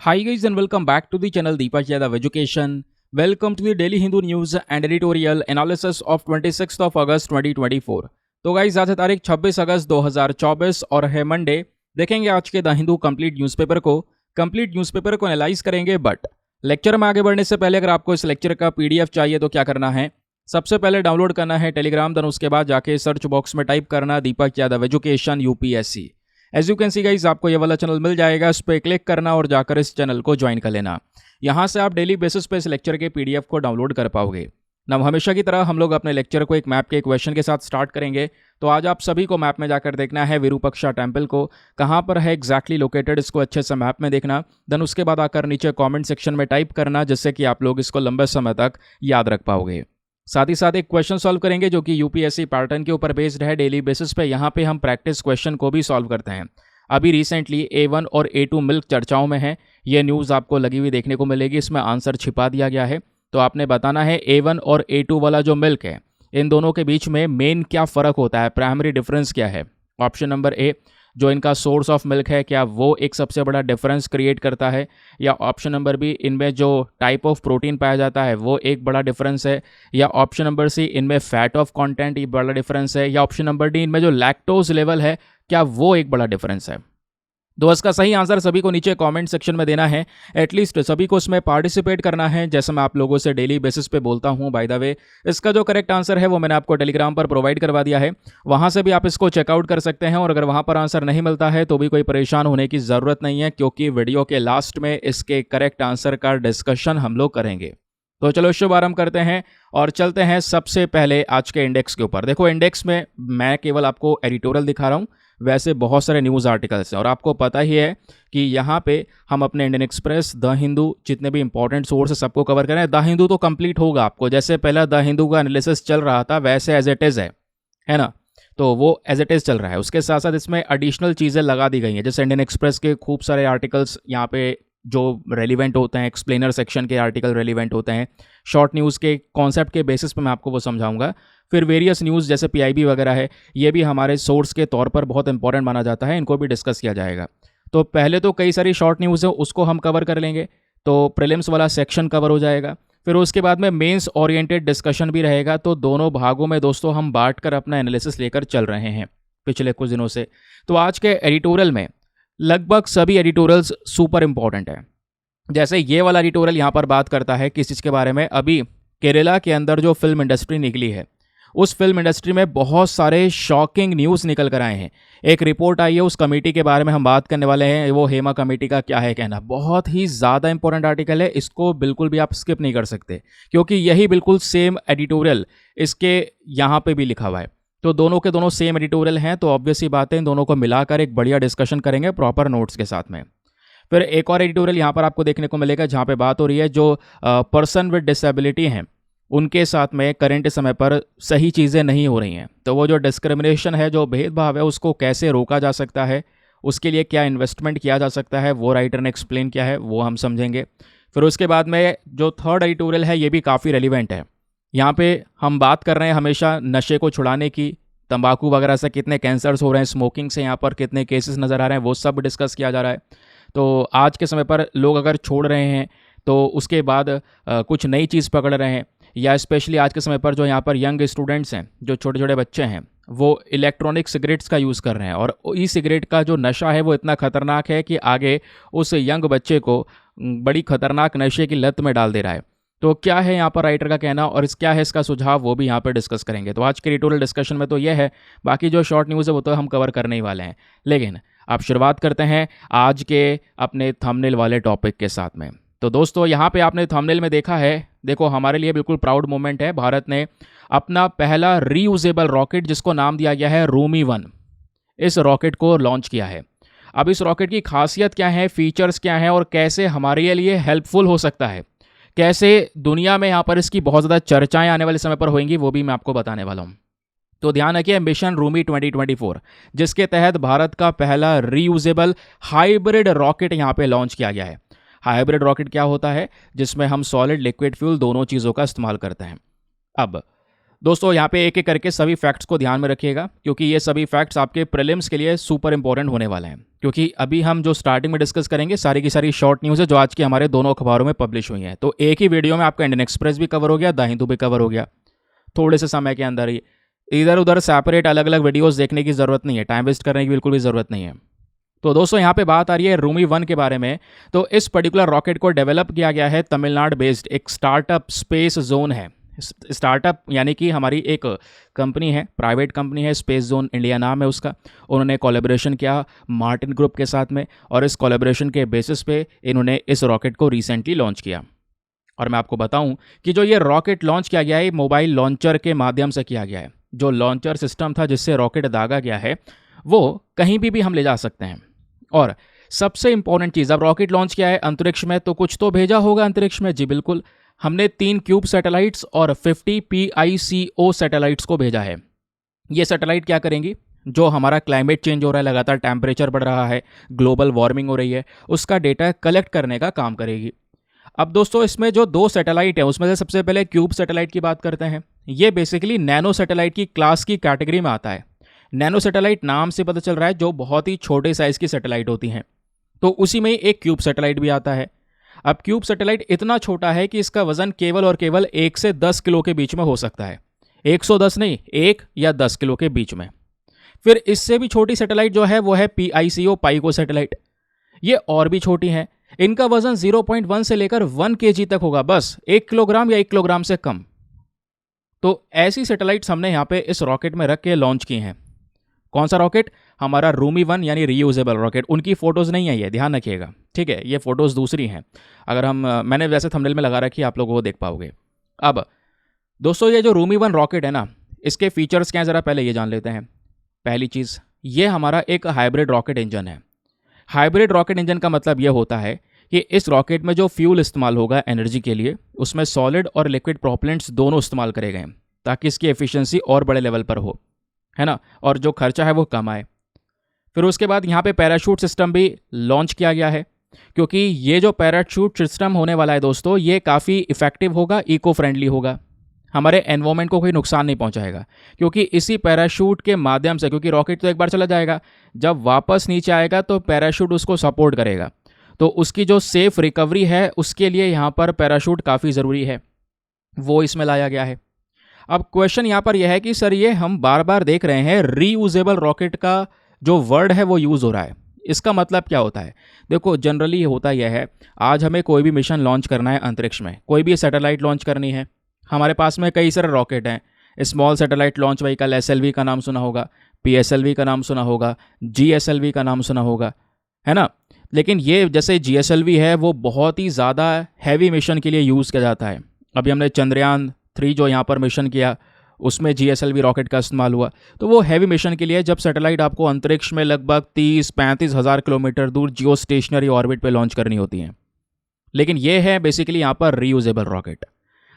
Hi guys and welcome back to the channel Deepak Yadav Education. Welcome to the Daily Hindu News and Editorial Analysis of 26th of August 2024. तो guys आज है तारीख 26 अगस्त 2024 और है Monday. देखेंगे आज के द हिंदू कंप्लीट न्यूज़पेपर को एनालाइज करेंगे। बट लेक्चर में आगे बढ़ने से पहले अगर आपको इस लेक्चर का पीडीएफ चाहिए तो क्या करना है, सबसे पहले डाउनलोड करना है टेलीग्राम, देन उसके बाद जाके सर्च बॉक्स में टाइप करना Deepak Yadav education UPSC. As you can see guys आपको ये वाला चैनल मिल जाएगा, इस पर क्लिक करना और जाकर इस चैनल को ज्वाइन कर लेना। यहाँ से आप डेली बेसिस पे इस लेक्चर के पीडीएफ को डाउनलोड कर पाओगे। ना हमेशा की तरह हम लोग अपने लेक्चर को एक मैप के क्वेश्चन के साथ स्टार्ट करेंगे। तो आज आप सभी को मैप में जाकर देखना है विरूपाक्षा टेम्पल को कहाँ पर है एग्जैक्टली लोकेटेड, इसको अच्छे से मैप में देखना। देन उसके बाद आकर नीचे कमेंट सेक्शन में टाइप करना, जिससे कि आप लोग इसको लंबे समय तक याद रख पाओगे। साथ ही साथ एक क्वेश्चन सॉल्व करेंगे जो कि यूपीएससी पैटर्न के ऊपर बेस्ड है डेली बेसिस पे। यहाँ पे हम प्रैक्टिस क्वेश्चन को भी सॉल्व करते हैं। अभी रिसेंटली A1 और A2 मिल्क चर्चाओं में है, ये न्यूज़ आपको लगी हुई देखने को मिलेगी। इसमें आंसर छिपा दिया गया है, तो आपने बताना है A1 और A2 वाला जो मिल्क है, इन दोनों के बीच में मेन क्या फ़र्क होता है, प्राइमरी डिफरेंस क्या है। ऑप्शन नंबर ए, जो इनका सोर्स ऑफ मिल्क है, क्या वो एक सबसे बड़ा डिफरेंस क्रिएट करता है, या ऑप्शन नंबर बी, इनमें जो टाइप ऑफ प्रोटीन पाया जाता है वो एक बड़ा डिफरेंस है, या ऑप्शन नंबर सी, इनमें फैट ऑफ कंटेंट ये बड़ा डिफरेंस है, या ऑप्शन नंबर डी, इनमें जो लैक्टोज लेवल है क्या वो एक बड़ा डिफरेंस है। तो इसका सही आंसर सभी को नीचे कमेंट सेक्शन में देना है। एटलीस्ट सभी को इसमें पार्टिसिपेट करना है, जैसे मैं आप लोगों से डेली बेसिस पे बोलता हूं। बाय द वे, इसका जो करेक्ट आंसर है वो मैंने आपको टेलीग्राम पर प्रोवाइड करवा दिया है, वहां से भी आप इसको चेकआउट कर सकते हैं। और अगर वहां पर आंसर नहीं मिलता है तो भी कोई परेशान होने की ज़रूरत नहीं है, क्योंकि वीडियो के लास्ट में इसके करेक्ट आंसर का डिस्कशन हम लोग करेंगे। तो चलो शुभारंभ करते हैं और चलते हैं सबसे पहले आज के इंडेक्स के ऊपर। देखो, इंडेक्स में मैं केवल आपको एडिटोरियल दिखा रहा हूँ, वैसे बहुत सारे न्यूज़ आर्टिकल्स हैं। और आपको पता ही है कि यहाँ पे हम अपने इंडियन एक्सप्रेस, द हिंदू, जितने भी इंपॉर्टेंट सोर्स है सबको कवर करें। द हिंदू तो कंप्लीट होगा आपको, जैसे पहला द हिंदू का एनालिसिस चल रहा था वैसे एज इट इज़ है ना, तो वो एज इट इज़ चल रहा है। उसके साथ साथ इसमें एडिशनल चीज़ें लगा दी गई हैं, जैसे इंडियन एक्सप्रेस के खूब सारे आर्टिकल्स यहाँ पे जो रेलिवेंट होते हैं, एक्सप्लेनर सेक्शन के आर्टिकल रेलिवेंट होते हैं। शॉर्ट न्यूज़ के कॉन्सेप्ट के बेसिस पे मैं आपको वो समझाऊंगा। फिर वेरियस न्यूज़ जैसे पीआईबी वगैरह है, ये भी हमारे सोर्स के तौर पर बहुत इंपॉर्टेंट माना जाता है, इनको भी डिस्कस किया जाएगा। तो पहले तो कई सारी शॉर्ट न्यूज़ है उसको हम कवर कर लेंगे, तो प्रीलिम्स वाला सेक्शन कवर हो जाएगा। फिर उसके बाद में मेंस ओरिएंटेड डिस्कशन भी रहेगा। तो दोनों भागों में दोस्तों हम बांट कर अपना एनालिसिस लेकर चल रहे हैं पिछले कुछ दिनों से। तो आज के एडिटोरियल में लगभग सभी एडिटोरियल्स सुपर इंपॉर्टेंट है। जैसे ये वाला एडिटोरियल यहाँ पर बात करता है किस चीज़ के बारे में, अभी केरला के अंदर जो फिल्म इंडस्ट्री निकली है, उस फिल्म इंडस्ट्री में बहुत सारे शॉकिंग न्यूज़ निकल कर आए हैं। एक रिपोर्ट आई है, उस कमेटी के बारे में हम बात करने वाले हैं। वो हेमा कमेटी का क्या है कहना, बहुत ही ज़्यादा इंपॉर्टेंट आर्टिकल है, इसको बिल्कुल भी आप स्किप नहीं कर सकते, क्योंकि यही बिल्कुल सेम एडिटोरियल इसके यहाँ पे भी लिखा हुआ है। तो दोनों के दोनों सेम एडिटोरियल हैं, तो ऑब्वियस सी बात है इन दोनों को मिलाकर एक बढ़िया डिस्कशन करेंगे प्रॉपर नोट्स के साथ में। फिर एक और एडिटोरियल यहाँ पर आपको देखने को मिलेगा जहाँ पे बात हो रही है जो पर्सन विद डिसेबिलिटी हैं उनके साथ में करंट समय पर सही चीज़ें नहीं हो रही हैं। तो वो जो डिस्क्रिमिनेशन है, जो भेदभाव है, उसको कैसे रोका जा सकता है, उसके लिए क्या इन्वेस्टमेंट किया जा सकता है, वो राइटर ने एक्सप्लेन किया है, वो हम समझेंगे। फिर उसके बाद में जो थर्ड एडिटोरियल है ये भी काफ़ी रेलिवेंट है। यहाँ पे हम बात कर रहे हैं हमेशा नशे को छुड़ाने की, तंबाकू वगैरह से कितने कैंसर्स हो रहे हैं, स्मोकिंग से यहाँ पर कितने केसेस नज़र आ रहे हैं, वो सब डिस्कस किया जा रहा है। तो आज के समय पर लोग अगर छोड़ रहे हैं तो उसके बाद कुछ नई चीज़ पकड़ रहे हैं, या स्पेशली आज के समय पर जो यहाँ पर यंग स्टूडेंट्स हैं, जो छोटे छोटे बच्चे हैं, वो इलेक्ट्रॉनिक सिगरेट्स का यूज़ कर रहे हैं। और ई सिगरेट का जो नशा है वो इतना ख़तरनाक है कि आगे उस यंग बच्चे को बड़ी ख़तरनाक नशे की लत में डाल दे रहा है। तो क्या है यहाँ पर राइटर का कहना और क्या है इसका सुझाव, वो भी यहाँ पर डिस्कस करेंगे। तो आज के एडिटोरियल डिस्कशन में तो ये है, बाकी जो शॉर्ट न्यूज़ है वो तो हम कवर करने ही वाले हैं। लेकिन आप शुरुआत करते हैं आज के अपने थंबनेल वाले टॉपिक के साथ में। तो दोस्तों यहाँ पे आपने थंबनेल में देखा है, देखो हमारे लिए बिल्कुल प्राउड मोमेंट है। भारत ने अपना पहला रीयूजेबल रॉकेट, जिसको नाम दिया गया है रूमी-1, इस रॉकेट को लॉन्च किया है। अब इस रॉकेट की खासियत क्या है, फीचर्स क्या हैं और कैसे हमारे लिए हेल्पफुल हो सकता है, कैसे दुनिया में यहाँ पर इसकी बहुत ज़्यादा चर्चाएँ आने वाले समय पर होंगी, वो भी मैं आपको बताने वाला हूँ। तो ध्यान रखिए, मिशन रूमी 2024, जिसके तहत भारत का पहला रीयूजेबल हाइब्रिड रॉकेट यहाँ पे लॉन्च किया गया है। हाइब्रिड रॉकेट क्या होता है, जिसमें हम सॉलिड लिक्विड फ्यूल दोनों चीज़ों का इस्तेमाल करते हैं। अब दोस्तों यहाँ पे एक एक करके सभी फैक्ट्स को ध्यान में रखिएगा, क्योंकि ये सभी फैक्ट्स आपके प्रीलिम्स के लिए सुपर इंपॉर्टेंट होने वाले हैं। क्योंकि अभी हम जो स्टार्टिंग में डिस्कस करेंगे सारी की सारी शॉर्ट न्यूज़ है जो आज की हमारे दोनों अखबारों में पब्लिश हुई हैं। तो एक ही वीडियो में आपका इंडियन एक्सप्रेस भी कवर हो गया, द हिंदू भी कवर हो गया, थोड़े से समय के अंदर ही। इधर उधर सेपरेट अलग अलग वीडियोस देखने की ज़रूरत नहीं है, टाइम वेस्ट करने की बिल्कुल भी ज़रूरत नहीं है। तो दोस्तों यहाँ पे बात आ रही है रूमी 1 के बारे में। तो इस पर्टिकुलर रॉकेट को डेवलप किया गया है तमिलनाडु बेस्ड एक स्टार्टअप स्पेस जोन है। स्टार्टअप यानी कि हमारी एक कंपनी है, प्राइवेट कंपनी है, स्पेस जोन इंडिया नाम है उसका। उन्होंने कोलैबोरेशन किया मार्टिन ग्रुप के साथ में, और इस कोलैबोरेशन के बेसिस पे इन्होंने इस रॉकेट को रिसेंटली लॉन्च किया। और मैं आपको बताऊं कि जो ये रॉकेट लॉन्च किया गया है मोबाइल लॉन्चर के माध्यम से किया गया है। जो लॉन्चर सिस्टम था जिससे रॉकेट दागा गया है वो कहीं भी हम ले जा सकते हैं। और सबसे इंपॉर्टेंट चीज़, अब रॉकेट लॉन्च किया है अंतरिक्ष में तो कुछ तो भेजा होगा अंतरिक्ष में। जी बिल्कुल, हमने 3 क्यूब सैटेलाइट्स और 50 PICO सैटेलाइट्स को भेजा है। ये सैटेलाइट क्या करेंगी, जो हमारा क्लाइमेट चेंज हो रहा है, लगातार टेम्परेचर बढ़ रहा है, ग्लोबल वार्मिंग हो रही है, उसका डेटा कलेक्ट करने का काम करेगी। अब दोस्तों इसमें जो 2 सैटेलाइट है उसमें से सबसे पहले क्यूब सैटेलाइट की बात करते हैं। ये बेसिकली नैनो सैटेलाइट की क्लास की कैटेगरी में आता है। नैनो सैटेलाइट नाम से पता चल रहा है जो बहुत ही छोटे साइज़ की सैटेलाइट होती हैं, तो उसी में एक क्यूब सैटेलाइट भी आता है। अब क्यूब सैटेलाइट इतना छोटा है कि इसका वजन केवल और केवल 1 से 10 किलो के बीच में हो सकता है। 110 नहीं, 1 या 10 किलो के बीच में। फिर इससे भी छोटी सैटेलाइट जो है वो है PICO पाइको सैटेलाइट। ये और भी छोटी हैं, इनका वजन 0.1 से लेकर 1 kg तक होगा, बस 1 किलोग्राम या 1 किलोग्राम से कम। तो ऐसी सैटेलाइट्स हमने यहाँ पे इस रॉकेट में रख के लॉन्च की हैं। कौन सा रॉकेट? हमारा रूमी 1 यानी रीयूजेबल रॉकेट। उनकी फ़ोटोज़ नहीं आई है, ध्यान रखिएगा, ठीक है। ये फ़ोटोज़ दूसरी हैं, अगर मैंने वैसे थंबनेल में लगा रखी है, आप लोग वो देख पाओगे। अब दोस्तों ये जो रूमी 1 रॉकेट है ना, इसके फीचर्स क्या हैं ज़रा पहले ये जान लेते हैं। पहली चीज़, ये हमारा एक हाइब्रिड रॉकेट इंजन है। हाइब्रिड रॉकेट इंजन का मतलब ये होता है कि इस रॉकेट में जो फ्यूल इस्तेमाल होगा एनर्जी के लिए, उसमें सॉलिड और लिक्विड प्रोपेलेंट्स दोनों इस्तेमाल करे गए हैं, ताकि इसकी एफिशिएंसी और बड़े लेवल पर हो, है ना, और जो खर्चा है वो कम आए। फिर उसके बाद यहाँ पे पैराशूट सिस्टम भी लॉन्च किया गया है, क्योंकि ये जो पैराशूट सिस्टम होने वाला है दोस्तों, ये काफ़ी इफेक्टिव होगा, इको फ्रेंडली होगा, हमारे एनवायरनमेंट को कोई नुकसान नहीं पहुंचाएगा। क्योंकि इसी पैराशूट के माध्यम से, क्योंकि रॉकेट तो एक बार चला जाएगा, जब वापस नीचे आएगा तो पैराशूट उसको सपोर्ट करेगा, तो उसकी जो सेफ रिकवरी है उसके लिए यहाँ पर पैराशूट काफ़ी ज़रूरी है, वो इसमें लाया गया है। अब क्वेश्चन यहाँ पर यह है कि सर ये हम बार बार देख रहे हैं रीयूजेबल रॉकेट का जो वर्ड है वो यूज़ हो रहा है, इसका मतलब क्या होता है? देखो जनरली होता यह है, आज हमें कोई भी मिशन लॉन्च करना है अंतरिक्ष में, कोई भी सैटेलाइट लॉन्च करनी है, हमारे पास में कई सारे रॉकेट हैं। Small satellite launch vehicle SLV का नाम सुना होगा, PSLV का नाम सुना होगा, GSLV का नाम सुना होगा, है ना। लेकिन ये जैसे GSLV है वो बहुत ही ज़्यादा हैवी मिशन के लिए यूज़ किया जाता है। अभी हमने चंद्रयान 3 जो यहाँ पर मिशन किया उसमें GSLV रॉकेट का इस्तेमाल हुआ, तो वो हैवी मिशन के लिए, जब सैटेलाइट आपको अंतरिक्ष में लगभग 30-35 हज़ार किलोमीटर दूर जियो स्टेशनरी ऑर्बिट पे लॉन्च करनी होती हैं। लेकिन ये है बेसिकली यहाँ पर रीयूजेबल रॉकेट।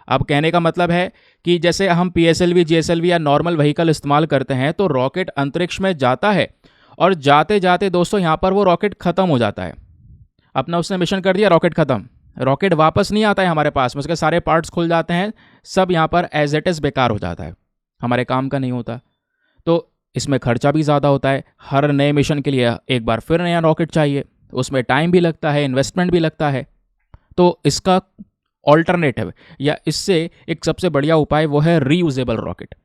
अब कहने का मतलब है कि जैसे हम PSLV GSLV या नॉर्मल व्हीकल इस्तेमाल करते हैं तो रॉकेट अंतरिक्ष में जाता है और जाते जाते दोस्तों यहाँ पर वो रॉकेट ख़त्म हो जाता है। अपना उसने मिशन कर दिया, रॉकेट ख़त्म, रॉकेट वापस नहीं आता है हमारे पास में, उसके सारे पार्ट्स खुल जाते हैं, सब यहाँ पर एज इट इज़ बेकार हो जाता है, हमारे काम का नहीं होता। तो इसमें खर्चा भी ज़्यादा होता है, हर नए मिशन के लिए एक बार फिर नया रॉकेट चाहिए, उसमें टाइम भी लगता है, इन्वेस्टमेंट भी लगता है। तो इसका ऑल्टरनेटिव या इससे एक सबसे बढ़िया उपाय वो है रीयूजेबल रॉकेट।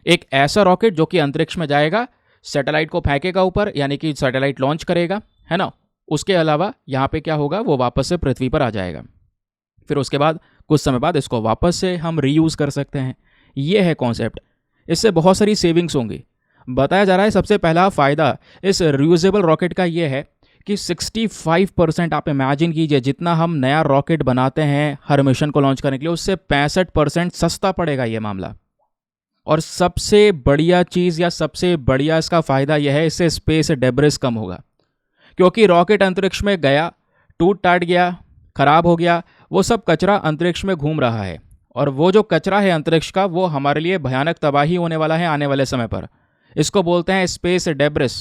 एक ऐसा रॉकेट जो कि अंतरिक्ष में जाएगा, सैटेलाइट को फेंकेगा ऊपर, यानी कि सैटेलाइट लॉन्च करेगा, है ना, उसके अलावा यहाँ पे क्या होगा, वो वापस से पृथ्वी पर आ जाएगा। फिर उसके बाद कुछ समय बाद इसको वापस से हम रीयूज़ कर सकते हैं। ये है कॉन्सेप्ट। इससे बहुत सारी सेविंग्स होंगी। बताया जा रहा है सबसे पहला फ़ायदा इस रीयूजेबल रॉकेट का ये है कि 65% आप इमेजिन कीजिए, जितना हम नया रॉकेट बनाते हैं हर मिशन को लॉन्च करने के लिए, उससे 65% सस्ता पड़ेगा ये मामला। और सबसे बढ़िया चीज़ या सबसे बढ़िया इसका फ़ायदा यह है, इससे स्पेस डेब्रिस कम होगा। क्योंकि रॉकेट अंतरिक्ष में गया, टूट टाट गया, खराब हो गया, वो सब कचरा अंतरिक्ष में घूम रहा है, और वो जो कचरा है अंतरिक्ष का वो हमारे लिए भयानक तबाही होने वाला है आने वाले समय पर। इसको बोलते हैं स्पेस डेब्रिस।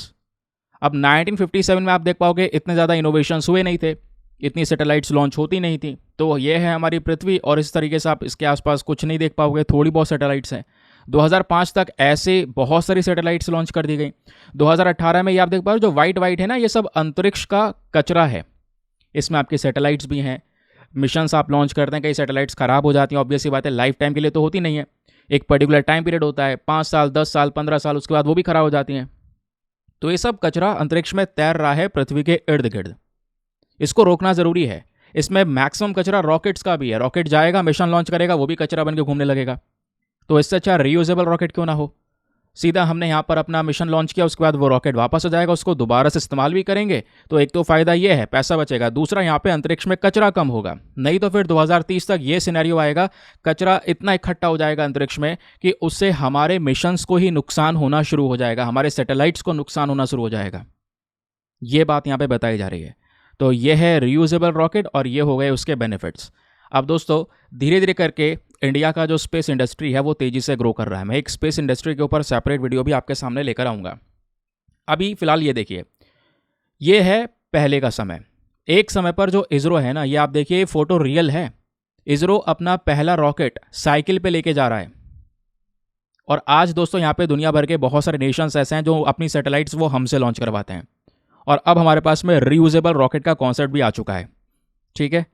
अब 1957 में आप देख पाओगे इतने ज़्यादा इनोवेशंस हुए नहीं थे, इतनी सैटेलाइट्स लॉन्च होती नहीं थी। तो ये है हमारी पृथ्वी, और इस तरीके से आप इसके आसपास कुछ नहीं देख पाओगे, थोड़ी बहुत सैटेलाइट्स हैं। 2005 तक ऐसे बहुत सारी सैटेलाइट्स लॉन्च कर दी गई। 2018 में ये आप देख पा रहे हो जो वाइट वाइट है ना, ये सब अंतरिक्ष का कचरा है। इसमें आपके सैटेलाइट्स भी हैं। मिशंस आप लॉन्च करते हैं, कई सैटेलाइट्स खराब हो जाती हैं, ऑब्वियस सी बात है, लाइफ टाइम के लिए तो होती नहीं है, एक पर्टिकुलर टाइम पीरियड होता है, 5 साल 10 साल 15 साल, उसके बाद वो भी खराब हो जाती हैं। तो ये सब कचरा अंतरिक्ष में तैर रहा है पृथ्वी के इर्द गिर्द। इसको रोकना जरूरी है। इसमें मैक्सिमम कचरा रॉकेट्स का भी है। रॉकेट जाएगा, मिशन लॉन्च करेगा, वो भी कचरा बन के घूमने लगेगा। तो इससे अच्छा रीयूजेबल रॉकेट क्यों ना हो। सीधा हमने यहाँ पर अपना मिशन लॉन्च किया, उसके बाद वो रॉकेट वापस आ जाएगा, उसको दोबारा से इस्तेमाल भी करेंगे। तो एक तो फायदा ये है, पैसा बचेगा, दूसरा यहाँ पे अंतरिक्ष में कचरा कम होगा। नहीं तो फिर 2030 तक ये सिनेरियो आएगा, कचरा इतना इकट्ठा हो जाएगा अंतरिक्ष में कि उससे हमारे मिशंस को ही नुकसान होना शुरू हो जाएगा, हमारे सैटेलाइट्स को नुकसान होना शुरू हो जाएगा। ये बात यहाँ पे बताई जा रही है। तो ये है रीयूजेबल रॉकेट और ये हो गए उसके बेनिफिट्स। अब दोस्तों धीरे धीरे करके इंडिया का जो स्पेस इंडस्ट्री है वो तेज़ी से ग्रो कर रहा है। मैं एक स्पेस इंडस्ट्री के ऊपर सेपरेट वीडियो भी आपके सामने लेकर आऊँगा। अभी फ़िलहाल ये देखिए, ये है पहले का समय। एक समय पर जो इसरो है ना, ये आप देखिए, फोटो रियल है। इसरो अपना पहला रॉकेट साइकिल पे लेके जा रहा है। और आज दोस्तों यहाँ पे दुनिया भर के बहुत सारे नेशंस ऐसे हैं जो अपनी सैटेलाइट्स वो हमसे लॉन्च करवाते हैं। और अब हमारे पास में रीयूजेबल रॉकेट का कॉन्सेप्ट भी आ चुका है। ठीक है,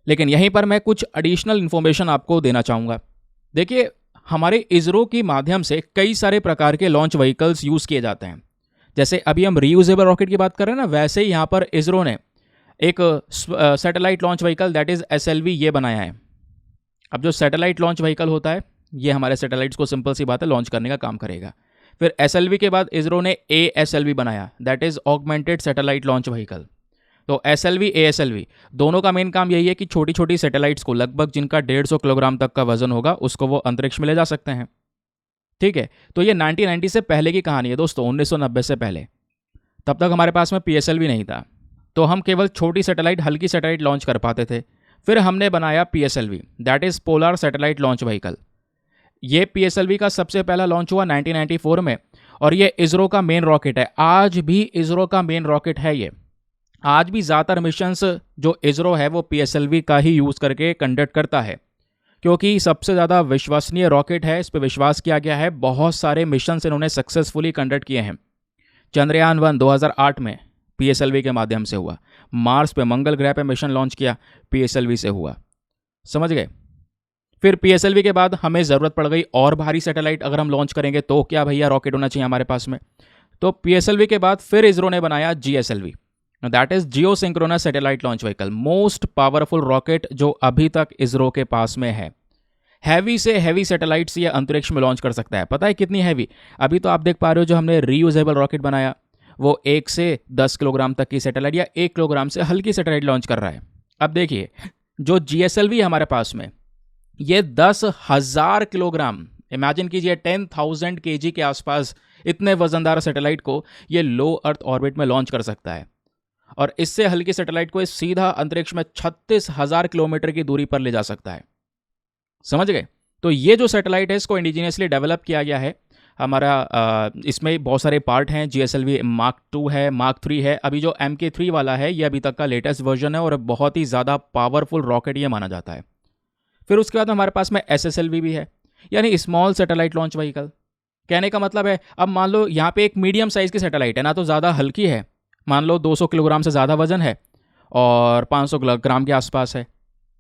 लेकिन यहीं पर मैं कुछ एडिशनल इन्फॉर्मेशन आपको देना चाहूँगा। देखिए, हमारे इसरो के माध्यम से कई सारे प्रकार के लॉन्च व्हीकल्स यूज़ किए जाते हैं। जैसे अभी हम रीयूजेबल रॉकेट की बात कर रहे हैं ना, वैसे ही यहाँ पर इसरो ने एक satellite launch vehicle that is SLV ये बनाया है। अब जो सैटेलाइट लॉन्च व्हीकल होता है, ये हमारे सैटेलाइट्स को सिंपल सी बात है लॉन्च करने का काम करेगा। फिर SLV के बाद इसरो ने ASLV बनाया, that is augmented satellite launch vehicle. तो SLV ASLV दोनों का मेन काम यही है कि छोटी छोटी सैटेलाइट्स को, लगभग जिनका 150 किलोग्राम तक का वजन होगा, उसको वो अंतरिक्ष में ले जा सकते हैं। ठीक है, तो ये 1990 से पहले की कहानी है दोस्तों, 1990 से पहले। तब तक हमारे पास में PSLV नहीं था, तो हम केवल छोटी सैटेलाइट, हल्की सैटेलाइट लॉन्च कर पाते थे। फिर हमने बनाया PSLV, that is polar satellite launch vehicle. ये PSLV का सबसे पहला लॉन्च हुआ 1994 में, और ये इसरो का मेन रॉकेट है। आज भी इसरो का मेन रॉकेट है ये। आज भी ज़्यादातर मिशंस जो इसरो है वो PSLV का ही यूज़ करके कंडक्ट करता है, क्योंकि सबसे ज़्यादा विश्वसनीय रॉकेट है, इस पर विश्वास किया गया है। बहुत सारे मिशंस इन्होंने सक्सेसफुली कंडक्ट किए हैं। चंद्रयान 1 2008 में PSLV के माध्यम से हुआ। मार्स पे, मंगल ग्रह पे मिशन लॉन्च किया, PSLV से हुआ। समझ गए। फिर PSLV के बाद हमें ज़रूरत पड़ गई और भारी सैटेलाइट अगर हम लॉन्च करेंगे तो क्या भैया, रॉकेट होना चाहिए हमारे पास में। तो PSLV के बाद फिर इसरो ने बनाया GSLV, that is Jio synchronous satellite launch vehicle, most powerful rocket जो अभी तक इसरो के पास में है। हैवी से हैवी सैटेलाइट्स ये अंतरिक्ष में लॉन्च कर सकता है। पता है कितनी हैवी? अभी तो आप देख पा रहे हो जो हमने रीयूजेबल रॉकेट बनाया, वो 1 से 10 किलोग्राम तक की सैटेलाइट या 1 किलोग्राम से हल्की सैटेलाइट लॉन्च कर रहा है। अब देखिए, जो GSLV है हमारे पास में, ये 10,000 किलोग्राम, इमेजिन कीजिए 10,000 kg के आसपास, इतने वजनदार सैटेलाइट को ये लो अर्थ ऑर्बिट में लॉन्च कर सकता है। और इससे हल्की सैटेलाइट को सीधा अंतरिक्ष में 36,000 किलोमीटर की दूरी पर ले जा सकता है। समझ गए। तो ये जो सैटेलाइट है इसको इंडिजीनियसली डेवलप किया गया है हमारा। इसमें बहुत सारे पार्ट हैं। GSLV Mark 2 है, Mark 3 है। अभी जो MK3 वाला है ये अभी तक का लेटेस्ट वर्जन है और बहुत ही ज़्यादा पावरफुल रॉकेट ये माना जाता है। फिर उसके बाद हमारे पास में SSLV भी है, यानी स्मॉल सैटेलाइट लॉन्च व्हीकल। कहने का मतलब है, अब मान लो यहाँ पे एक मीडियम साइज़ की सैटेलाइट है ना, तो ज़्यादा हल्की है, मान लो 200 किलोग्राम से ज़्यादा वजन है और 500 ग्राम के आसपास है,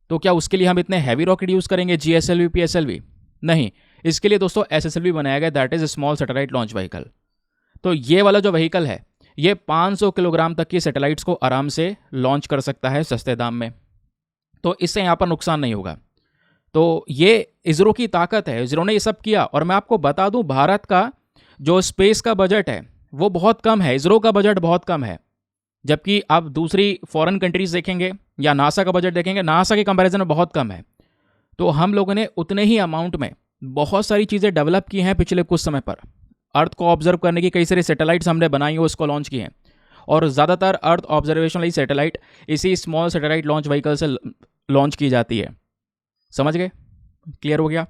तो क्या उसके लिए हम इतने हैवी रॉकेट यूज़ करेंगे GSLV PSLV? नहीं, इसके लिए दोस्तों SSLV बनाया गया, that is small satellite launch vehicle. तो ये वाला जो व्हीकल है ये 500 किलोग्राम तक की सैटेलाइट्स को आराम से लॉन्च कर सकता है सस्ते दाम में, तो इससे यहाँ पर नुकसान नहीं होगा। तो ये इसरो की ताकत है, इसरो ने ये सब किया। और मैं आपको बता दूं, भारत का जो स्पेस का बजट है वो बहुत कम है, इसरो का बजट बहुत कम है। जबकि आप दूसरी फॉरेन कंट्रीज देखेंगे या नासा का बजट देखेंगे, नासा के कंपैरिजन में बहुत कम है। तो हम लोगों ने उतने ही अमाउंट में बहुत सारी चीज़ें डेवलप की हैं पिछले कुछ समय पर। अर्थ को ऑब्जर्व करने की कई सारी सैटेलाइट्स हमने बनाई हो, उसको लॉन्च की हैं, और ज़्यादातर अर्थ ऑब्जर्वेशन वाली सैटेलाइट इसी स्मॉल सैटेलाइट लॉन्च व्हीकल से लॉन्च की जाती है। समझ गए? क्लियर हो गया?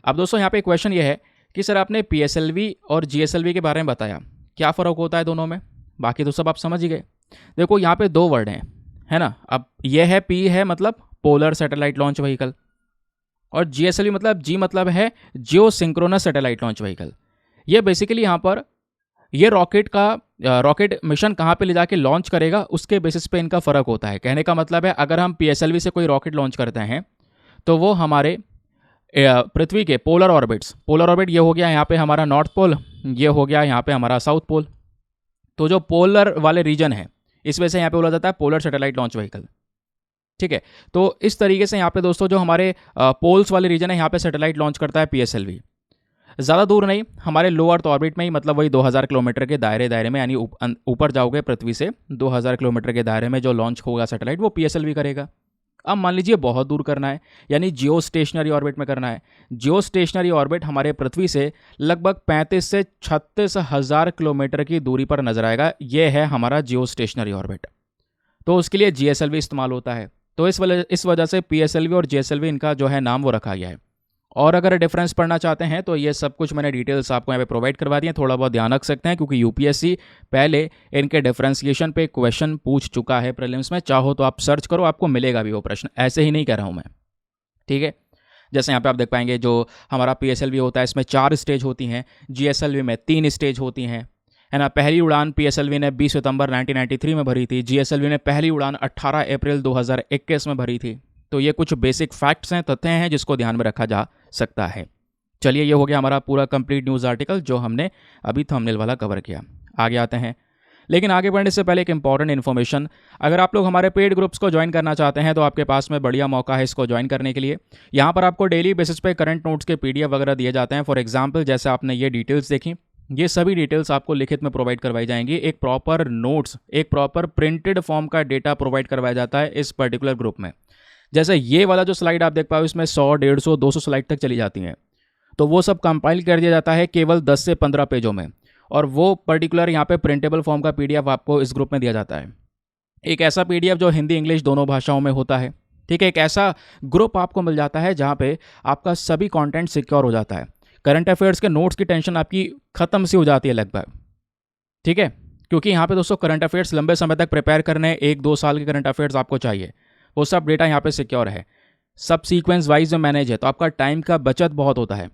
अब दोस्तों यहाँ पे क्वेश्चन ये है कि सर आपने PSLV और GSLV के बारे में बताया, क्या फ़र्क होता है दोनों में? बाकी तो सब आप समझ ही गए। देखो यहाँ पे 2 वर्ड हैं, है ना। अब ये है P है मतलब पोलर सैटेलाइट लॉन्च व्हीकल, और GSLV मतलब जी मतलब है जियो सिंक्रोनस सैटेलाइट लॉन्च व्हीकल। ये बेसिकली यहाँ पर ये रॉकेट मिशन कहाँ पे ले जाके लॉन्च करेगा उसके बेसिस पे इनका फ़र्क होता है। कहने का मतलब है अगर हम PSLV से कोई रॉकेट लॉन्च करते हैं तो वो हमारे पृथ्वी के पोलर ऑर्बिट ये हो गया यहाँ पे हमारा नॉर्थ पोल, ये हो गया यहाँ पे हमारा साउथ पोल। तो जो पोलर वाले रीजन है इस वजह से यहाँ पे बोला जाता है पोलर सैटेलाइट लॉन्च व्हीकल। ठीक है, तो इस तरीके से यहाँ पे दोस्तों जो हमारे पोल्स वाले रीजन है यहाँ पे सैटेलाइट लॉन्च करता है PSLV। ज़्यादा दूर नहीं, हमारे लो अर्थ ऑर्बिट में ही, मतलब वही 2000 किलोमीटर के दायरे में, यानी ऊपर जाओगे पृथ्वी से 2000 किलोमीटर के दायरे में जो लॉन्च होगा सैटेलाइट वो PSLV करेगा। अब मान लीजिए बहुत दूर करना है, यानी जियो स्टेशनरी ऑर्बिट में करना है। जियो स्टेशनरी ऑर्बिट हमारे पृथ्वी से लगभग 35 से 36 हज़ार किलोमीटर की दूरी पर नजर आएगा। ये है हमारा जियो स्टेशनरी ऑर्बिट। तो उसके लिए GSLV इस्तेमाल होता है। तो इस वजह से PSLV और GSLV इनका जो है नाम वो रखा गया है। और अगर डिफरेंस पढ़ना चाहते हैं तो ये सब कुछ मैंने डिटेल्स आपको यहाँ पे प्रोवाइड करवा दी हैं, थोड़ा बहुत ध्यान रख सकते हैं क्योंकि UPSC पहले इनके डिफरेंशिएशन पे क्वेश्चन पूछ चुका है प्रीलिम्स में। चाहो तो आप सर्च करो, आपको मिलेगा भी वो प्रश्न, ऐसे ही नहीं कह रहा हूँ मैं। ठीक है, जैसे यहाँ पे आप देख पाएंगे जो हमारा PSLV होता है इसमें 4 स्टेज होती हैं, GSLV में 3 स्टेज होती हैं, है ना। पहली उड़ान PSLV ने 20 सितंबर 1993 में भरी थी। GSLV ने पहली उड़ान 18 अप्रैल 2021 में भरी थी। तो ये कुछ बेसिक फैक्ट्स हैं, तथ्य हैं जिसको ध्यान में रखा जा सकता है। चलिए, ये हो गया हमारा पूरा कंप्लीट न्यूज़ आर्टिकल जो हमने अभी थंबनेल वाला कवर किया। आगे आते हैं, लेकिन आगे बढ़ने से पहले एक इंपॉर्टेंट इन्फॉर्मेशन। अगर आप लोग हमारे पेड ग्रुप्स को ज्वाइन करना चाहते हैं तो आपके पास में बढ़िया मौका है इसको ज्वाइन करने के लिए। यहाँ पर आपको डेली बेसिस पे करंट नोट्स के PDF वगैरह दिए जाते हैं। फॉर एग्जाम्पल, जैसे आपने ये डिटेल्स देखी, ये सभी डिटेल्स आपको लिखित में प्रोवाइड करवाई जाएंगी। एक प्रॉपर नोट्स, एक प्रॉपर प्रिंटेड फॉर्म का डेटा प्रोवाइड करवाया जाता है इस पर्टिकुलर ग्रुप में। जैसे ये वाला जो स्लाइड आप देख पाओ, इसमें 100, 150, 200 स्लाइड तक चली जाती हैं। तो वो सब कंपाइल कर दिया जाता है केवल 10 से 15 पेजों में, और वो पर्टिकुलर यहाँ पे प्रिंटेबल फॉर्म का PDF आपको इस ग्रुप में दिया जाता है। एक ऐसा PDF जो हिंदी इंग्लिश दोनों भाषाओं में होता है। ठीक है, एक ऐसा ग्रुप आपको मिल जाता है जहाँ पे आपका सभी कंटेंट सिक्योर हो जाता है। करंट अफेयर्स के नोट्स की टेंशन आपकी खत्म सी हो जाती है लगभग। ठीक है, क्योंकि यहाँ पे दोस्तों करंट अफेयर्स लंबे समय तक प्रिपेयर करने, 1-2 साल के करंट अफेयर्स आपको चाहिए, वो सब डेटा यहाँ पे सिक्योर है, सब सीक्वेंस वाइज में मैनेज है, तो आपका टाइम का बचत बहुत होता है।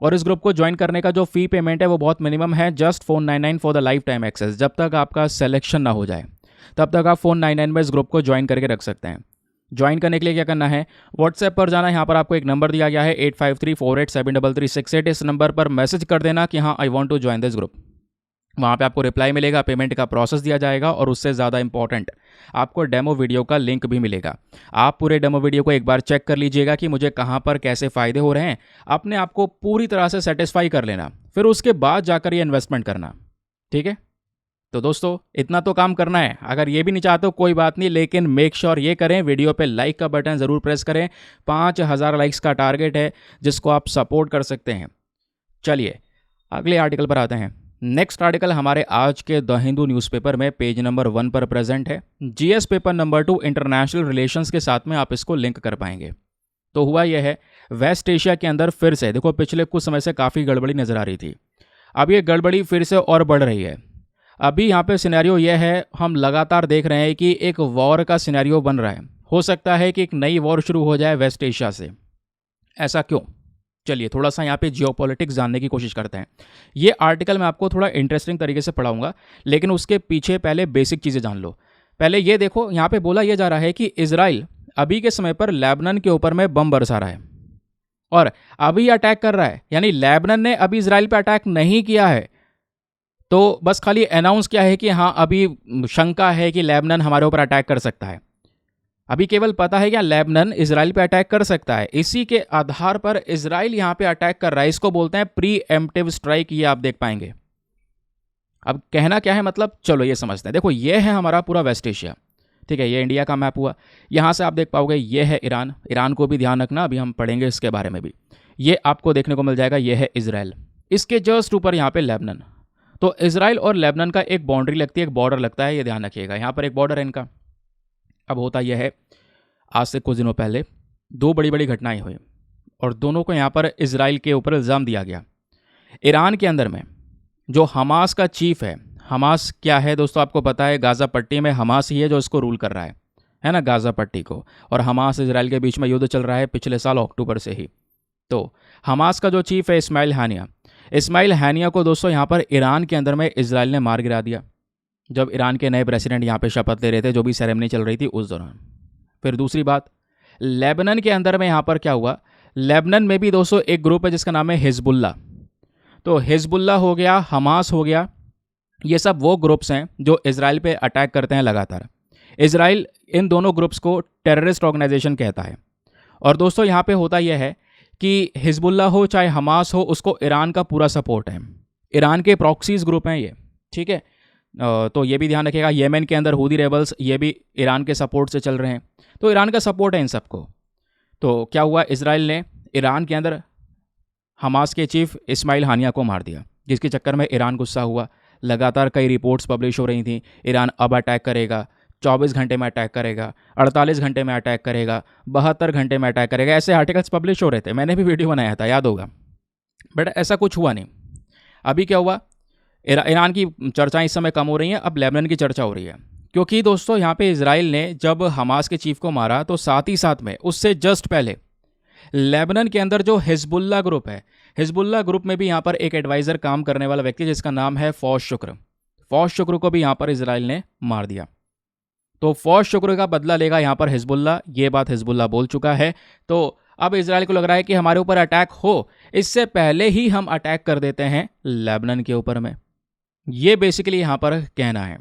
और इस ग्रुप को ज्वाइन करने का जो फी पेमेंट है वो बहुत मिनिमम है, just 499 for the lifetime access. जब तक आपका सिलेक्शन ना हो जाए तब तक आप 499 में इस ग्रुप को ज्वाइन करके रख सकते हैं। ज्वाइन करने के लिए क्या करना है, व्हाट्सएप पर जाना है। यहाँ पर आपको एक नंबर दिया गया है 8534873368। इस नंबर पर मैसेज कर देना कि हाँ, I want to join this group. वहाँ पे आपको रिप्लाई मिलेगा, पेमेंट का प्रोसेस दिया जाएगा, और उससे ज़्यादा इंपॉर्टेंट आपको डेमो वीडियो का लिंक भी मिलेगा। आप पूरे डेमो वीडियो को एक बार चेक कर लीजिएगा कि मुझे कहाँ पर कैसे फ़ायदे हो रहे हैं। अपने आप को पूरी तरह से सेटिस्फाई कर लेना, फिर उसके बाद जाकर ये इन्वेस्टमेंट करना। ठीक है, तो दोस्तों इतना तो काम करना है। अगर ये भी नहीं चाहते हो कोई बात नहीं, लेकिन मेक श्योर ये करें, वीडियो पे लाइक का बटन ज़रूर प्रेस करें। 5000 लाइक्स का टारगेट है जिसको आप सपोर्ट कर सकते हैं। चलिए अगले आर्टिकल पर आते हैं। नेक्स्ट आर्टिकल हमारे आज के द हिंदू न्यूज़पेपर में पेज नंबर 1 पर प्रेजेंट है। GS paper number 2 international relations के साथ में आप इसको लिंक कर पाएंगे। तो हुआ यह है, वेस्ट एशिया के अंदर फिर से देखो, पिछले कुछ समय से काफ़ी गड़बड़ी नज़र आ रही थी, अब ये गड़बड़ी फिर से और बढ़ रही है। अभी यहाँ पे सिनेरियो यह है, हम लगातार देख रहे हैं कि एक वॉर का सिनेरियो बन रहा है। हो सकता है कि एक नई वॉर शुरू हो जाए वेस्ट एशिया से। ऐसा क्यों? चलिए थोड़ा सा यहाँ पे जियोपॉलिटिक्स जानने की कोशिश करते हैं। ये आर्टिकल मैं आपको थोड़ा इंटरेस्टिंग तरीके से पढ़ाऊंगा, लेकिन उसके पीछे पहले बेसिक चीज़ें जान लो। पहले ये देखो, यहाँ पे बोला यह जा रहा है कि इजराइल अभी के समय पर लेबनान के ऊपर में बम बरसा रहा है और अभी अटैक कर रहा है। यानी लेबनान ने अभी इजराइल पे अटैक नहीं किया है, तो बस खाली अनाउंस किया है कि हाँ अभी शंका है कि लेबनान हमारे ऊपर अटैक कर सकता है। अभी केवल पता है कि लेबनान इजराइल पे अटैक कर सकता है, इसी के आधार पर इजराइल यहाँ पे अटैक कर रहा है। इसको बोलते हैं प्री एम्प्टिव स्ट्राइक, ये आप देख पाएंगे। अब कहना क्या है, मतलब चलो ये समझते हैं। देखो ये है हमारा पूरा वेस्ट एशिया, ठीक है, ये इंडिया का मैप हुआ। यहाँ से आप देख पाओगे ये है ईरान, ईरान को भी ध्यान रखना, अभी हम पढ़ेंगे इसके बारे में भी। ये आपको देखने को मिल जाएगा, ये है इजराइल, इसके जस्ट ऊपर यहाँ पे लेबनान। तो इजराइल और लेबनान का एक बाउंड्री लगती है, एक बॉर्डर लगता है, ये ध्यान रखिएगा। यहाँ पर एक बॉर्डर है इनका। अब होता यह है, आज से कुछ दिनों पहले 2 बड़ी बड़ी घटनाएं हुई और दोनों को यहाँ पर इजराइल के ऊपर इल्ज़ाम दिया गया। ईरान के अंदर में जो हमास का चीफ है, हमास क्या है दोस्तों आपको पता है, गाज़ा पट्टी में हमास ही है जो इसको रूल कर रहा है। है ना, गाज़ा पट्टी को। और हमास इजराइल के बीच में युद्ध चल रहा है पिछले साल अक्टूबर से ही। तो हमास का जो चीफ है इस्माइल हानिया को दोस्तों यहाँ पर ईरान के अंदर में इजराइल ने मार गिरा दिया, जब ईरान के नए प्रेसिडेंट यहाँ पे शपथ ले रहे थे, जो भी सेरेमनी चल रही थी उस दौरान। फिर दूसरी बात, लेबनान के अंदर में यहाँ पर क्या हुआ, लेबनान में भी दोस्तों एक ग्रुप है जिसका नाम है हिजबुल्ला। तो हिजबुल्ला हो गया, हमास हो गया, ये सब वो ग्रुप्स हैं जो इजराइल पे अटैक करते हैं लगातार। इजराइल इन दोनों ग्रुप्स को टेररिस्ट ऑर्गेनाइजेशन कहता है। और दोस्तों यहाँ पे होता यह है कि हिजबुल्ला हो चाहे हमास हो, उसको ईरान का पूरा सपोर्ट है। ईरान के प्रॉक्सीज ग्रुप हैं ये, ठीक है। तो ये भी ध्यान रखिएगा, येमेन के अंदर हूदी रेबल्स, ये भी ईरान के सपोर्ट से चल रहे हैं। तो ईरान का सपोर्ट है इन सबको। तो क्या हुआ, इजराइल ने ईरान के अंदर हमास के चीफ इस्माइल हानिया को मार दिया, जिसके चक्कर में ईरान गुस्सा हुआ। लगातार कई रिपोर्ट्स पब्लिश हो रही थी, ईरान अब अटैक करेगा, 24 घंटे में अटैक करेगा, 48 घंटे में अटैक करेगा, 72 घंटे में अटैक करेगा, ऐसे आर्टिकल्स पब्लिश हो रहे थे। मैंने भी वीडियो बनाया था, याद होगा। बट ऐसा कुछ हुआ नहीं। अभी क्या हुआ, ईरान की चर्चाएं इस समय कम हो रही हैं, अब लेबनान की चर्चा हो रही है। क्योंकि दोस्तों यहाँ पे इजराइल ने जब हमास के चीफ को मारा, तो साथ ही साथ में उससे जस्ट पहले लेबनान के अंदर जो हिजबुल्ला ग्रुप है, हिजबुल्ला ग्रुप में भी यहाँ पर एक एडवाइज़र काम करने वाला व्यक्ति जिसका नाम है फौज शुक्र को भी यहाँ पर इजराइल ने मार दिया। तो फौज शुक्र का बदला लेगा यहाँ पर हिजबुल्ला, ये बात हिजबुल्ला बोल चुका है। तो अब इजराइल को लग रहा है कि हमारे ऊपर अटैक हो, इससे पहले ही हम अटैक कर देते हैं लेबनान के ऊपर में। ये बेसिकली यहाँ पर कहना है,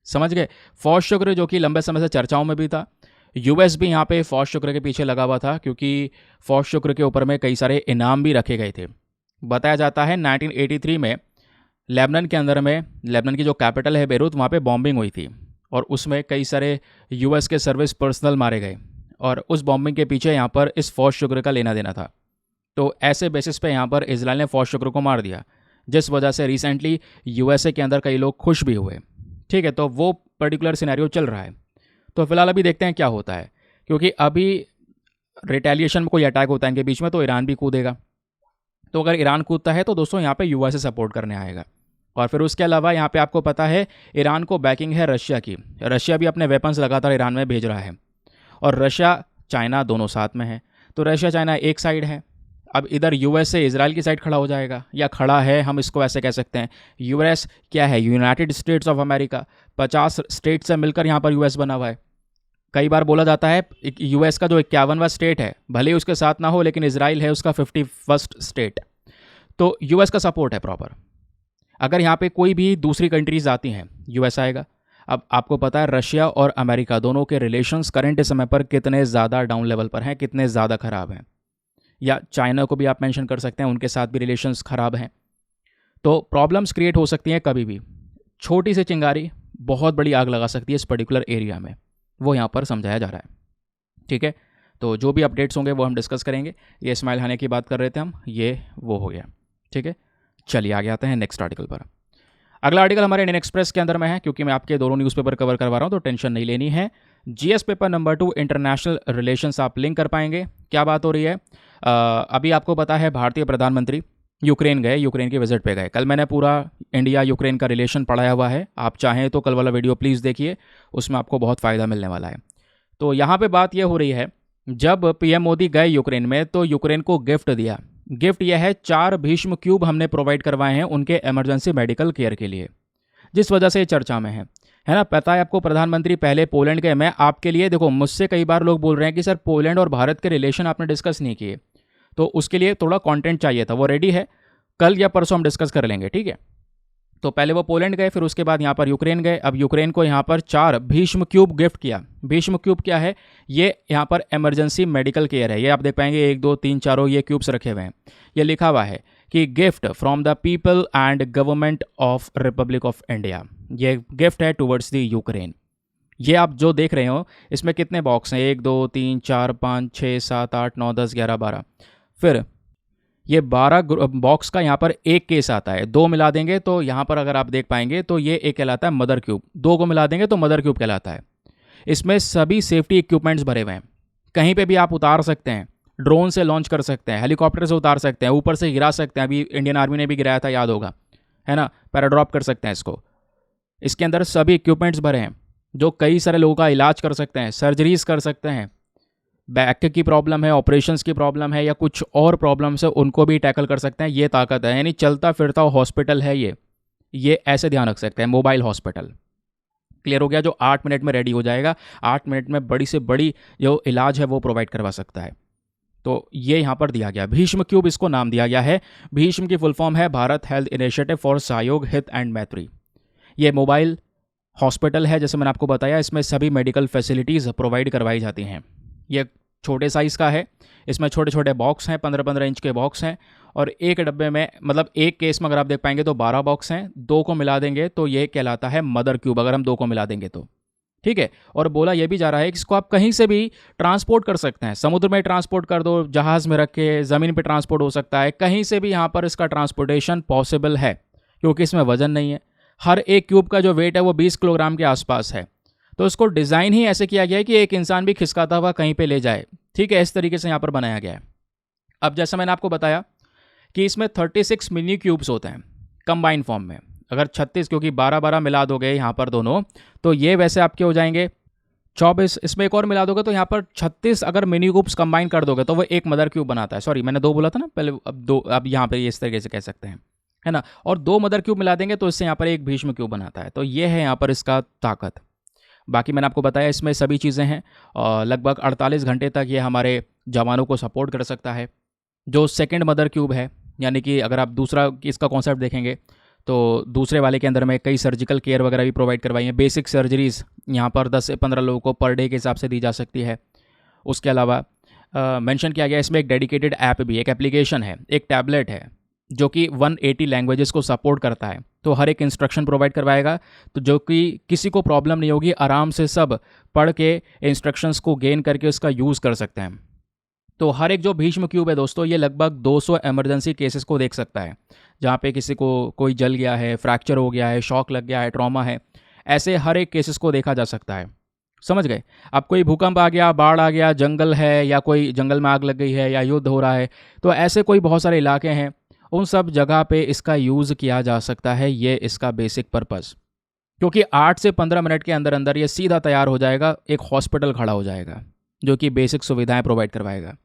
समझ गए। फौज शुक्र जो कि लंबे समय से चर्चाओं में भी था, यूएस भी यहाँ पे फौज शुक्र के पीछे लगा हुआ था, क्योंकि फौज शुक्र के ऊपर में कई सारे इनाम भी रखे गए थे। बताया जाता है 1983 में लेबनान के अंदर में, लेबनान की जो कैपिटल है बेरूत, वहाँ पे बॉम्बिंग हुई थी और उसमें कई सारे यूएस के सर्विस पर्सनल मारे गए, और उस बॉम्बिंग के पीछे यहाँ पर इस फौज शुक्र का लेना देना था। तो ऐसे बेसिस पे यहाँ पर इजराइल ने फौज शुक्र को मार दिया, जिस वजह से रिसेंटली यूएसए के अंदर कई लोग खुश भी हुए, ठीक है। तो वो पर्टिकुलर सिनेरियो चल रहा है। तो फिलहाल अभी देखते हैं क्या होता है, क्योंकि अभी रिटेलिएशन में कोई अटैक होता है इनके बीच में तो ईरान भी कूदेगा। तो अगर ईरान कूदता है तो दोस्तों यहाँ पे यूएसए सपोर्ट करने आएगा। और फिर उसके अलावा यहाँ पे आपको पता है ईरान को बैकिंग है रशिया की। रशिया भी अपने वेपन्स लगातार ईरान में भेज रहा है, और रशिया चाइना दोनों साथ में है। तो रशिया चाइना एक साइड है, अब इधर यूएसए इजराइल की साइड खड़ा हो जाएगा, या खड़ा है, हम इसको ऐसे कह सकते हैं। यूएस क्या है, United states of America, 50 state से मिलकर यहाँ पर यूएस बना हुआ है। कई बार बोला जाता है यूएस का जो 51वां स्टेट है, भले ही उसके साथ ना हो, लेकिन इजराइल है उसका 51st स्टेट। तो यूएस का सपोर्ट है प्रॉपर। अगर यहाँ पे कोई भी दूसरी कंट्रीज आती हैं, यूएस आएगा। अब आपको पता है रशिया और अमेरिका दोनों के रिलेशंस करंट समय पर कितने ज़्यादा डाउन लेवल पर हैं, कितने ज़्यादा ख़राब हैं। या चाइना को भी आप मेंशन कर सकते हैं, उनके साथ भी रिलेशंस ख़राब हैं। तो प्रॉब्लम्स क्रिएट हो सकती हैं कभी भी। छोटी सी चिंगारी बहुत बड़ी आग लगा सकती है इस पर्टिकुलर एरिया में, वो यहाँ पर समझाया जा रहा है, ठीक है। तो जो भी अपडेट्स होंगे वो हम डिस्कस करेंगे। ये इस्माइल हानिया की बात कर रहे थे हम, ये वो हो गया, ठीक है। चलिए आगे आते हैं नेक्स्ट आर्टिकल पर। अगला आर्टिकल हमारे इंडियन एक्सप्रेस के अंदर में है, क्योंकि मैं आपके दोनों न्यूज़पेपर कवर करवा रहा हूँ, तो टेंशन नहीं लेनी है। GS paper number 2 international relations आप लिंक कर पाएंगे। क्या बात हो रही है, अभी आपको पता है भारतीय प्रधानमंत्री यूक्रेन गए, यूक्रेन की विजिट पे गए। कल मैंने पूरा इंडिया यूक्रेन का रिलेशन पढ़ाया हुआ है, आप चाहें तो कल वाला वीडियो प्लीज़ देखिए, उसमें आपको बहुत फ़ायदा मिलने वाला है। तो यहाँ पे बात यह हो रही है, जब पीएम मोदी गए यूक्रेन में तो यूक्रेन को गिफ्ट दिया। गिफ्ट यह है 4 भीष्म क्यूब हमने प्रोवाइड करवाए हैं उनके इमरजेंसी मेडिकल केयर के लिए, जिस वजह से ये चर्चा में है ना। पता है आपको, प्रधानमंत्री पहले पोलैंड गए। मैं आपके लिए, देखो मुझसे कई बार लोग बोल रहे हैं कि सर पोलैंड और भारत के रिलेशन आपने डिस्कस नहीं किए, तो उसके लिए थोड़ा कंटेंट चाहिए था, वो रेडी है, कल या परसों हम डिस्कस कर लेंगे, ठीक है। तो पहले वो पोलैंड गए, फिर उसके बाद यहाँ पर यूक्रेन गए। अब यूक्रेन को यहाँ पर 4 भीष्म क्यूब गिफ्ट किया। भीष्म क्यूब क्या है, ये यहाँ पर इमरजेंसी मेडिकल केयर है। ये आप देख पाएंगे 1 2 3 4 ये क्यूब्स रखे हुए हैं। ये लिखा हुआ है कि gift from the people and government of Republic of India. ये गिफ्ट है टुवर्ड्स द यूक्रेन। ये आप जो देख रहे हो इसमें कितने बॉक्स हैं, 1 2 3 4 5 6 7 8 9 10 11 12। फिर ये 12 बॉक्स का यहाँ पर एक केस आता है, 2 मिला देंगे तो यहाँ पर अगर आप देख पाएंगे तो ये एक कहलाता है मदर क्यूब, 2 को मिला देंगे तो मदर क्यूब कहलाता है। इसमें सभी सेफ्टी इक्विपमेंट्स भरे हुए हैं, कहीं पे भी आप उतार सकते हैं, ड्रोन से लॉन्च कर सकते हैं, हेलीकॉप्टर से उतार सकते हैं, ऊपर से गिरा सकते हैं। अभी इंडियन आर्मी ने भी गिराया था, याद होगा, है ना, पैराड्रॉप कर सकते हैं इसको। इसके अंदर सभी इक्विपमेंट्स भरे हैं। जो कई सारे लोगों का इलाज कर सकते हैं, सर्जरीज कर सकते हैं, बैक की प्रॉब्लम है, ऑपरेशंस की प्रॉब्लम है या कुछ और प्रॉब्लम्स है, उनको भी टैकल कर सकते हैं। ये ताकत है, यानी चलता फिरता हॉस्पिटल है ये ऐसे ध्यान रख सकते हैं, मोबाइल हॉस्पिटल। क्लियर हो गया? जो 8 मिनट में रेडी हो जाएगा, 8 मिनट में बड़ी से बड़ी जो इलाज है वो प्रोवाइड करवा सकता है। तो ये यहाँ पर दिया गया, भीष्म क्यूब इसको नाम दिया गया है। भीष्म की फुल फॉर्म है भारत हेल्थ इनिशिएटिव फॉर सहयोग हित एंड मैत्री। ये मोबाइल हॉस्पिटल है, जैसे मैंने आपको बताया, इसमें सभी मेडिकल फैसिलिटीज़ प्रोवाइड करवाई जाती हैं। ये छोटे साइज़ का है, इसमें छोटे छोटे बॉक्स हैं, 15-15 इंच के बॉक्स हैं, और एक डब्बे में, मतलब एक केस में अगर आप देख पाएंगे तो 12 बॉक्स हैं। दो को मिला देंगे तो ये कहलाता है मदर क्यूब, अगर हम दो को मिला देंगे तो। ठीक है। और बोला यह भी जा रहा है कि इसको आप कहीं से भी ट्रांसपोर्ट कर सकते हैं, समुद्र में ट्रांसपोर्ट कर दो, जहाज़ में रख के, ज़मीन पे ट्रांसपोर्ट हो सकता है, कहीं से भी यहाँ पर इसका ट्रांसपोर्टेशन पॉसिबल है, क्योंकि इसमें वजन नहीं है। हर एक क्यूब का जो वेट है वो 20 किलोग्राम के आसपास है। तो इसको डिज़ाइन ही ऐसे किया गया है कि एक इंसान भी खिसकाता हुआ कहीं पे ले जाए। ठीक है, इस तरीके से यहाँ पर बनाया गया है। अब जैसा मैंने आपको बताया कि इसमें 36 मिनी क्यूब्स होते हैं कंबाइन फॉर्म में। अगर 36, क्योंकि 12-12 मिला दोगे यहाँ पर दोनों, तो ये वैसे आपके हो जाएंगे 24। इसमें एक और मिला दोगे तो यहाँ पर 36 अगर मिनी क्यूब्स कंबाइन कर दोगे तो वो एक मदर क्यूब बनाता है। सॉरी, मैंने दो बोला था ना पहले, अब दो, अब यहाँ पे इस तरीके से कह सकते हैं, है ना। और दो मदर क्यूब मिला देंगे तो इससे यहाँ पर एक भीष्म क्यूब बनाता है। तो ये है यहाँ पर इसका ताकत। बाकी मैंने आपको बताया इसमें सभी चीज़ें हैं, और लगभग 48 घंटे तक ये हमारे जवानों को सपोर्ट कर सकता है। जो सेकंड मदर क्यूब है, यानी कि अगर आप दूसरा इसका कॉन्सेप्ट देखेंगे तो दूसरे वाले के अंदर में कई सर्जिकल केयर वगैरह भी प्रोवाइड करवाई हैं। बेसिक सर्जरीज़ यहाँ पर 10 से 15 लोगों को पर डे के हिसाब से दी जा सकती है। उसके अलावा मेंशन किया गया इसमें एक डेडिकेटेड ऐप भी, एक एप्लीकेशन है, एक टैबलेट है जो कि 180 लैंग्वेजेस को सपोर्ट करता है। तो हर एक इंस्ट्रक्शन प्रोवाइड करवाएगा, तो जो कि किसी को प्रॉब्लम नहीं होगी, आराम से सब पढ़ के इंस्ट्रक्शंस को गेन करके उसका यूज़ कर सकते हैं। तो हर एक जो भीष्म क्यूब है दोस्तों, ये लगभग 200 इमरजेंसी केसेस को देख सकता है, जहाँ पे किसी को कोई जल गया है, फ्रैक्चर हो गया है, शॉक लग गया है, ट्रॉमा है, ऐसे हर एक केसेस को देखा जा सकता है। समझ गए? अब कोई भूकंप आ गया, बाढ़ आ गया, जंगल है, या कोई जंगल में आग लग गई है, या युद्ध हो रहा है, तो ऐसे कोई बहुत सारे इलाके हैं, उन सब जगह पे इसका यूज़ किया जा सकता है। ये इसका बेसिक पर्पस, क्योंकि 8 से 15 मिनट के अंदर अंदर ये सीधा तैयार हो जाएगा, एक हॉस्पिटल खड़ा हो जाएगा जो कि बेसिक सुविधाएं प्रोवाइड करवाएगा।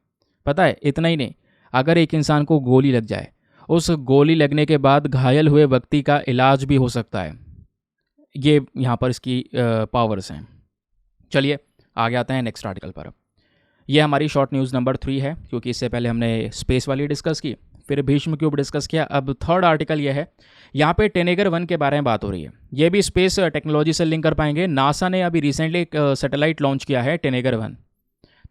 पता है, इतना ही नहीं, अगर एक इंसान को गोली लग जाए, उस गोली लगने के बाद घायल हुए व्यक्ति का इलाज भी हो सकता है। ये यहाँ पर इसकी पावर्स हैं। चलिए आगे आते हैं नेक्स्ट आर्टिकल पर। यह हमारी शॉर्ट न्यूज़ नंबर 3 है, क्योंकि इससे पहले हमने स्पेस वाली डिस्कस की, फिर भीष्म क्यूब डिस्कस किया। अब थर्ड आर्टिकल ये है, यहाँ पे टेनेगर 1 के बारे में बात हो रही है। ये भी स्पेस टेक्नोलॉजी से लिंक कर पाएंगे। नासा ने अभी रिसेंटली एक सैटेलाइट लॉन्च किया है, टेनेगर 1।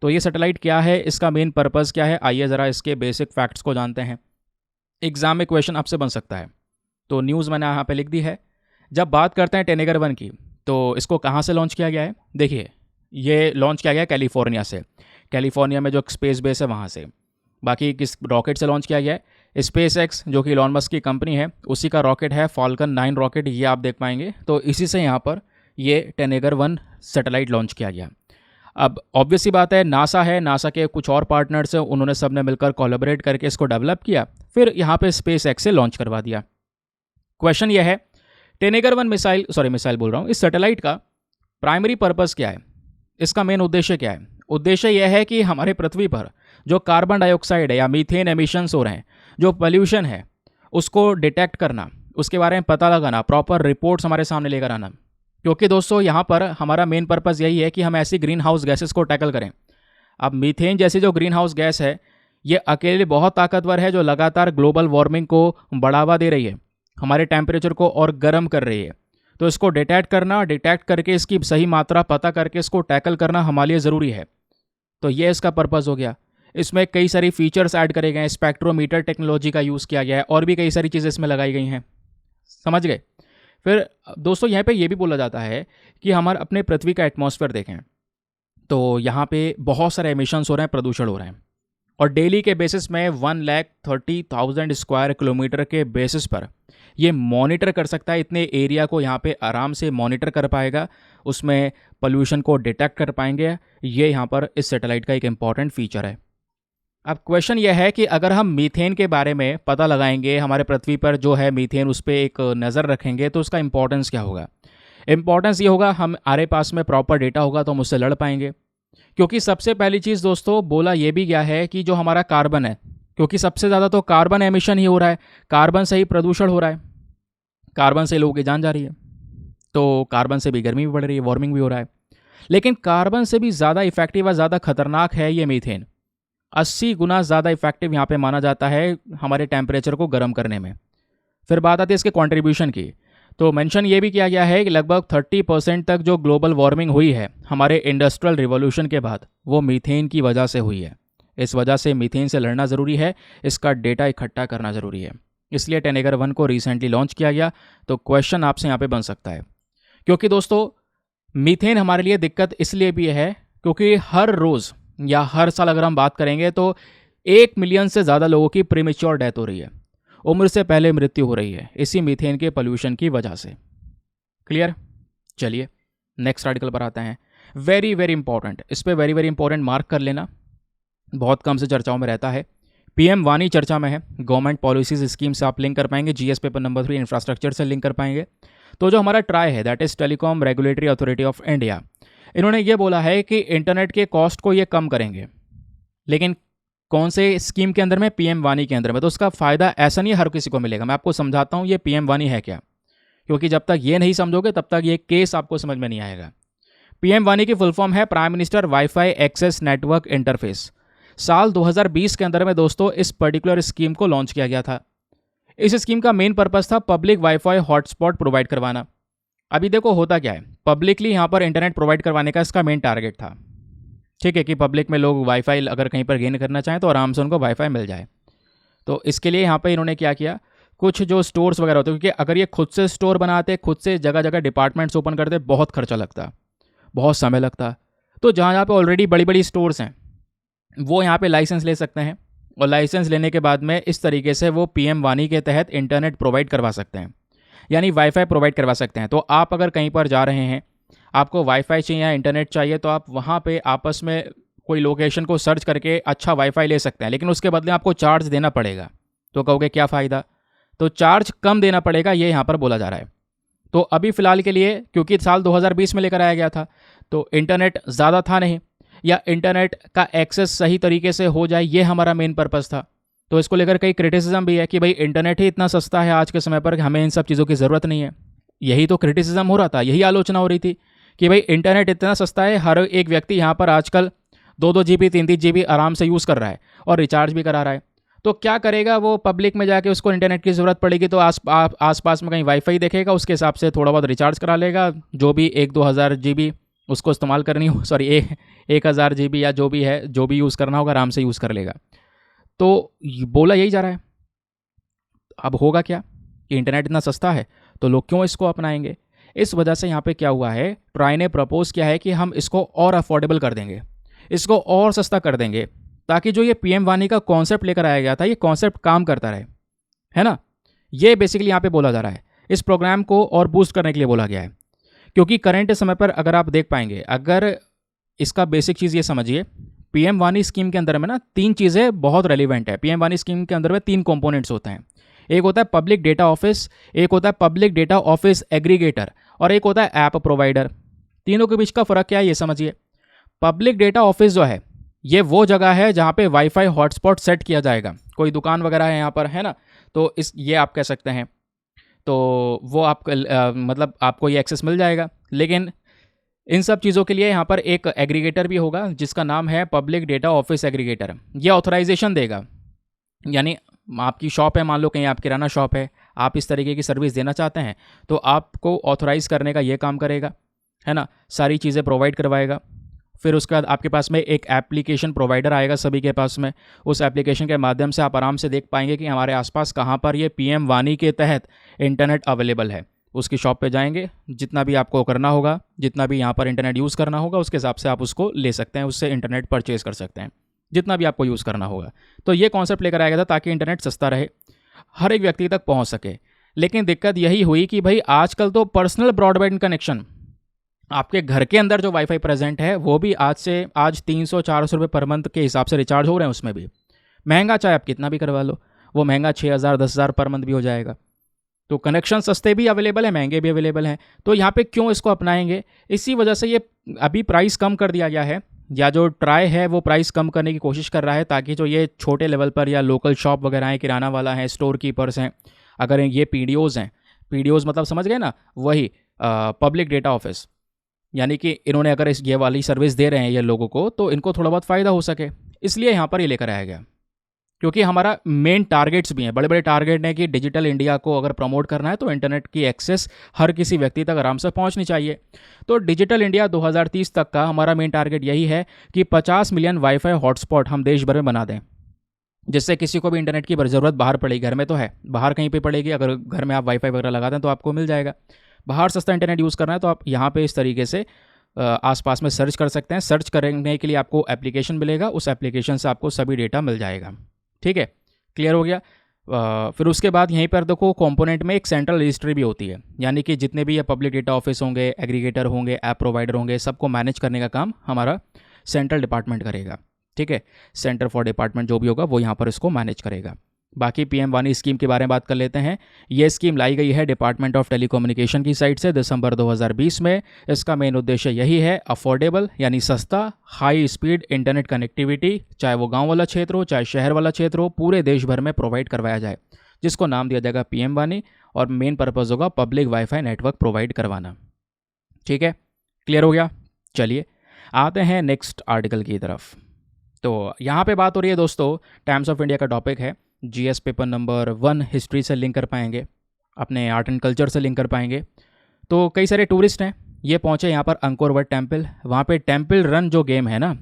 तो ये सैटेलाइट क्या है, इसका मेन पर्पज़ क्या है, आइए ज़रा इसके बेसिक फैक्ट्स को जानते हैं। एग्जाम में क्वेश्चन आपसे बन सकता है, तो न्यूज़ मैंने यहाँ पे लिख दी है। जब बात करते हैं टेनेगर 1 की, तो इसको कहाँ से लॉन्च किया गया है? देखिए, ये लॉन्च किया गया है कैलिफोर्निया से। कैलिफोर्निया में जो स्पेस बेस है वहाँ से। बाकी किस रॉकेट से लॉन्च किया गया है? स्पेस एक्स, जो कि इलॉन मस्क की कंपनी है, उसी का रॉकेट है फाल्कन 9 रॉकेट, ये आप देख पाएंगे। तो इसी से यहाँ पर ये टेनेगर 1 सैटेलाइट लॉन्च किया गया। अब ऑब्वियस सी बात है, नासा है, नासा के कुछ और पार्टनर्स हैं, उन्होंने सब ने मिलकर कोलैबोरेट करके इसको डेवलप किया, फिर यहाँ पे स्पेस एक्स से लॉन्च करवा दिया। क्वेश्चन ये है, टेनेगर 1 मिसाइल बोल रहा हूँ, इस सैटेलाइट का प्राइमरी पर्पज़ क्या है, इसका मेन उद्देश्य क्या है? उद्देश्य यह है कि हमारे पृथ्वी पर जो कार्बन डाइऑक्साइड है या मीथेन एमिशंस हो रहे हैं, जो पोल्यूशन है, उसको डिटेक्ट करना, उसके बारे में पता लगाना, प्रॉपर रिपोर्ट्स हमारे सामने लेकर आना। क्योंकि दोस्तों यहाँ पर हमारा मेन पर्पज़ यही है कि हम ऐसी ग्रीन हाउस गैसेस को टैकल करें। अब मीथेन जैसी जो ग्रीन हाउस गैस है, ये अकेले बहुत ताकतवर है, जो लगातार ग्लोबल वार्मिंग को बढ़ावा दे रही है, हमारे टेम्परेचर को और गर्म कर रही है। तो इसको डिटेक्ट करना, डिटेक्ट करके इसकी सही मात्रा पता करके इसको टैकल करना हमारे लिए ज़रूरी है। तो ये इसका पर्पज़ हो गया। इसमें कई सारी फीचर्स ऐड करे गए हैं, स्पेक्ट्रोमीटर टेक्नोलॉजी का यूज़ किया गया है, और भी कई सारी चीज़ें इसमें लगाई गई हैं। समझ गए? फिर दोस्तों यहाँ पे ये भी बोला जाता है कि हमारे अपने पृथ्वी का एटमॉस्फेयर देखें, तो यहाँ पे बहुत सारे एमिशंस हो रहे हैं, प्रदूषण हो रहे हैं, और डेली के बेसिस में 1,30,000 स्क्वायर किलोमीटर के बेसिस पर ये मॉनिटर कर सकता है। इतने एरिया को यहाँ पे आराम से मॉनिटर कर पाएगा, उसमें पोल्यूशन को डिटेक्ट कर पाएंगे। ये यहाँ पर इस सैटेलाइट का एक इम्पॉर्टेंट फीचर है। अब क्वेश्चन यह है कि अगर हम मीथेन के बारे में पता लगाएंगे, हमारे पृथ्वी पर जो है मीथेन, उस पर एक नज़र रखेंगे, तो उसका इंपॉर्टेंस क्या होगा? इंपॉर्टेंस ये होगा हमारे पास में प्रॉपर डेटा होगा तो हम उससे लड़ पाएंगे। क्योंकि सबसे पहली चीज़ दोस्तों बोला ये भी गया है कि जो हमारा कार्बन है, क्योंकि सबसे ज़्यादा तो कार्बन एमिशन ही हो रहा है, कार्बन से ही प्रदूषण हो रहा है, कार्बन से लोगों की जान जा रही है, तो कार्बन से भी गर्मी भी बढ़ रही है, वार्मिंग भी हो रहा है। लेकिन कार्बन से भी ज़्यादा इफेक्टिव और ज़्यादा खतरनाक है ये मीथेन। 80 गुना ज़्यादा इफेक्टिव यहाँ पे माना जाता है हमारे टेम्परेचर को गर्म करने में। फिर बात आती है इसके कंट्रीब्यूशन की, तो मेंशन ये भी किया गया है कि लगभग 30% तक जो ग्लोबल वार्मिंग हुई है हमारे इंडस्ट्रियल रिवॉल्यूशन के बाद, वो मीथेन की वजह से हुई है। इस वजह से मीथेन से लड़ना ज़रूरी है, इसका डेटा इकट्ठा करना ज़रूरी है। इसलिए टेनेगर 1 को रिसेंटली लॉन्च किया गया। तो क्वेश्चन आपसे यहाँ पे बन सकता है, क्योंकि दोस्तों मीथेन हमारे लिए दिक्कत इसलिए भी है क्योंकि हर रोज़ या हर साल अगर हम बात करेंगे तो 1 मिलियन से ज़्यादा लोगों की प्रीमेच्योर डेथ हो रही है, उम्र से पहले मृत्यु हो रही है इसी मीथेन के पोल्यूशन की वजह से। क्लियर? चलिए नेक्स्ट आर्टिकल पर आते हैं। वेरी वेरी इंपॉर्टेंट, इस पर वेरी वेरी इंपॉर्टेंट मार्क कर लेना, बहुत कम से चर्चाओं में रहता है। पीएम वानी चर्चा में है, गवर्नमेंट पॉलिसीज स्कीम से आप लिंक कर पाएंगे, जीएस पेपर नंबर 3 इंफ्रास्ट्रक्चर से लिंक कर पाएंगे। तो जो हमारा ट्राई है that is telecom regulatory authority of India, इन्होंने ये बोला है कि इंटरनेट के कॉस्ट को ये कम करेंगे। लेकिन कौन से स्कीम के अंदर में? पीएम वानी के अंदर में। तो उसका फ़ायदा ऐसा नहीं हर किसी को मिलेगा। मैं आपको समझाता हूँ ये पीएम वानी है क्या, क्योंकि जब तक ये नहीं समझोगे तब तक ये केस आपको समझ में नहीं आएगा। पीएम वानी की फुल फॉर्म है prime minister wifi access network interface. साल 2020 के अंदर में दोस्तों इस पर्टिकुलर स्कीम को लॉन्च किया गया था। इस स्कीम का मेन पर्पस था पब्लिक वाईफाई हॉटस्पॉट प्रोवाइड करवाना। अभी देखो होता क्या है, पब्लिकली यहाँ पर इंटरनेट प्रोवाइड करवाने का इसका मेन टारगेट था। ठीक है कि पब्लिक में लोग वाईफाई अगर कहीं पर गेन करना चाहें तो आराम से उनको वाईफाई मिल जाए। तो इसके लिए यहाँ पर इन्होंने क्या किया, कुछ जो स्टोर्स वगैरह होते हैं, क्योंकि अगर ये खुद से स्टोर बनाते, खुद से जगह जगह डिपार्टमेंट्स ओपन करते, बहुत खर्चा लगता, बहुत समय लगता। तो जहाँ जहाँ पे ऑलरेडी बड़ी बड़ी स्टोर्स हैं वो यहाँ पे लाइसेंस ले सकते हैं, और लाइसेंस लेने के बाद में इस तरीके से वो पीएम वानी के तहत इंटरनेट प्रोवाइड करवा सकते हैं, यानी वाईफाई प्रोवाइड करवा सकते हैं। तो आप अगर कहीं पर जा रहे हैं, आपको वाईफाई चाहिए या इंटरनेट चाहिए, तो आप वहाँ पे आपस में कोई लोकेशन को सर्च करके अच्छा वाईफाई ले सकते हैं, लेकिन उसके बदले आपको चार्ज देना पड़ेगा। तो कहोगे क्या फ़ायदा? तो चार्ज कम देना पड़ेगा, ये यहाँ पर बोला जा रहा है। तो अभी फ़िलहाल के लिए, क्योंकि साल 2020 में लेकर आया गया था, तो इंटरनेट ज़्यादा था नहीं, या इंटरनेट का एक्सेस सही तरीके से हो जाए, ये हमारा मेन पर्पस था। तो इसको लेकर कई क्रिटिसिज्म भी है कि भाई इंटरनेट ही इतना सस्ता है आज के समय पर, हमें इन सब चीज़ों की ज़रूरत नहीं है। यही तो क्रिटिसिज्म हो रहा था, यही आलोचना हो रही थी कि भाई इंटरनेट इतना सस्ता है, हर एक व्यक्ति यहाँ पर आजकल 2-2 GB 3-3 GB आराम से यूज़ कर रहा है और रिचार्ज भी करा रहा है। तो क्या करेगा वो, पब्लिक में जाके उसको इंटरनेट की ज़रूरत पड़ेगी तो आस पास में कहीं वाईफाई देखेगा, उसके हिसाब से थोड़ा बहुत रिचार्ज करा लेगा, जो भी 1-2 हज़ार GB उसको इस्तेमाल करनी हो, सॉरी 1,000 GB या जो भी है, जो भी यूज़ करना होगा आराम से यूज़ कर लेगा। तो बोला यही जा रहा है। अब होगा क्या कि इंटरनेट इतना सस्ता है तो लोग क्यों इसको अपनाएंगे? इस वजह से यहाँ पे क्या हुआ है, ट्राई ने प्रपोज किया है कि हम इसको और अफोर्डेबल कर देंगे, इसको और सस्ता कर देंगे, ताकि जो ये पीएम वानी का कॉन्सेप्ट लेकर आया गया था, ये कॉन्सेप्ट काम करता रहे, है ना। ये बेसिकली यहाँ पे बोला जा रहा है, इस प्रोग्राम को और बूस्ट करने के लिए बोला गया है। क्योंकि करंट समय पर अगर आप देख पाएंगे, अगर इसका बेसिक चीज़ ये समझिए, पीएम वानी स्कीम के अंदर में ना 3 चीज़ें बहुत रेलिवेंट है। पीएम वानी स्कीम के अंदर में 3 कंपोनेंट्स होते हैं। एक होता है पब्लिक डेटा ऑफिस, एक होता है पब्लिक डेटा ऑफिस एग्रीगेटर, और एक होता है ऐप प्रोवाइडर। तीनों के बीच का फ़र्क क्या है ये समझिए। पब्लिक डेटा ऑफिस जो है, ये वो जगह है जहाँ पे वाईफाई हॉटस्पॉट सेट किया जाएगा। कोई दुकान वगैरह है यहाँ पर, है ना, तो ये आप कह सकते हैं, तो वो आप मतलब आपको ये एक्सेस मिल जाएगा। लेकिन इन सब चीज़ों के लिए यहाँ पर एक एग्रीगेटर भी होगा जिसका नाम है पब्लिक डेटा ऑफिस एग्रीगेटर। ये ऑथराइजेशन देगा, यानी आपकी शॉप है, मान लो कहीं आप किराना शॉप है, आप इस तरीके की सर्विस देना चाहते हैं तो आपको ऑथराइज़ करने का ये काम करेगा, है ना, सारी चीज़ें प्रोवाइड करवाएगा। फिर उसके बाद आपके पास में एक एप्लीकेशन प्रोवाइडर आएगा सभी के पास में, उस एप्लीकेशन के माध्यम से आप आराम से देख पाएंगे कि हमारे आसपास कहाँ पर ये पीएम वानी के तहत इंटरनेट अवेलेबल है। उसकी शॉप पे जाएंगे, जितना भी आपको करना होगा, जितना भी यहाँ पर इंटरनेट यूज़ करना होगा, उसके हिसाब से आप उसको ले सकते हैं, उससे इंटरनेट परचेज़ कर सकते हैं, जितना भी आपको यूज़ करना होगा। तो ये कॉन्सेप्ट लेकर आया गया था ताकि इंटरनेट सस्ता रहे, हर एक व्यक्ति तक पहुँच सके। लेकिन दिक्कत यही हुई कि भाई आजकल तो पर्सनल ब्रॉडबैंड कनेक्शन, आपके घर के अंदर जो वाईफाई प्रेजेंट है वो भी आज 300-400 रुपये पर मंथ के हिसाब से रिचार्ज हो रहे हैं। उसमें भी महंगा, चाहे आप कितना भी करवा लो, वो महंगा 6,000 10,000 पर मंथ भी हो जाएगा। तो कनेक्शन सस्ते भी अवेलेबल है, महंगे भी अवेलेबल हैं। तो यहाँ पे क्यों इसको अपनाएंगे, इसी वजह से ये अभी प्राइस कम कर दिया गया है, या जो ट्राई है वो प्राइस कम करने की कोशिश कर रहा है, ताकि जो ये छोटे लेवल पर या लोकल शॉप वगैरह हैं, किराना वाला है, स्टोर कीपर्स हैं, अगर ये पीडीओज़ हैं, पीडीओज़ मतलब समझ गए ना, वही पब्लिक डेटा ऑफिस, यानी कि इन्होंने अगर इस ये वाली सर्विस दे रहे हैं ये लोगों को, तो इनको थोड़ा बहुत फ़ायदा हो सके, इसलिए यहाँ पर ये लेकर आया गया। क्योंकि हमारा मेन टारगेट्स भी हैं, बड़े बड़े टारगेट हैं कि डिजिटल इंडिया को अगर प्रमोट करना है तो इंटरनेट की एक्सेस हर किसी व्यक्ति तक आराम से पहुंचनी चाहिए। तो डिजिटल इंडिया 2030 तक का हमारा मेन टारगेट यही है कि 50 मिलियन वाईफाई हॉटस्पॉट हम देश भर में बना दें, जिससे किसी को भी इंटरनेट की ज़रूरत बाहर पड़ेगी, घर में तो है, बाहर कहीं पे पड़ेगी, अगर घर में आप वाईफाई वगैरह लगा दें तो आपको मिल जाएगा। बाहर सस्ता इंटरनेट यूज़ करना है तो आप यहाँ पे इस तरीके से आसपास में सर्च कर सकते हैं। सर्च करने के लिए आपको एप्लीकेशन मिलेगा, उस एप्लीकेशन से आपको सभी डेटा मिल जाएगा। ठीक है, क्लियर हो गया। फिर उसके बाद यहीं पर देखो कंपोनेंट में एक सेंट्रल रजिस्ट्री भी होती है, यानी कि जितने भी ये पब्लिक डेटा ऑफिस होंगे, एग्रीगेटर होंगे, ऐप प्रोवाइडर होंगे, सबको मैनेज करने का काम हमारा सेंट्रल डिपार्टमेंट करेगा। ठीक है, सेंटर फॉर डिपार्टमेंट जो भी होगा वो यहाँ पर इसको मैनेज करेगा। बाकी पीएम वानी स्कीम के बारे में बात कर लेते हैं। ये स्कीम लाई गई है डिपार्टमेंट ऑफ टेलीकम्युनिकेशन की साइड से दिसंबर 2020 में। इसका मेन उद्देश्य यही है, अफोर्डेबल यानी सस्ता, हाई स्पीड इंटरनेट कनेक्टिविटी, चाहे वो गांव वाला क्षेत्र हो चाहे शहर वाला क्षेत्र हो, पूरे देश भर में प्रोवाइड करवाया जाए, जिसको नाम दिया जाएगा पीएम वानी, और मेन पर्पज़ होगा पब्लिक वाईफाई नेटवर्क प्रोवाइड करवाना। ठीक है, क्लियर हो गया। चलिए आते हैं नेक्स्ट आर्टिकल की तरफ। तो यहाँ पे बात हो रही है दोस्तों, टाइम्स ऑफ इंडिया का टॉपिक है, जीएस पेपर नंबर 1 हिस्ट्री से लिंक कर पाएंगे, अपने आर्ट एंड कल्चर से लिंक कर पाएंगे। तो कई सारे टूरिस्ट हैं, ये पहुँचे यहाँ पर अंकोर वट टेम्पल, वहाँ पे टेम्पल रन जो गेम है ना,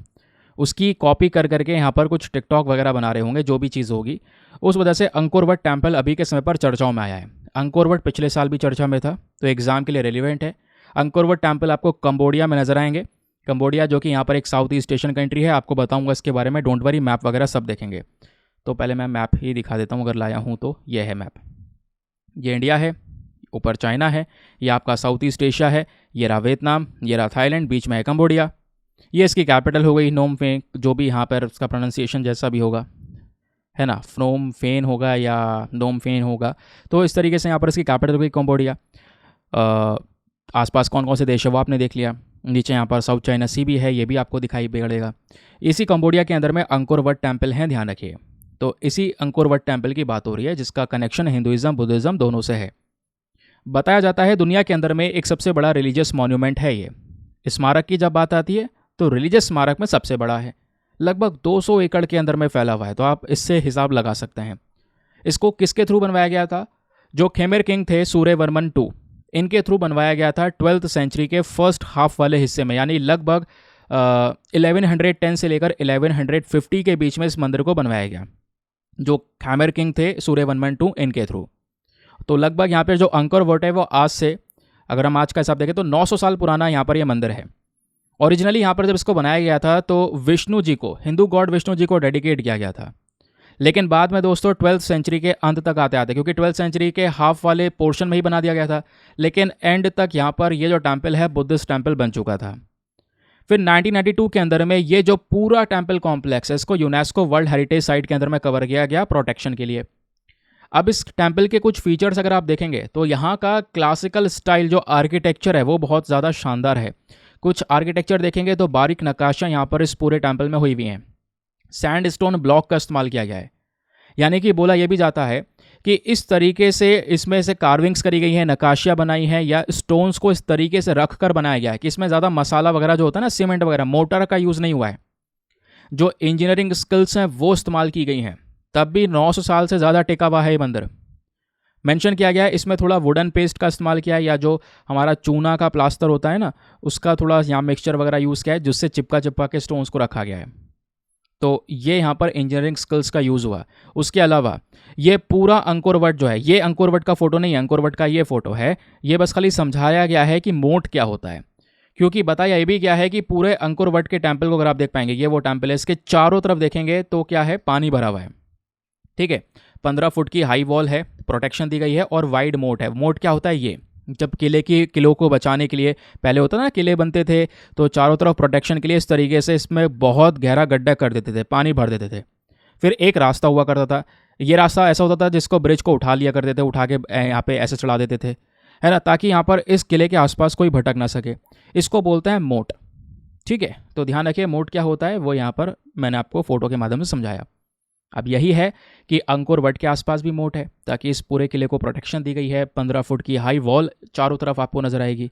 उसकी कॉपी कर करके यहाँ पर कुछ टिकटॉक वगैरह बना रहे होंगे, जो भी चीज़ होगी, उस वजह से अंकोर वट टेम्पल अभी के समय पर चर्चाओं में आया है। अंकोर वट पिछले साल भी चर्चा में था, तो एग्जाम के लिए रेलिवेंट है। अंकोर वट टेम्पल आपको कंबोडिया में नजर आएंगे, कंबोडिया जो कि यहाँ पर एक साउथ ईस्ट एशियन कंट्री है। आपको बताऊंगा इसके बारे में, डोंट वरी, मैप वगैरह सब देखेंगे। तो पहले मैं मैप ही दिखा देता हूँ, अगर लाया हूँ तो ये है मैप। ये इंडिया है, ऊपर चाइना है, ये आपका साउथ ईस्ट एशिया है, ये रहा वियतनाम, ये रहा थाईलैंड, बीच में है कंबोडिया। ये इसकी कैपिटल हो गई नोम फेन, जो भी यहाँ पर उसका प्रोनाउंसिएशन जैसा भी होगा, है ना, फ्नोम फेन होगा या नोम फेन होगा। तो इस तरीके से यहाँ पर इसकी कैपिटल हो गई कंबोडिया। आसपास कौन कौन से देश है वो आपने देख लिया। नीचे यहाँ पर साउथ चाइना सी भी है, ये भी आपको दिखाई पड़ेगा। इसी कंबोडिया के अंदर में अंकोर वट टेम्पल हैं, ध्यान रखिए। तो इसी अंकोर वट टेम्पल की बात हो रही है, जिसका कनेक्शन हिंदुइज्म बुद्धिज्म दोनों से है। बताया जाता है दुनिया के अंदर में एक सबसे बड़ा रिलीजियस मॉन्यूमेंट है ये। स्मारक की जब बात आती है तो रिलीजियस स्मारक में सबसे बड़ा है, लगभग 200 एकड़ के अंदर में फैला हुआ है। तो आप इससे हिसाब लगा सकते हैं। इसको किसके थ्रू बनवाया गया था? जो खेमेर किंग थे सूर्यवर्मन II, इनके थ्रू बनवाया गया था 12th सेंचुरी के फर्स्ट हाफ वाले हिस्से में, यानी लगभग 1110 से लेकर 1150 के बीच में इस मंदिर को बनवाया गया। जो खेमेर किंग थे सूर्यवर्मन II, इनके थ्रू। तो लगभग यहाँ पे जो अंकोर वट है वो आज से, अगर हम आज का हिसाब देखें तो 900 साल पुराना यहाँ पर ये मंदिर है। ओरिजिनली यहाँ पर जब इसको बनाया गया था तो विष्णु जी को, हिंदू गॉड विष्णु जी को डेडिकेट किया गया था। लेकिन बाद में दोस्तों 12th सेंचुरी के अंत तक आते आते, क्योंकि 12th सेंचुरी के हाफ वाले पोर्शन में ही बना दिया गया था, लेकिन एंड तक यहाँ पर ये जो टेम्पल है बुद्धिस्ट टेम्पल बन चुका था। फिर 1992 के अंदर में ये जो पूरा टेम्पल कॉम्प्लेक्स है, इसको यूनेस्को वर्ल्ड हेरिटेज साइट के अंदर में कवर किया गया प्रोटेक्शन के लिए। अब इस टेम्पल के कुछ फीचर्स अगर आप देखेंगे तो यहाँ का क्लासिकल स्टाइल जो आर्किटेक्चर है वो बहुत ज़्यादा शानदार है। कुछ आर्किटेक्चर देखेंगे तो बारीक नक्काशियाँ यहाँ पर इस पूरे टेम्पल में हुई हुई हैं। सैंडस्टोन ब्लॉक का इस्तेमाल किया गया है, यानी कि बोला यह भी जाता है कि इस तरीके से इसमें से कार्विंग्स करी गई हैं, नक्काशियाँ बनाई हैं, या स्टोन्स को इस तरीके से रख कर बनाया गया है कि इसमें ज़्यादा मसाला वगैरह जो होता है ना, सीमेंट वगैरह, मोटर का यूज़ नहीं हुआ है। जो इंजीनियरिंग स्किल्स हैं वो इस्तेमाल की गई हैं। तब भी 900 साल से ज़्यादा टिका हुआ है ये मंदिर। मेंशन किया गया है इसमें थोड़ा वुडन पेस्ट का इस्तेमाल किया है, या जो हमारा चूना का प्लास्टर होता है ना, उसका थोड़ा यहाँ मिक्सचर वगैरह यूज़ किया है, जिससे चिपका के स्टोन्स को रखा गया है। तो ये यहाँ पर इंजीनियरिंग स्किल्स का यूज़ हुआ। उसके अलावा ये पूरा अंकोर वट जो है, ये अंकोर वट का फोटो नहीं है, अंकोर वट का ये फोटो है। ये बस खाली समझाया गया है कि मोट क्या होता है, क्योंकि बताया ये भी क्या है कि पूरे अंकोर वट के टेम्पल को अगर आप देख पाएंगे, ये वो टेम्पल है, इसके चारों तरफ देखेंगे तो क्या है, पानी भरा हुआ है। ठीक है, 15 फुट की हाई वॉल है, प्रोटेक्शन दी गई है, और वाइड मोट है। मोट क्या होता है? ये जब किलों को बचाने के लिए, पहले होता ना किले बनते थे तो चारों तरफ प्रोटेक्शन के लिए इस तरीके से इसमें बहुत गहरा गड्ढा कर देते थे, पानी भर देते थे। फिर एक रास्ता हुआ करता था, ये रास्ता ऐसा होता था जिसको ब्रिज को उठा लिया करते थे, उठा के यहाँ पे ऐसे चढ़ा देते थे, है ना, ताकि यहाँ पर इस किले के आसपास कोई भटक ना सके। इसको बोलते हैं मोट। ठीक है, तो ध्यान रखिए मोट क्या होता है, वो यहाँ पर मैंने आपको फोटो के माध्यम से समझाया। अब यही है कि अंकोर वट के आसपास भी मोट है, ताकि इस पूरे किले को प्रोटेक्शन दी गई है। 15 फुट की हाई वॉल चारों तरफ आपको नजर आएगी,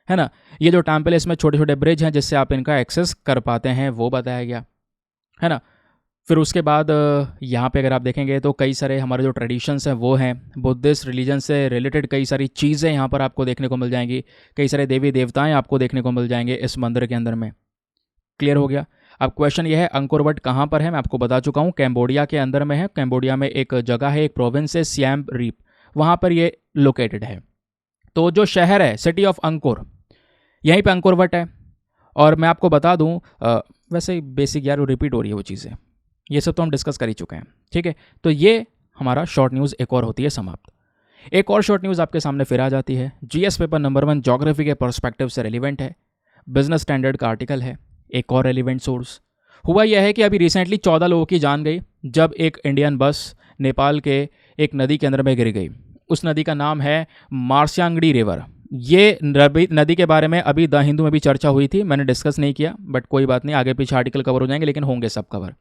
है ना। ये जो टेम्पल है इसमें छोटे छोटे ब्रिज हैं जिससे आप इनका एक्सेस कर पाते हैं, वो बताया गया, है ना। फिर उसके बाद यहाँ पे अगर आप देखेंगे तो कई सारे हमारे जो ट्रेडिशंस हैं वो हैं, बुद्धिस्ट रिलीजन से रिलेटेड कई सारी चीज़ें यहाँ पर आपको देखने को मिल जाएंगी। कई सारे देवी देवताएं आपको देखने को मिल जाएंगे इस मंदिर के अंदर में। क्लियर हो गया। अब क्वेश्चन ये है अंकोर वट कहाँ पर है, मैं आपको बता चुका हूँ, कैम्बोडिया के अंदर में है। कैम्बोडिया में एक जगह है, एक प्रोविंस है सियाम रीप, वहाँ पर ये लोकेटेड है। तो जो शहर है सिटी ऑफ अंकोर, यहीं पे अंकोर वट है। और मैं आपको बता दूँ, वैसे बेसिक यार वो रिपीट हो रही है वो चीज़ें, ये सब तो हम डिस्कस कर ही चुके हैं। ठीक है, तो ये हमारा शॉर्ट न्यूज़ एक और होती है समाप्त। एक और शॉर्ट न्यूज़ आपके सामने फिर आ जाती है। जीएस पेपर नंबर 1 ज्योग्राफी के पर्सपेक्टिव से रेलिवेंट है, बिजनेस स्टैंडर्ड का आर्टिकल है। एक और रेलिवेंट सोर्स हुआ यह है कि अभी रिसेंटली 14 लोगों की जान गई जब एक इंडियन बस नेपाल के एक नदी के अंदर में गिर गई। उस नदी का नाम है मार्शांगडी रिवर। ये नदी के बारे में अभी द हिंदू में भी चर्चा हुई थी, मैंने डिस्कस नहीं किया, बट कोई बात नहीं, आगे पीछे आर्टिकल कवर हो जाएंगे, लेकिन होंगे सब कवर।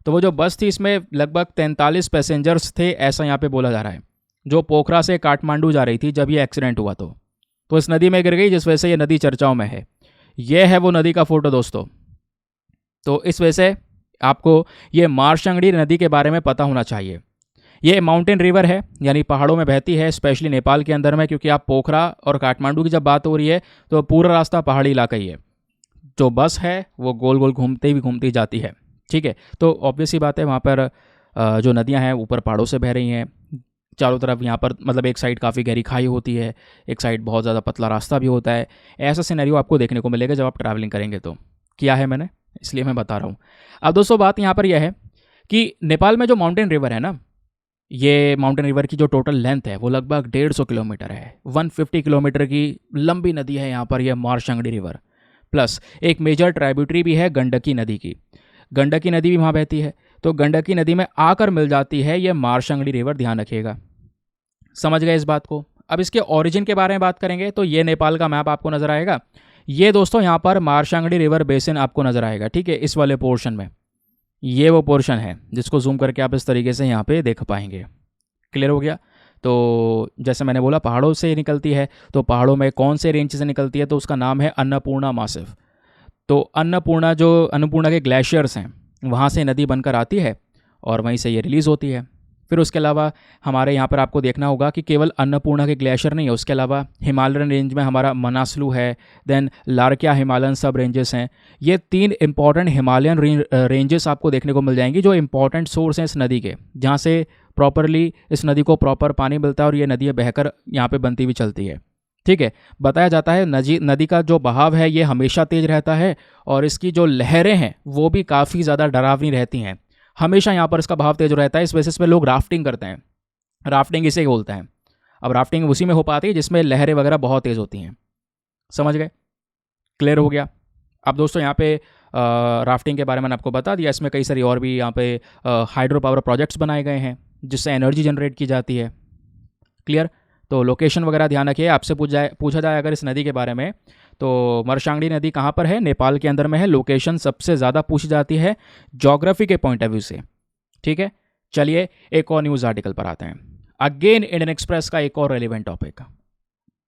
तो वो जो बस थी इसमें लगभग 43 पैसेंजर्स थे, ऐसा यहाँ पे बोला जा रहा है, जो पोखरा से काठमांडू जा रही थी जब ये एक्सीडेंट हुआ। तो इस नदी में गिर गई, जिस वजह से ये नदी चर्चाओं में है। ये है वो नदी का फोटो दोस्तों। तो इस वजह से आपको ये मार्शांगडी नदी के बारे में पता होना चाहिए। ये माउंटेन रिवर है, यानी पहाड़ों में बहती है, स्पेशली नेपाल के अंदर में, क्योंकि आप पोखरा और काठमांडू की जब बात हो रही है तो पूरा रास्ता पहाड़ी इलाका ही है। जो बस है वो गोल गोल घूमती जाती है। ठीक है, तो ऑब्वियस ही बात है, वहाँ पर जो नदियाँ हैं ऊपर पहाड़ों से बह रही हैं चारों तरफ। यहाँ पर मतलब एक साइड काफ़ी गहरी खाई होती है, एक साइड बहुत ज़्यादा पतला रास्ता भी होता है। ऐसा सिनेरियो आपको देखने को मिलेगा जब आप ट्रैवलिंग करेंगे। तो किया है मैंने, इसलिए मैं बता रहा हूँ। अब दोस्तों बात यहाँ पर यह है कि नेपाल में जो माउंटेन रिवर है ना, ये माउंटेन रिवर की जो टोटल लेंथ है वो लगभग 150 किलोमीटर है। 150 किलोमीटर की लंबी नदी है यहाँ पर यह मार्शांगडी रिवर। प्लस एक मेजर ट्राइब्यूटरी भी है गंडकी नदी की, गंडकी नदी भी वहाँ बहती है। तो गंडकी नदी में आकर मिल जाती है ये मार्शांगडी रिवर, ध्यान रखिएगा। समझ गए इस बात को। अब इसके ओरिजिन के बारे में बात करेंगे तो ये नेपाल का मैप आपको नजर आएगा। ये दोस्तों यहाँ पर मार्शांगडी रिवर बेसिन आपको नजर आएगा, ठीक है, इस वाले पोर्शन में। ये वो पोर्शन है जिसको जूम करके आप इस तरीके से यहाँ पे देख पाएंगे। क्लियर हो गया। तो जैसे मैंने बोला पहाड़ों से निकलती है, तो पहाड़ों में कौन से रेंज से निकलती है, तो उसका नाम है अन्नपूर्णा मासिव। तो अन्नपूर्णा के ग्लेशियर्स हैं, वहाँ से नदी बनकर आती है और वहीं से ये रिलीज़ होती है। फिर उसके अलावा हमारे यहाँ पर आपको देखना होगा कि केवल अन्नपूर्णा के ग्लेशियर नहीं है, उसके अलावा हिमालयन रेंज में हमारा मनासलू है, देन लारकिया हिमालयन सब रेंजेस हैं। ये 3 इंपॉर्टेंट हिमालयन रेंजेस आपको देखने को मिल जाएंगी जो इंपॉर्टेंट सोर्स हैं इस नदी के, जहाँ से प्रॉपरली इस नदी को प्रॉपर पानी मिलता है और ये नदी बहकर यहाँ पे बनती हुई चलती है। ठीक है, बताया जाता है नदी का जो बहाव है ये हमेशा तेज रहता है और इसकी जो लहरें हैं वो भी काफ़ी ज़्यादा डरावनी रहती हैं। हमेशा यहाँ पर इसका बहाव तेज रहता है, इस बेसिस पे लोग राफ्टिंग करते हैं। राफ्टिंग इसे बोलते हैं। अब राफ्टिंग उसी में हो पाती है जिसमें लहरें वगैरह बहुत तेज़ होती हैं। समझ गए, क्लियर हो गया। अब दोस्तों यहाँ पे राफ्टिंग के बारे में मैंने आपको बता दिया, इसमें कई सारी और भी यहाँ पे हाइड्रो पावर प्रोजेक्ट्स बनाए गए हैं जिससे एनर्जी जनरेट की जाती है। क्लियर। तो लोकेशन वगैरह ध्यान रखिए, आपसे पूछा जाए अगर इस नदी के बारे में तो मार्शांगडी नदी कहाँ पर है, नेपाल के अंदर में है। लोकेशन सबसे ज़्यादा पूछी जाती है ज्योग्राफी के पॉइंट ऑफ व्यू से। ठीक है, चलिए एक और न्यूज़ आर्टिकल पर आते हैं। अगेन इंडियन एक्सप्रेस का एक और relevant topic,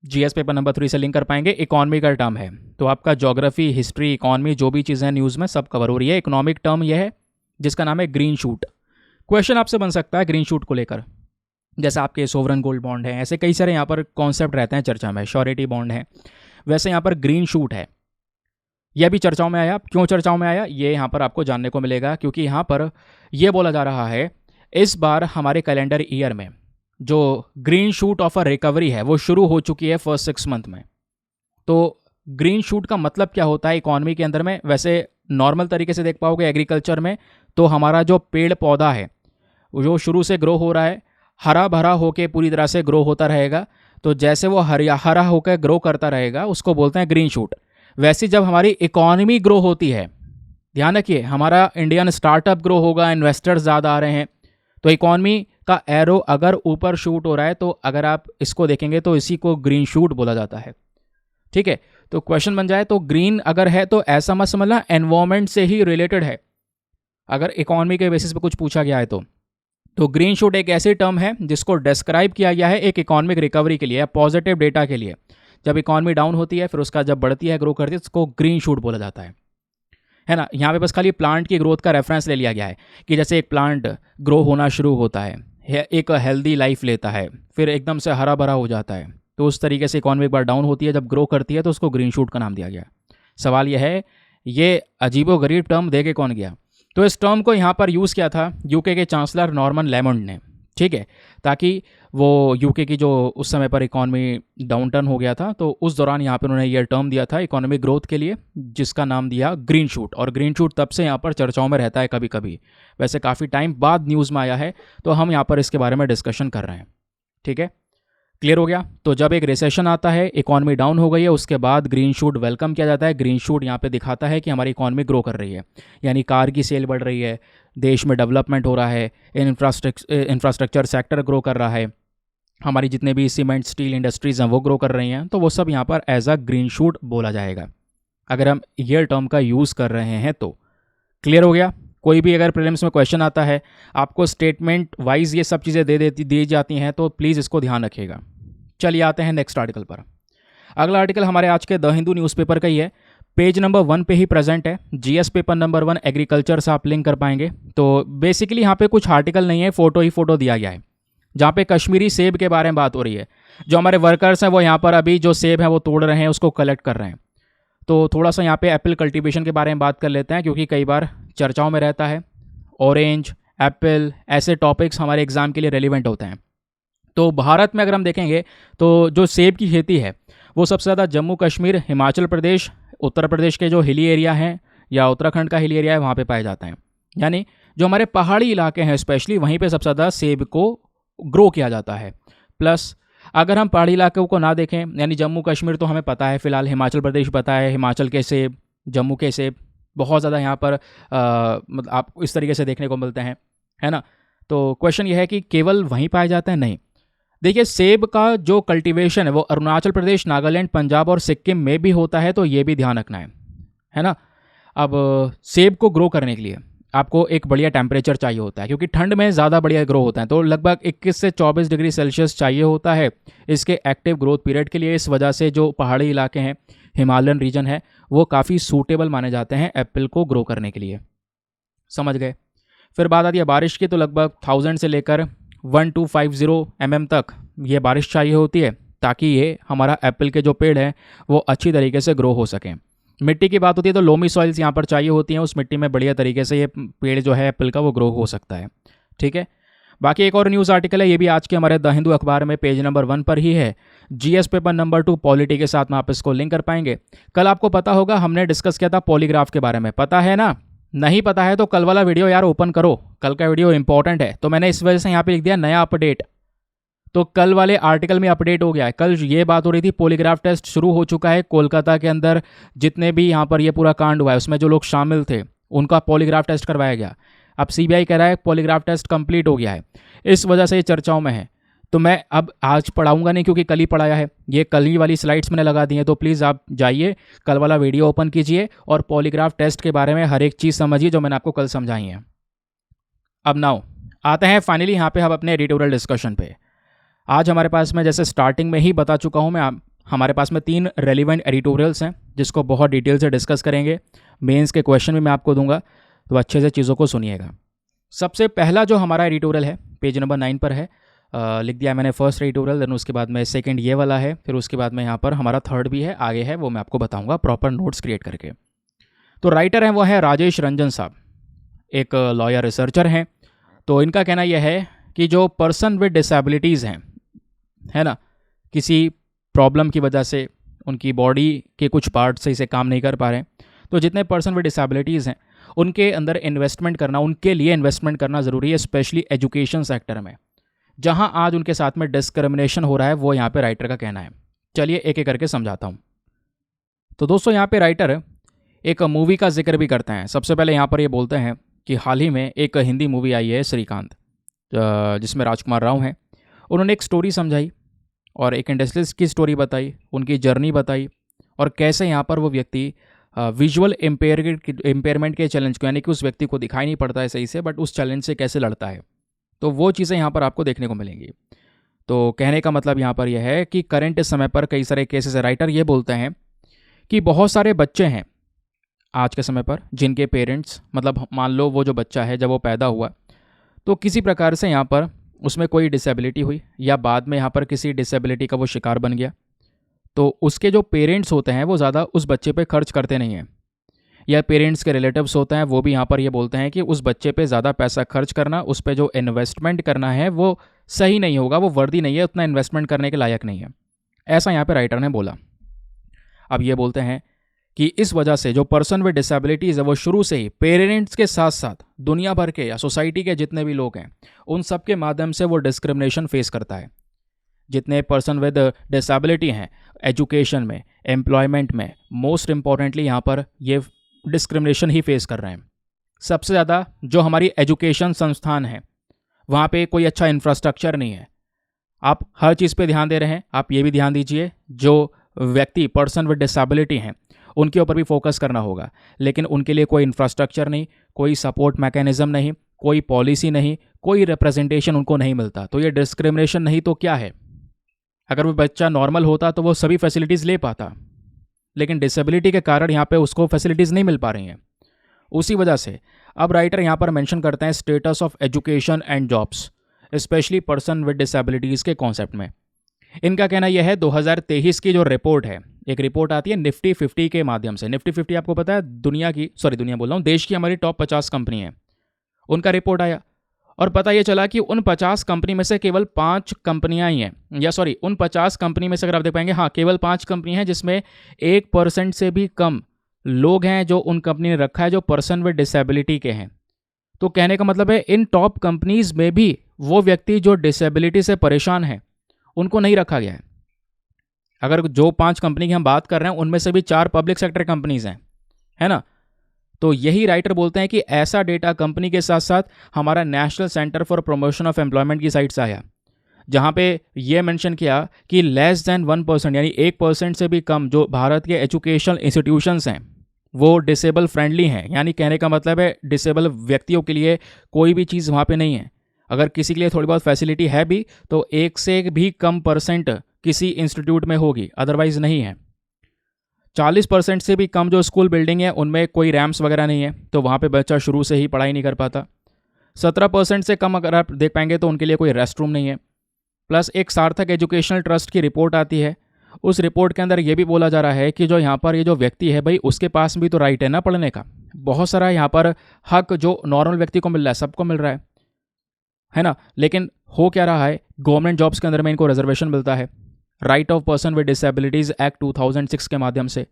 GS paper number 3 से लिंक कर पाएंगे। इकोनॉमी का टर्म है, तो आपका ज्योग्राफी, हिस्ट्री, इकोनॉमी जो भी चीज़ें हैं न्यूज़ में सब कवर हो रही है। इकोनॉमिक टर्म यह है जिसका नाम है ग्रीन शूट। क्वेश्चन आपसे बन सकता है ग्रीन शूट को लेकर, जैसे आपके सोवरन गोल्ड बॉन्ड है, ऐसे कई सारे यहाँ पर कॉन्सेप्ट रहते हैं चर्चा में। श्योरिटी बॉन्ड है, वैसे यहाँ पर ग्रीन शूट है, यह भी चर्चाओं में आया। क्यों चर्चाओं में आया ये यहाँ पर आपको जानने को मिलेगा, क्योंकि यहाँ पर यह बोला जा रहा है इस बार हमारे कैलेंडर ईयर में जो green shoot of a recovery है वो शुरू हो चुकी है फर्स्ट 6 मंथ में। तो ग्रीन शूट का मतलब क्या होता है इकोनॉमी के अंदर में, वैसे नॉर्मल तरीके से देख पाओगे एग्रीकल्चर में तो हमारा जो पेड़ पौधा है जो शुरू से ग्रो हो रहा है, हरा भरा होकर पूरी तरह से ग्रो होता रहेगा। तो जैसे वो हरा होकर ग्रो करता रहेगा उसको बोलते हैं ग्रीन शूट। वैसे जब हमारी इकोनॉमी ग्रो होती है, ध्यान रखिए, हमारा इंडियन स्टार्टअप ग्रो होगा, इन्वेस्टर्स ज़्यादा आ रहे हैं, तो इकॉनमी का एरो अगर ऊपर शूट हो रहा है तो अगर आप इसको देखेंगे तो इसी को ग्रीन शूट बोला जाता है। ठीक है, तो क्वेश्चन बन जाए तो ग्रीन अगर है तो ऐसा मत समझना एनवायरमेंट से ही रिलेटेड है, अगर इकोनॉमी के बेसिस पे कुछ पूछा गया है तो ग्रीन शूट एक ऐसी टर्म है जिसको डिस्क्राइब किया गया है एक इकोनॉमिक रिकवरी के लिए, पॉजिटिव डेटा के लिए। जब इकोनॉमी डाउन होती है फिर उसका जब बढ़ती है, ग्रो करती है, उसको ग्रीन शूट बोला जाता है ना। यहाँ पे बस खाली प्लांट की ग्रोथ का रेफरेंस ले लिया गया है कि जैसे एक प्लांट ग्रो होना शुरू होता है, एक हेल्दी लाइफ लेता है, फिर एकदम से हरा भरा हो जाता है, तो उस तरीके से इकोनॉमी एक बार डाउन होती है, जब ग्रो करती है तो उसको ग्रीन शूट का नाम दिया गया। सवाल यह है, ये अजीबोगरीब टर्म दे के कौन गया? तो इस टर्म को यहाँ पर यूज़ किया था यूके के चांसलर नॉर्मन लेमंड ने, ठीक है, ताकि वो यूके की जो उस समय पर इकॉनमी डाउन टर्न हो गया था तो उस दौरान यहाँ पर उन्होंने ये टर्म दिया था इकोनॉमिक ग्रोथ के लिए, जिसका नाम दिया ग्रीन शूट। और ग्रीन शूट तब से यहाँ पर चर्चाओं में रहता है कभी कभी, वैसे काफ़ी टाइम बाद न्यूज़ में आया है तो हम यहाँ पर इसके बारे में डिस्कशन कर रहे हैं। ठीक है, क्लियर हो गया। तो जब एक रिसेशन आता है, इकॉनमी डाउन हो गई है, उसके बाद ग्रीन शूट वेलकम किया जाता है। ग्रीन शूट यहाँ पे दिखाता है कि हमारी इकॉनमी ग्रो कर रही है, यानी कार की सेल बढ़ रही है, देश में डेवलपमेंट हो रहा है, इंफ्रास्ट्रक्चर सेक्टर ग्रो कर रहा है, हमारी जितने भी सीमेंट स्टील इंडस्ट्रीज़ हैं वो ग्रो कर रही हैं, तो वो सब यहाँ पर एज अ ग्रीन शूट बोला जाएगा अगर हम ये टर्म का यूज़ कर रहे हैं तो। क्लियर हो गया। कोई भी अगर प्रीलिम्स में क्वेश्चन आता है, आपको स्टेटमेंट वाइज ये सब चीज़ें दी जाती हैं, तो प्लीज़ इसको ध्यान रखिएगा। चलिए आते हैं नेक्स्ट आर्टिकल पर। अगला आर्टिकल हमारे आज के द हिंदू न्यूज़पेपर का ही है, पेज नंबर 1 पे ही प्रेजेंट है, जीएस पेपर नंबर 1 एग्रीकल्चर से आप लिंक कर पाएंगे। तो बेसिकली यहाँ पे कुछ आर्टिकल नहीं है, फोटो ही फोटो दिया गया है, जहाँ पे कश्मीरी सेब के बारे में बात हो रही है। जो हमारे वर्कर्स हैं वो यहाँ पर अभी जो सेब है वो तोड़ रहे हैं, उसको कलेक्ट कर रहे हैं। तो थोड़ा सा यहाँ पे एप्पल कल्टीवेशन के बारे में बात कर लेते हैं, क्योंकि कई बार चर्चाओं में रहता है। ऑरेंज, एप्पल, ऐसे टॉपिक्स हमारे एग्जाम के लिए रेलिवेंट होते हैं। तो भारत में अगर हम देखेंगे तो जो सेब की खेती है वो सबसे ज़्यादा जम्मू कश्मीर, हिमाचल प्रदेश, उत्तर प्रदेश के जो हिली एरिया हैं या उत्तराखंड का हिली एरिया है वहाँ पे पाए जाते हैं। यानी जो हमारे पहाड़ी इलाके हैं स्पेशली वहीं पे सबसे ज़्यादा सेब को ग्रो किया जाता है। प्लस अगर हम पहाड़ी इलाकों को ना देखें, यानी जम्मू कश्मीर तो हमें पता है, फिलहाल हिमाचल प्रदेश पता है, हिमाचल के सेब, जम्मू के सेब बहुत ज़्यादा यहाँ पर मतलब आप इस तरीके से देखने को मिलते हैं, है ना। तो क्वेश्चन ये है कि केवल वहीं पाए जाते हैं? नहीं, देखिए सेब का जो कल्टीवेशन है वो अरुणाचल प्रदेश, नागालैंड, पंजाब और सिक्किम में भी होता है, तो ये भी ध्यान रखना है ना। अब सेब को ग्रो करने के लिए आपको एक बढ़िया टेम्परेचर चाहिए होता है, क्योंकि ठंड में ज़्यादा बढ़िया ग्रो होता है, तो लगभग 21 से 24 डिग्री सेल्सियस चाहिए होता है इसके एक्टिव ग्रोथ पीरियड के लिए। इस वजह से जो पहाड़ी इलाके हैं, हिमालयन रीजन है, वो काफ़ी सूटेबल माने जाते हैं एप्पल को ग्रो करने के लिए। समझ गए। फिर बात आती है बारिश की, तो लगभग 1000 से लेकर 1250 mm तक ये बारिश चाहिए होती है, ताकि ये हमारा एप्पल के जो पेड़ हैं वो अच्छी तरीके से ग्रो हो सकें। मिट्टी की बात होती है तो लोमी सॉइल्स यहाँ पर चाहिए होती हैं, उस मिट्टी में बढ़िया तरीके से ये पेड़ जो है एप्पल का वो ग्रो हो सकता है। ठीक है, बाकी एक और न्यूज़ आर्टिकल है, ये भी आज के हमारे द हिंदू अखबार में पेज नंबर 1 पर ही है, जीएस पेपर नंबर 2 पॉलिटी के साथ में आप इसको लिंक कर पाएंगे। कल आपको पता होगा हमने डिस्कस किया था पॉलीग्राफ के बारे में, पता है ना? नहीं पता है तो कल वाला वीडियो यार ओपन करो, कल का वीडियो इंपॉर्टेंट है। तो मैंने इस वजह से यहाँ पे लिख दिया नया अपडेट, तो कल वाले आर्टिकल में अपडेट हो गया है। कल ये बात हो रही थी पॉलीग्राफ टेस्ट शुरू हो चुका है कोलकाता के अंदर, जितने भी यहाँ पर ये पूरा कांड हुआ है उसमें जो लोग शामिल थे उनका पॉलीग्राफ टेस्ट करवाया गया। अब सीबीआई कह रहा है पॉलीग्राफ टेस्ट कंप्लीट हो गया है, इस वजह से ये चर्चाओं में है। तो मैं अब आज पढ़ाऊंगा नहीं, क्योंकि कल ही पढ़ाया है, ये कल ही वाली स्लाइड्स मैंने लगा दी हैं। तो प्लीज़ आप जाइए, कल वाला वीडियो ओपन कीजिए और पॉलीग्राफ टेस्ट के बारे में हर एक चीज़ समझिए जो मैंने आपको कल समझाई है। अब नाउ आते हैं फाइनली यहाँ पे हम अपने एडिटोरियल डिस्कशन पे। आज हमारे पास में, जैसे स्टार्टिंग में ही बता चुका हूँ मैं, हमारे पास में 3 रेलिवेंट एडिटोरियल्स हैं जिसको बहुत डिटेल से डिस्कस करेंगे। मेंस के क्वेश्चन भी मैं आपको दूंगा, तो अच्छे से चीज़ों को सुनिएगा। सबसे पहला जो हमारा एडिटोरियल है पेज नंबर 9 पर है, लिख दिया मैंने फर्स्ट एडिटोरियल, देन उसके बाद में सेकंड ये वाला है, फिर उसके बाद में यहाँ पर हमारा थर्ड भी है, आगे है, वो मैं आपको बताऊँगा प्रॉपर नोट्स क्रिएट करके। तो राइटर हैं वो है राजेश रंजन साहब, एक लॉयर रिसर्चर हैं। तो इनका कहना यह है कि जो पर्सन विद डिसेबिलिटीज़ हैं, है ना, किसी प्रॉब्लम की वजह से उनकी बॉडी के कुछ पार्ट सही से काम नहीं कर पा रहे हैं, तो जितने पर्सन विद डिसेबिलिटीज़ हैं उनके अंदर इन्वेस्टमेंट करना, उनके लिए इन्वेस्टमेंट करना ज़रूरी है, स्पेशली एजुकेशन सेक्टर में, जहां आज उनके साथ में डिस्क्रिमिनेशन हो रहा है, वो यहाँ पे राइटर का कहना है। चलिए एक एक करके समझाता हूँ। तो दोस्तों यहाँ पे राइटर एक मूवी का जिक्र भी करते हैं। सबसे पहले यहाँ पर ये बोलते हैं कि हाल ही में एक हिंदी मूवी आई है श्रीकांत। जिसमें राजकुमार राव हैं, उन्होंने एक स्टोरी समझाई और एक इंडस्ट्रियलिस्ट की स्टोरी बताई, उनकी जर्नी बताई और कैसे यहाँ पर वो व्यक्ति विजुअल इम्पेयरमेंट के चैलेंज को, यानी कि उस व्यक्ति को दिखाई नहीं पड़ता है सही से, बट उस चैलेंज से कैसे लड़ता है। तो वो चीज़ें यहाँ पर आपको देखने को मिलेंगी। तो कहने का मतलब यहाँ पर यह है कि करंट समय पर कई सारे केसेस है। राइटर ये बोलते हैं कि बहुत सारे बच्चे हैं आज के समय पर जिनके पेरेंट्स, मतलब मान लो वो जो बच्चा है जब वो पैदा हुआ तो किसी प्रकार से यहाँ पर उसमें कोई डिसेबिलिटी हुई या बाद में यहाँ पर किसी डिसेबिलिटी का वो शिकार बन गया, तो उसके जो पेरेंट्स होते हैं वो ज़्यादा उस बच्चे पे खर्च करते नहीं हैं, या पेरेंट्स के रिलेटिव्स होते हैं वो भी यहाँ पर ये बोलते हैं कि उस बच्चे पे ज़्यादा पैसा खर्च करना, उस पर जो इन्वेस्टमेंट करना है वो सही नहीं होगा, वो वर्दी नहीं है, उतना इन्वेस्टमेंट करने के लायक नहीं है। ऐसा यहाँ पे राइटर ने बोला। अब ये बोलते हैं कि इस वजह से जो पर्सन विद डिसेबिलिटीज़ है वो शुरू से ही पेरेंट्स के साथ साथ दुनिया भर के या सोसाइटी के जितने भी लोग हैं उन सब के माध्यम से वो डिस्क्रिमिनेशन फेस करता है। जितने पर्सन विद डिसेबिलिटी हैं एजुकेशन में, एम्प्लॉयमेंट में, मोस्ट इंपॉर्टेंटली यहाँ पर ये डिस्क्रिमिनेशन ही फेस कर रहे हैं। सबसे ज़्यादा जो हमारी एजुकेशन संस्थान है वहाँ पे कोई अच्छा इंफ्रास्ट्रक्चर नहीं है। आप हर चीज़ पे ध्यान दे रहे हैं, आप ये भी ध्यान दीजिए जो व्यक्ति पर्सन विद डिसेबिलिटी हैं उनके ऊपर भी फोकस करना होगा, लेकिन उनके लिए कोई इंफ्रास्ट्रक्चर नहीं, कोई सपोर्ट मैकेनिज्म नहीं, कोई पॉलिसी नहीं, कोई रिप्रेजेंटेशन उनको नहीं मिलता। तो ये डिस्क्रिमिनेशन नहीं तो क्या है? अगर वो बच्चा नॉर्मल होता तो वो सभी फैसिलिटीज़ ले पाता, लेकिन डिसेबिलिटी के कारण यहाँ पे उसको फैसिलिटीज़ नहीं मिल पा रही हैं। उसी वजह से अब राइटर यहाँ पर मेंशन करते हैं status of education and jobs, specially person with disabilities के कॉन्सेप्ट में। इनका कहना यह है 2023 की जो रिपोर्ट है, एक रिपोर्ट आती है निफ्टी 50 के माध्यम से। निफ्टी 50 आपको पता है दुनिया बोल रहा हूँ, देश की हमारी टॉप 50 कंपनी है, उनका रिपोर्ट आया और पता ये चला कि उन 50 कंपनी में से केवल 5 कंपनियां ही हैं, या सॉरी उन 50 कंपनी में से अगर आप देख पाएंगे, हाँ केवल 5 कंपनी हैं जिसमें 1% से भी कम लोग हैं जो उन कंपनी ने रखा है जो पर्सन विद डिसेबिलिटी के हैं। तो कहने का मतलब है इन टॉप कंपनीज में भी वो व्यक्ति जो डिसेबिलिटी से परेशान है उनको नहीं रखा गया है। अगर जो 5 कंपनी की हम बात कर रहे हैं उनमें से भी 4 पब्लिक सेक्टर कंपनीज हैं, है ना। तो यही राइटर बोलते हैं कि ऐसा डेटा कंपनी के साथ साथ हमारा national centre for promotion of employment की साइट से आया, जहाँ पे ये मेंशन किया कि लेस देन 1% यानी 1% से भी कम जो भारत के एजुकेशनल इंस्टीट्यूशंस हैं वो डिसेबल फ्रेंडली हैं। यानी कहने का मतलब है डिसेबल व्यक्तियों के लिए कोई भी चीज़ वहाँ पे नहीं है। अगर किसी के लिए थोड़ी बहुत फैसिलिटी है भी तो 1 से भी कम परसेंट किसी इंस्टीट्यूट में होगी, अदरवाइज नहीं है। 40% से भी कम जो स्कूल बिल्डिंग है उनमें कोई रैम्प्स वगैरह नहीं है, तो वहाँ पे बच्चा शुरू से ही पढ़ाई नहीं कर पाता। 17% से कम अगर आप देख पाएंगे तो उनके लिए कोई रेस्ट रूम नहीं है। प्लस एक सार्थक एजुकेशनल ट्रस्ट की रिपोर्ट आती है, उस रिपोर्ट के अंदर ये भी बोला जा रहा है कि जो यहाँ पर ये जो व्यक्ति है भाई उसके पास भी तो राइट है ना पढ़ने का। बहुत सारा यहाँ पर हक जो नॉर्मल व्यक्ति को मिल रहा है सबको मिल रहा है ना। लेकिन हो क्या रहा है, गवर्नमेंट जॉब्स के अंदर में इनको रिजर्वेशन मिलता है right of person with disabilities act 2006 के माध्यम से।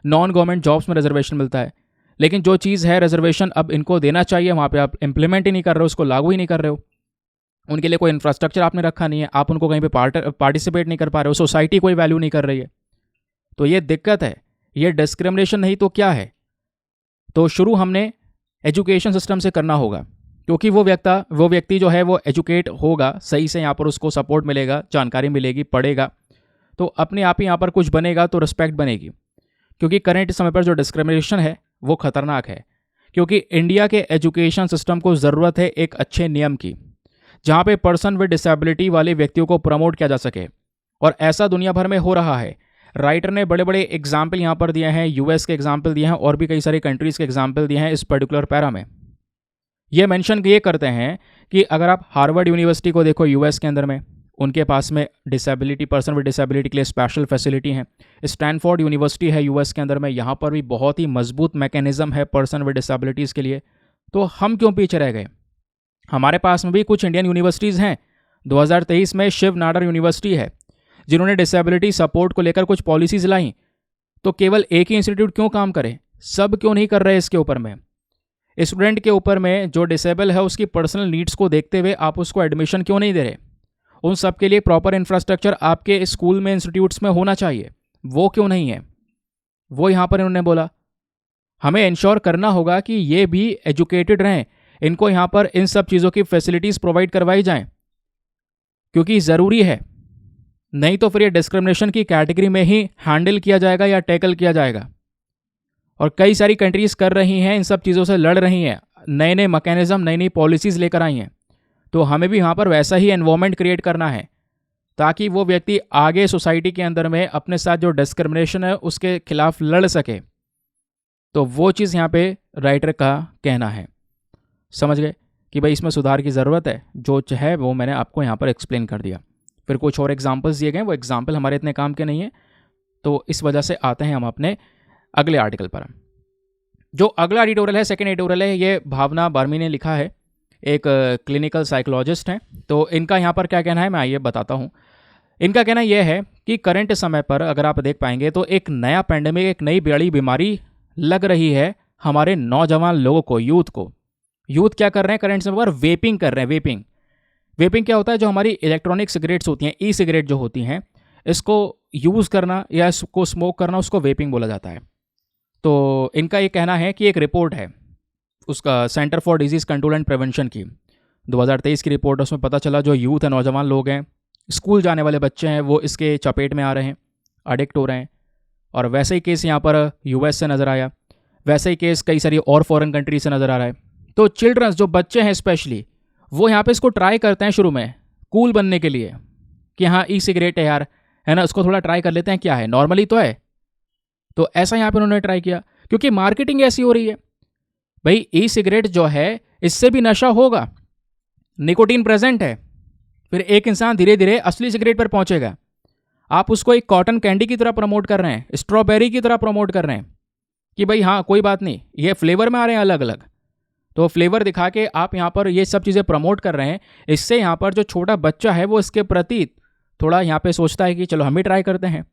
नॉन गवर्नमेंट जॉब्स में रिजर्वेशन मिलता है, लेकिन जो चीज़ है रिजर्वेशन अब इनको देना चाहिए वहाँ पे आप इंप्लीमेंट ही नहीं कर रहे हो, उसको लागू ही नहीं कर रहे हो। उनके लिए कोई इंफ्रास्ट्रक्चर आपने रखा नहीं है, आप उनको कहीं पे पार्टिसिपेट नहीं कर पा रहे हो, सोसाइटी कोई वैल्यू नहीं कर रही है। तो ये दिक्कत है, ये डिस्क्रिमिनेशन नहीं तो क्या है। तो शुरू हमने एजुकेशन सिस्टम से करना होगा, क्योंकि वो व्यक्ति जो है वो एजुकेट होगा सही से, यहाँ पर उसको सपोर्ट मिलेगा, जानकारी मिलेगी, पढ़ेगा, तो अपने आप ही यहाँ पर कुछ बनेगा तो रिस्पेक्ट बनेगी। क्योंकि करंट समय पर जो डिस्क्रिमिनेशन है वो खतरनाक है, क्योंकि इंडिया के एजुकेशन सिस्टम को ज़रूरत है एक अच्छे नियम की, जहाँ पे पर्सन विद डिसेबिलिटी वाले व्यक्तियों को प्रमोट किया जा सके, और ऐसा दुनिया भर में हो रहा है। राइटर ने बड़े बड़े एग्जाम्पल यहाँ पर दिए हैं, यूएस के एग्जाम्पल दिए हैं और भी कई सारी कंट्रीज़ के एग्जाम्पल दिए हैं इस पर्टिकुलर पैरा में। ये मेंशन ये करते हैं कि अगर आप हार्वर्ड यूनिवर्सिटी को देखो यूएस के अंदर में, उनके पास में डिसेबिलिटी, पर्सन विद डिसेबिलिटी के लिए स्पेशल फैसिलिटी है। स्टैनफोर्ड यूनिवर्सिटी है यूएस के अंदर में, यहाँ पर भी बहुत ही मजबूत मैकेनिज्म है पर्सन विद डिसेबिलिटीज़ के लिए। तो हम क्यों पीछे रह गए? हमारे पास में भी कुछ इंडियन यूनिवर्सिटीज़ हैं। 2023 में शिव नाडर यूनिवर्सिटी है जिन्होंने डिसेबिलिटी सपोर्ट को लेकर कुछ पॉलिसीज़ लाई। तो केवल एक ही इंस्टीट्यूट क्यों काम करे, सब क्यों नहीं कर रहे इसके ऊपर में? स्टूडेंट के ऊपर में जो डिसेबल है उसकी पर्सनल नीड्स को देखते हुए आप उसको एडमिशन क्यों नहीं दे रहे? उन सब के लिए प्रॉपर इंफ्रास्ट्रक्चर आपके स्कूल में, इंस्टीट्यूट्स में होना चाहिए, वो क्यों नहीं है? वो यहाँ पर इन्होंने बोला हमें इंश्योर करना होगा कि ये भी एजुकेटेड रहें, इनको यहाँ पर इन सब चीज़ों की फैसिलिटीज़ प्रोवाइड करवाई जाएं, क्योंकि ज़रूरी है। नहीं तो फिर ये डिस्क्रिमिनेशन की कैटेगरी में ही हैंडल किया जाएगा या टैकल किया जाएगा। और कई सारी कंट्रीज़ कर रही हैं, इन सब चीज़ों से लड़ रही हैं, नए नए मैकेनिज्म, नई नई पॉलिसीज़ लेकर आई हैं। तो हमें भी यहाँ पर वैसा ही एनवायरनमेंट क्रिएट करना है ताकि वो व्यक्ति आगे सोसाइटी के अंदर में अपने साथ जो डिस्क्रिमिनेशन है उसके खिलाफ लड़ सके। तो वो चीज़ यहाँ पे राइटर का कहना है। समझ गए कि भाई इसमें सुधार की ज़रूरत है। जो है वो मैंने आपको यहाँ पर एक्सप्लेन कर दिया। फिर कुछ और एग्जाम्पल्स दिए गए, वो एग्जाम्पल हमारे इतने काम के नहीं है, तो इस वजह से आते हैं हम अपने अगले आर्टिकल पर। जो अगला एडिटोरियल है, सेकेंड एडिटोरियल है, ये भावना बार्मी ने लिखा है, एक क्लिनिकल साइकोलॉजिस्ट हैं। तो इनका यहाँ पर क्या कहना है मैं आइए बताता हूँ। इनका कहना यह है कि करंट समय पर अगर आप देख पाएंगे तो एक नया पैंडेमिक, एक नई बड़ी बीमारी लग रही है हमारे नौजवान लोगों को, यूथ को। यूथ क्या कर रहे हैं करंट समय पर? वेपिंग कर रहे हैं। वेपिंग क्या होता है? जो हमारी इलेक्ट्रॉनिक सिगरेट्स होती हैं, ई सिगरेट जो होती हैं, इसको यूज़ करना या इसको स्मोक करना, उसको वेपिंग बोला जाता है। तो इनका ये कहना है कि एक रिपोर्ट है उसका centre for disease control and prevention की 2023 की रिपोर्ट, उसमें पता चला जो यूथ है, नौजवान लोग हैं, स्कूल जाने वाले बच्चे हैं, वो इसके चपेट में आ रहे हैं, एडिक्ट हो रहे हैं। और वैसे ही केस यहाँ पर यूएस से नज़र आया, वैसे ही केस कई सारी और फॉरेन कंट्री से नज़र आ रहा है। तो चिल्ड्रंस, जो बच्चे हैं स्पेशली, वो यहाँ पे इसको ट्राई करते हैं शुरू में कूल बनने के लिए कि हाँ ई सिगरेट है यार, है ना, उसको थोड़ा ट्राई कर लेते हैं, क्या है, नॉर्मली तो है। तो ऐसा यहाँ पे उन्होंने ट्राई किया क्योंकि मार्केटिंग ऐसी हो रही है। भाई ई सिगरेट जो है इससे भी नशा होगा, निकोटीन प्रेजेंट है, फिर एक इंसान धीरे धीरे असली सिगरेट पर पहुंचेगा। आप उसको एक कॉटन कैंडी की तरह प्रमोट कर रहे हैं, स्ट्रॉबेरी की तरह प्रमोट कर रहे हैं कि भाई हाँ कोई बात नहीं, ये फ्लेवर में आ रहे हैं अलग अलग, तो फ्लेवर दिखा के आप यहाँ पर ये सब चीज़ें प्रमोट कर रहे हैं। इससे यहाँ पर जो छोटा बच्चा है वो इसके प्रति थोड़ा यहाँ पे सोचता है कि चलो हम भी ट्राई करते हैं,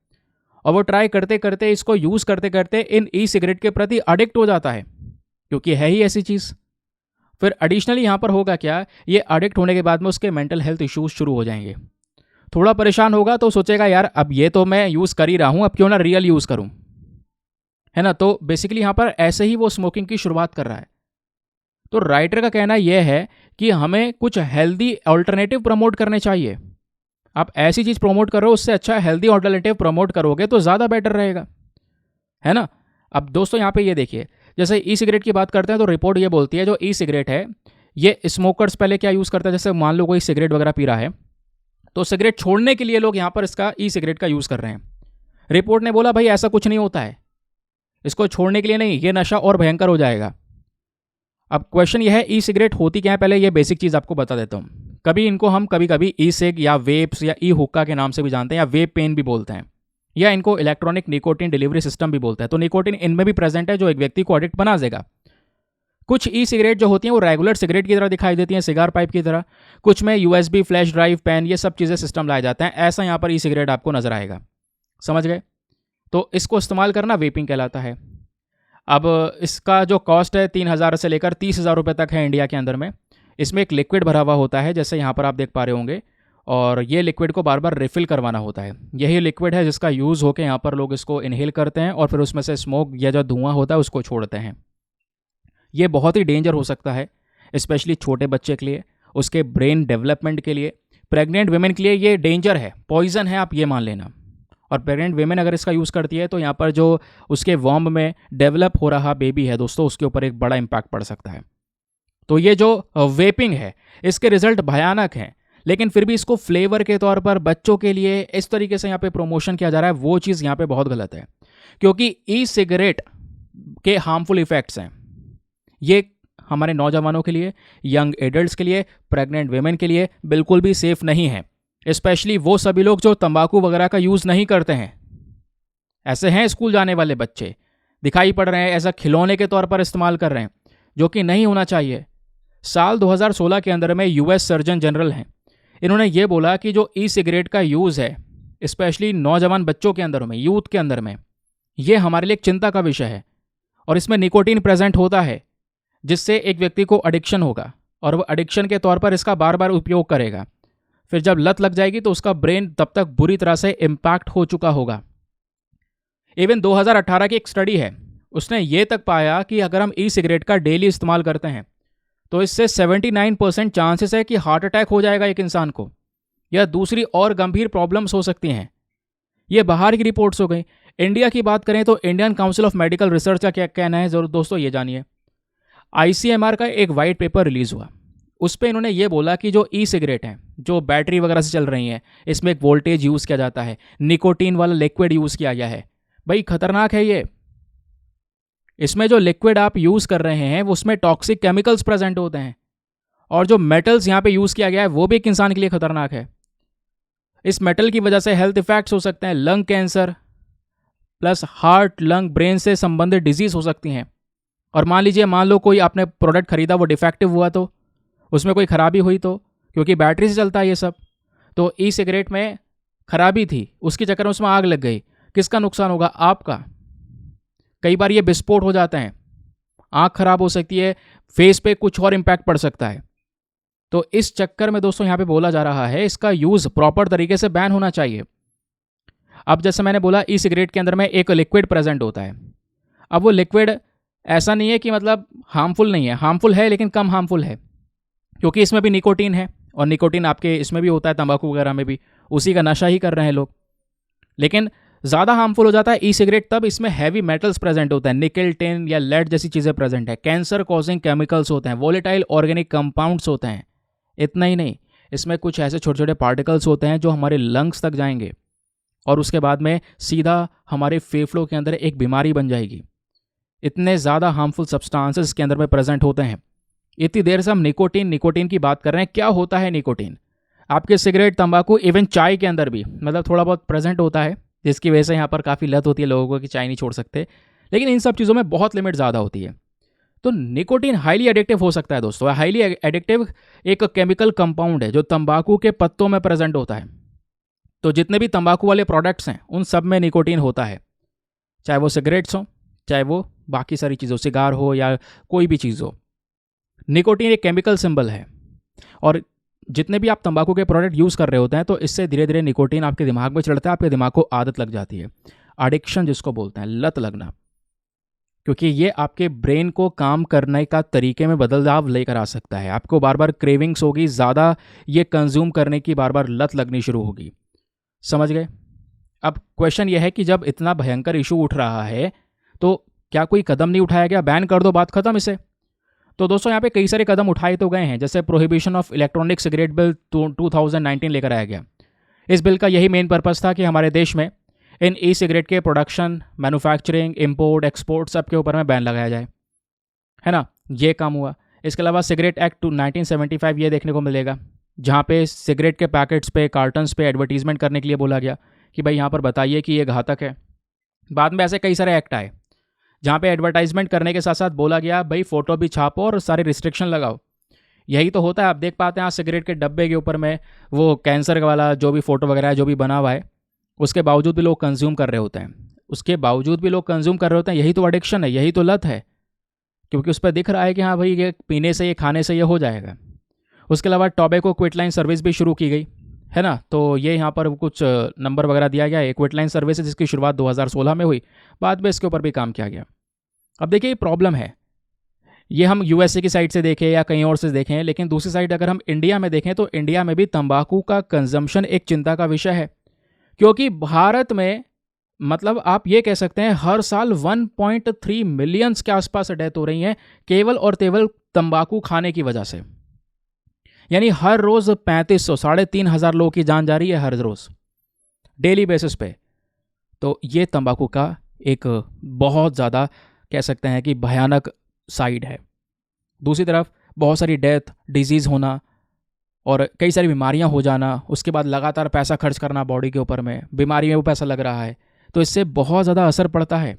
और वो ट्राई करते करते, इसको यूज़ करते करते इन ई सिगरेट के प्रति अडिक्ट हो जाता है, क्योंकि है ही ऐसी चीज़। फिर एडिशनली यहाँ पर होगा क्या, ये एडिक्ट होने के बाद में उसके मेंटल हेल्थ इश्यूज शुरू हो जाएंगे। थोड़ा परेशान होगा तो सोचेगा यार अब ये तो मैं यूज़ कर ही रहा हूँ, अब क्यों ना रियल यूज़ करूँ, है ना। तो बेसिकली यहाँ पर ऐसे ही वो स्मोकिंग की शुरुआत कर रहा है। तो राइटर का कहना यह है कि हमें कुछ हेल्दी ऑल्टरनेटिव प्रमोट करने चाहिए। आप ऐसी चीज़ प्रमोट करो, उससे अच्छा हेल्दी ऑल्टरनेटिव प्रमोट करोगे तो ज़्यादा बेटर रहेगा, है ना। अब दोस्तों यहाँ पे ये देखिए, जैसे ई सिगरेट की बात करते हैं तो रिपोर्ट ये बोलती है जो ई सिगरेट है, ये स्मोकर्स पहले क्या यूज़ करते हैं, जैसे मान लो कोई सिगरेट वगैरह पी रहा है तो सिगरेट छोड़ने के लिए लोग यहाँ पर इसका ई सिगरेट का यूज़ कर रहे हैं। रिपोर्ट ने बोला भाई ऐसा कुछ नहीं होता है, इसको छोड़ने के लिए नहीं, ये नशा और भयंकर हो जाएगा। अब क्वेश्चन यह है ई सिगरेट होती क्या है, पहले ये बेसिक चीज़ आपको बता देता हूँ। हम कभी कभी ई सिग या वेप्स या ई हुक्का के नाम से भी जानते हैं, या वेप पेन भी बोलते हैं, या इनको इलेक्ट्रॉनिक निकोटिन डिलीवरी सिस्टम भी बोलते हैं। तो निकोटिन इनमें भी प्रेजेंट है जो एक व्यक्ति को एडिक्ट बना देगा। कुछ ई सिगरेट जो होती हैं वो रेगुलर सिगरेट की तरह दिखाई देती हैं, सिगार पाइप की तरह। कुछ में यूएसबी, फ्लैश ड्राइव, पेन, ये सब चीज़ें सिस्टम लाए जाते हैं। ऐसा यहाँ पर ई सिगरेट आपको नजर आएगा, समझ गए। तो इसको इस्तेमाल करना वेपिंग कहलाता है। अब इसका जो कॉस्ट है 3,000 से लेकर 30,000 रुपये तक है इंडिया के अंदर में। इसमें एक लिक्विड भरा हुआ होता है, जैसे यहाँ पर आप देख पा रहे होंगे, और ये लिक्विड को बार बार रिफ़िल करवाना होता है। यही लिक्विड है जिसका यूज़ होकर यहाँ पर लोग इसको इनहेल करते हैं और फिर उसमें से स्मोक या जो धुआं होता है उसको छोड़ते हैं। ये बहुत ही डेंजर हो सकता है, स्पेशली छोटे बच्चे के लिए, उसके ब्रेन डेवलपमेंट के लिए, प्रेग्नेंट वेमेन के लिए ये डेंजर है, पॉइजन है, आप ये मान लेना। और प्रेग्नेंट वेमेन अगर इसका यूज़ करती है तो यहाँ पर जो उसके वॉम्ब में डेवलप हो रहा बेबी है दोस्तों, उसके ऊपर एक बड़ा इम्पैक्ट पड़ सकता है। तो ये जो वेपिंग है इसके रिजल्ट भयानक हैं, लेकिन फिर भी इसको फ्लेवर के तौर पर बच्चों के लिए इस तरीके से यहाँ पे प्रमोशन किया जा रहा है, वो चीज़ यहाँ पे बहुत गलत है। क्योंकि ई सिगरेट के हार्मफुल इफ़ेक्ट्स हैं, ये हमारे नौजवानों के लिए, यंग एडल्ट्स के लिए, प्रेग्नेंट वेमेन के लिए बिल्कुल भी सेफ़ नहीं है। स्पेशली वो सभी लोग जो तंबाकू वगैरह का यूज़ नहीं करते हैं। ऐसे हैं स्कूल जाने वाले बच्चे दिखाई पड़ रहे हैं, ऐसा खिलौने के तौर पर इस्तेमाल कर रहे हैं, जो कि नहीं होना चाहिए। साल 2016 के अंदर में यूएस सर्जन जनरल हैं, इन्होंने ये बोला कि जो ई सिगरेट का यूज़ है स्पेशली नौजवान बच्चों के अंदर में, यूथ के अंदर में, ये हमारे लिए एक चिंता का विषय है। और इसमें निकोटीन प्रेजेंट होता है जिससे एक व्यक्ति को एडिक्शन होगा, और वो एडिक्शन के तौर पर इसका बार बार उपयोग करेगा। फिर जब लत लग जाएगी तो उसका ब्रेन तब तक बुरी तरह से इम्पैक्ट हो चुका होगा। इवन 2018 की एक स्टडी है, उसने ये तक पाया कि अगर हम ई सिगरेट का डेली इस्तेमाल करते हैं तो इससे 79% चांसेस है कि हार्ट अटैक हो जाएगा एक इंसान को, या दूसरी और गंभीर प्रॉब्लम्स हो सकती हैं। ये बाहर की रिपोर्ट्स हो गई। इंडिया की बात करें तो Indian council of medical research का क्या कहना है जरूर दोस्तों ये जानिए। आईसीएमआर का एक वाइट पेपर रिलीज हुआ, उस पर इन्होंने ये बोला कि जो ई सिगरेट हैं, जो बैटरी वगैरह से चल रही हैं, इसमें एक वोल्टेज यूज़ किया जाता है, निकोटीन वाला लिक्विड यूज़ किया गया है। भाई खतरनाक है ये। इसमें जो लिक्विड आप यूज़ कर रहे हैं उसमें टॉक्सिक केमिकल्स प्रेजेंट होते हैं, और जो मेटल्स यहाँ पे यूज़ किया गया है वो भी एक इंसान के लिए खतरनाक है। इस मेटल की वजह से हेल्थ इफेक्ट्स हो सकते हैं, lung cancer plus heart lung brain से संबंधित डिजीज हो सकती हैं। और मान लो कोई आपने प्रोडक्ट खरीदा वो डिफेक्टिव हुआ, तो उसमें कोई खराबी हुई, तो क्योंकि बैटरी से चलता है ये सब, तो ई सिगरेट में खराबी थी, उसके चक्कर में उसमें आग लग गई, किसका नुकसान होगा? आपका। कई बार ये विस्फोट हो जाते हैं, आँख खराब हो सकती है, फेस पे कुछ और इम्पैक्ट पड़ सकता है। तो इस चक्कर में दोस्तों यहाँ पे बोला जा रहा है इसका यूज़ प्रॉपर तरीके से बैन होना चाहिए। अब जैसे मैंने बोला ई सिगरेट के अंदर में एक लिक्विड प्रेजेंट होता है। अब वो लिक्विड ऐसा नहीं है कि मतलब हार्मफुल नहीं है, हार्मफुल है लेकिन कम हार्मफुल है, क्योंकि इसमें भी निकोटीन है, और निकोटीन आपके इसमें भी होता है, तंबाकू वगैरह में भी, उसी का नशा ही कर रहे हैं लोग। लेकिन ज़्यादा हार्मफुल हो जाता है ई सिगरेट तब इसमें हैवी मेटल्स प्रेजेंट होता है, निकल टिन या लेड जैसी चीज़ें प्रेजेंट है, कैंसर कॉजिंग केमिकल्स होते हैं, वोलेटाइल ऑर्गेनिक कंपाउंड्स होते हैं। इतना ही नहीं, इसमें कुछ ऐसे छोटे छोटे पार्टिकल्स होते हैं जो हमारे लंग्स तक जाएंगे, और उसके बाद में सीधा हमारे फेफड़ों के अंदर एक बीमारी बन जाएगी। इतने ज़्यादा हार्मफुल सब्सटेंसेस इसके अंदर में प्रेजेंट होते हैं। इतनी देर से हम निकोटीन की बात कर रहे हैं। क्या होता है निकोटीन? आपके सिगरेट, तंबाकू, इवन चाय के अंदर भी मतलब थोड़ा बहुत प्रेजेंट होता है, जिसकी वजह से यहाँ पर काफ़ी लत होती है लोगों को कि चाय नहीं छोड़ सकते, लेकिन इन सब चीज़ों में बहुत लिमिट ज़्यादा होती है। तो निकोटीन हाईली एडिक्टिव हो सकता है दोस्तों। हाईली एडिक्टिव एक केमिकल कंपाउंड है जो तंबाकू के पत्तों में प्रेजेंट होता है। तो जितने भी तंबाकू वाले प्रोडक्ट्स हैं उन सब में निकोटीन होता है, चाहे वो सिगरेट्स हो, चाहे वो बाकी सारी चीज़ों, सिगार हो या कोई भी चीज़ हो। निकोटीन एक केमिकल सिंबल है, और जितने भी आप तंबाकू के प्रोडक्ट यूज़ कर रहे होते हैं तो इससे धीरे धीरे निकोटीन आपके दिमाग में चढ़ता है, आपके दिमाग को आदत लग जाती है, एडिक्शन जिसको बोलते हैं, लत लगना, क्योंकि ये आपके ब्रेन को काम करने का तरीके में बदलाव लेकर आ सकता है। आपको बार बार क्रेविंग्स होगी, ज़्यादा ये कंज्यूम करने की बार बार लत लगनी शुरू होगी। समझ गए? अब क्वेश्चन ये है कि जब इतना भयंकर इशू उठ रहा है तो क्या कोई कदम नहीं उठाया गया? बैन कर दो, बात खत्म इसे। तो दोस्तों यहाँ पे कई सारे कदम उठाए तो गए हैं, जैसे prohibition of electronic cigarette bill 2019 लेकर आया गया। इस बिल का यही मेन पर्पस था कि हमारे देश में इन ई सिगरेट के प्रोडक्शन, मैन्युफैक्चरिंग, इंपोर्ट, एक्सपोर्ट सब के ऊपर में बैन लगाया जाए, है ना? ये काम हुआ। इसके अलावा सिगरेट एक्ट 1975 ये देखने को मिलेगा, जहाँ पे सिगरेट के पैकेट्स पे, कार्टन्स पे एडवर्टीजमेंट करने के लिए बोला गया कि भाई यहाँ पर बताइए कि ये घातक है। बाद में ऐसे कई सारे एक्ट आए जहाँ पे एडवर्टाइजमेंट करने के साथ साथ बोला गया भाई फ़ोटो भी छापो और सारे रिस्ट्रिक्शन लगाओ। यही तो होता है, आप देख पाते हैं आज सिगरेट के डब्बे के ऊपर में वो कैंसर वाला जो भी फ़ोटो वगैरह है जो भी बना हुआ है, उसके बावजूद भी लोग कंज्यूम कर रहे होते हैं। उसके बावजूद भी लोग कंज्यूम कर रहे होते हैं। यही तो एडिक्शन है, यही तो लत है, क्योंकि उस पर दिख रहा है कि हाँ भाई ये पीने से, ये खाने से ये हो जाएगा। उसके अलावा टोबैको क्विटलाइन सर्विस भी शुरू की गई, है ना? तो ये यहाँ पर कुछ नंबर वगैरह दिया गया है क्विटलाइन सर्विस, जिसकी शुरुआत 2016 में हुई। बाद में इसके ऊपर भी काम किया गया। अब देखिए, ये प्रॉब्लम है, ये हम यूएसए की साइड से देखें या कहीं और से देखें, लेकिन दूसरी साइड अगर हम इंडिया में देखें तो इंडिया में भी तंबाकू का कंजम्पशन एक चिंता का विषय है, क्योंकि भारत में मतलब आप ये कह सकते हैं हर साल 1.3 मिलियंस के आसपास डेथ हो रही हैं केवल और केवल तंबाकू खाने की वजह से। यानी हर रोज़ 3500, 3500 लोगों की जान जा रही है हर रोज़, डेली बेसिस पे। तो ये तंबाकू का एक बहुत ज़्यादा कह सकते हैं कि भयानक साइड है। दूसरी तरफ बहुत सारी डेथ, डिजीज़ होना और कई सारी बीमारियां हो जाना, उसके बाद लगातार पैसा खर्च करना बॉडी के ऊपर में, बीमारी में वो पैसा लग रहा है, तो इससे बहुत ज़्यादा असर पड़ता है,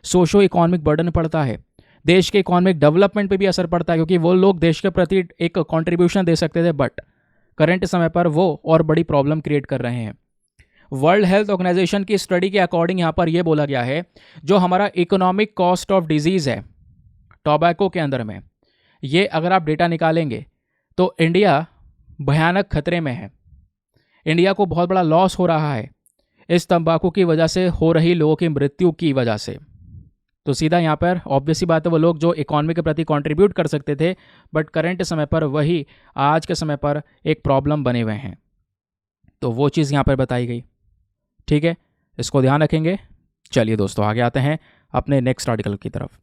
सोशो इकोनॉमिक बर्डन पड़ता है, देश के इकोनॉमिक डेवलपमेंट पे भी असर पड़ता है, क्योंकि वो लोग देश के प्रति एक कंट्रीब्यूशन दे सकते थे, बट करंट समय पर वो और बड़ी प्रॉब्लम क्रिएट कर रहे हैं। वर्ल्ड हेल्थ ऑर्गेनाइजेशन की स्टडी के अकॉर्डिंग यहाँ पर यह बोला गया है जो हमारा इकोनॉमिक कॉस्ट ऑफ डिजीज़ है टोबैको के अंदर में, ये अगर आप डेटा निकालेंगे तो इंडिया भयानक खतरे में है। इंडिया को बहुत बड़ा लॉस हो रहा है इस तंबाकू की वजह से, हो रही लोगों की मृत्यु की वजह से। तो सीधा यहाँ पर ऑब्वियसली बात है वो लोग जो इकॉनमी के प्रति कंट्रीब्यूट कर सकते थे, बट करंट समय पर वही आज के समय पर एक प्रॉब्लम बने हुए हैं। तो वो चीज़ यहाँ पर बताई गई। ठीक है, इसको ध्यान रखेंगे। चलिए दोस्तों आगे आते हैं अपने नेक्स्ट आर्टिकल की तरफ।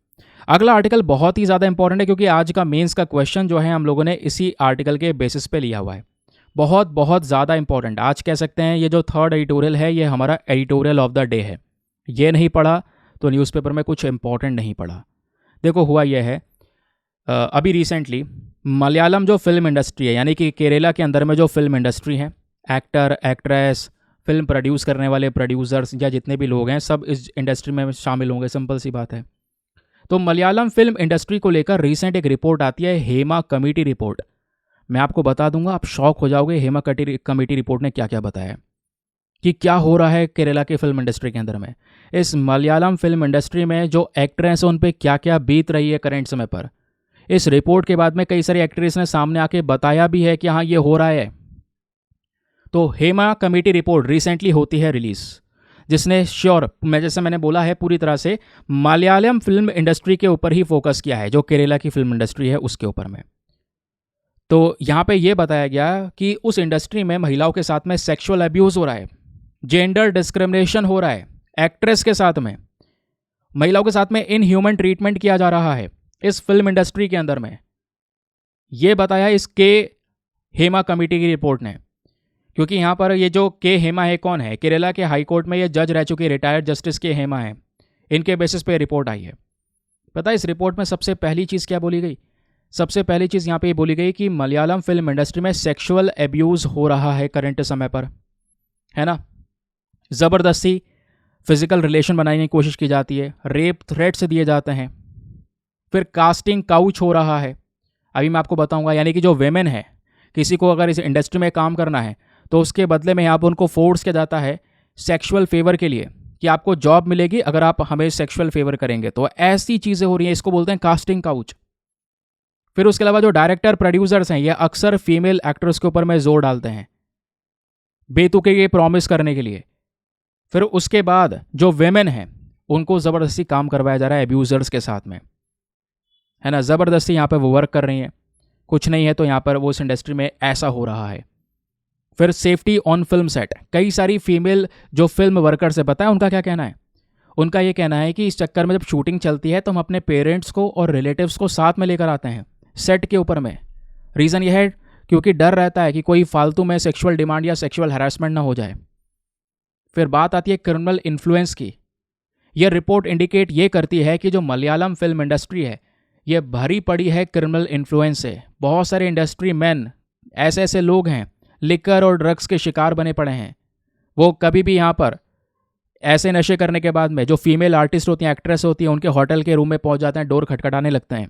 अगला आर्टिकल बहुत ही ज़्यादा इंपॉर्टेंट है क्योंकि आज का मेंस का क्वेश्चन जो है हम लोगों ने इसी आर्टिकल के बेसिस पे लिया हुआ है। बहुत बहुत ज़्यादा इंपॉर्टेंट, आज कह सकते हैं ये जो थर्ड एडिटोरियल है ये हमारा एडिटोरियल ऑफ द डे है। ये नहीं पढ़ा तो न्यूज़पेपर में कुछ इंपॉर्टेंट नहीं पढ़ा। देखो हुआ यह है, अभी रिसेंटली मलयालम जो फिल्म इंडस्ट्री है, यानी कि केरला के अंदर में जो फिल्म इंडस्ट्री है, एक्टर एक्ट्रेस, फिल्म प्रोड्यूस करने वाले प्रोड्यूसर्स या जितने भी लोग हैं सब इस इंडस्ट्री में शामिल होंगे, सिंपल सी बात है। तो मलयालम फिल्म इंडस्ट्री को लेकर रिसेंट एक रिपोर्ट आती है, हेमा कमेटी रिपोर्ट। मैं आपको बता दूंगा, आप शॉक हो जाओगे हेमा कमेटी रिपोर्ट ने क्या क्या बताया कि क्या हो रहा है केरला की फिल्म इंडस्ट्री के अंदर में। इस मलयालम फिल्म इंडस्ट्री में जो एक्ट्रेस हैं उन पर क्या क्या बीत रही है करंट समय पर। इस रिपोर्ट के बाद में कई सारी एक्ट्रेस ने सामने आके बताया भी है कि हाँ ये हो रहा है। तो हेमा कमेटी रिपोर्ट रिसेंटली होती है रिलीज, जिसने जैसे मैंने बोला है पूरी तरह से मलयालम फिल्म इंडस्ट्री के ऊपर ही फोकस किया है, जो केरला की फिल्म इंडस्ट्री है उसके ऊपर में। तो यहाँ पे ये बताया गया कि उस इंडस्ट्री में महिलाओं के साथ में सेक्सुअल अब्यूज़ हो रहा है, जेंडर डिस्क्रिमिनेशन हो रहा है, एक्ट्रेस के साथ में महिलाओं के साथ में इनह्यूमन ट्रीटमेंट किया जा रहा है इस फिल्म इंडस्ट्री के अंदर में। ये बताया इस के हेमा कमेटी की रिपोर्ट ने। क्योंकि यहाँ पर ये जो के हेमा है कौन है, केरला के हाई कोर्ट में ये जज रह चुके रिटायर्ड जस्टिस के हेमा है, इनके बेसिस पे रिपोर्ट आई है। पता है इस रिपोर्ट में सबसे पहली चीज़ क्या बोली गई? सबसे पहली चीज़ यहाँ पे ये बोली गई कि मलयालम फिल्म इंडस्ट्री में सेक्सुअल एब्यूज़ हो रहा है करंट समय पर, है ना। ज़बरदस्ती फिजिकल रिलेशन बनाने की कोशिश की जाती है, रेप थ्रेट्स दिए जाते हैं, फिर कास्टिंग काउच हो रहा है। अभी मैं आपको बताऊंगा, यानी कि जो वेमेन है, किसी को अगर इस इंडस्ट्री में काम करना है तो उसके बदले में यहाँ पर उनको फोर्स किया जाता है सेक्सुअल फेवर के लिए कि आपको जॉब मिलेगी अगर आप हमें सेक्सुअल फेवर करेंगे। तो ऐसी चीज़ें हो रही हैं, इसको बोलते हैं कास्टिंग काउच। फिर उसके अलावा जो डायरेक्टर प्रोड्यूसर्स हैं ये अक्सर फीमेल एक्टर्स के ऊपर में जोर डालते हैं बेतुके ये प्रॉमिस करने के लिए। फिर उसके बाद जो वेमेन हैं उनको ज़बरदस्ती काम करवाया जा रहा है एब्यूज़र्स के साथ में, है ना। ज़बरदस्ती यहाँ पर वो वर्क कर रही हैं, कुछ नहीं है तो यहाँ पर वो इस इंडस्ट्री में ऐसा हो रहा है। फिर सेफ्टी ऑन फिल्म सेट, कई सारी फीमेल जो फिल्म वर्कर्स है, पता है उनका क्या कहना है? उनका ये कहना है कि इस चक्कर में जब शूटिंग चलती है तो हम अपने पेरेंट्स को और रिलेटिव्स को साथ में लेकर आते हैं सेट के ऊपर में। रीज़न यह है क्योंकि डर रहता है कि कोई फालतू में सेक्सुअल डिमांड या सेक्सुअल हैरेसमेंट ना हो जाए। फिर बात आती है क्रिमिनल इन्फ्लुएंस की। यह रिपोर्ट इंडिकेट ये करती है कि जो मलयालम फिल्म इंडस्ट्री है ये भरी पड़ी है क्रिमिनल इन्फ्लुएंस से। बहुत सारे इंडस्ट्री मैन ऐसे ऐसे लोग हैं लिकर और ड्रग्स के शिकार बने पड़े हैं। वो कभी भी यहाँ पर ऐसे नशे करने के बाद में जो फीमेल आर्टिस्ट होती हैं, एक्ट्रेस होती हैं, उनके होटल के रूम में पहुँच जाते हैं, डोर खटखटाने लगते हैं,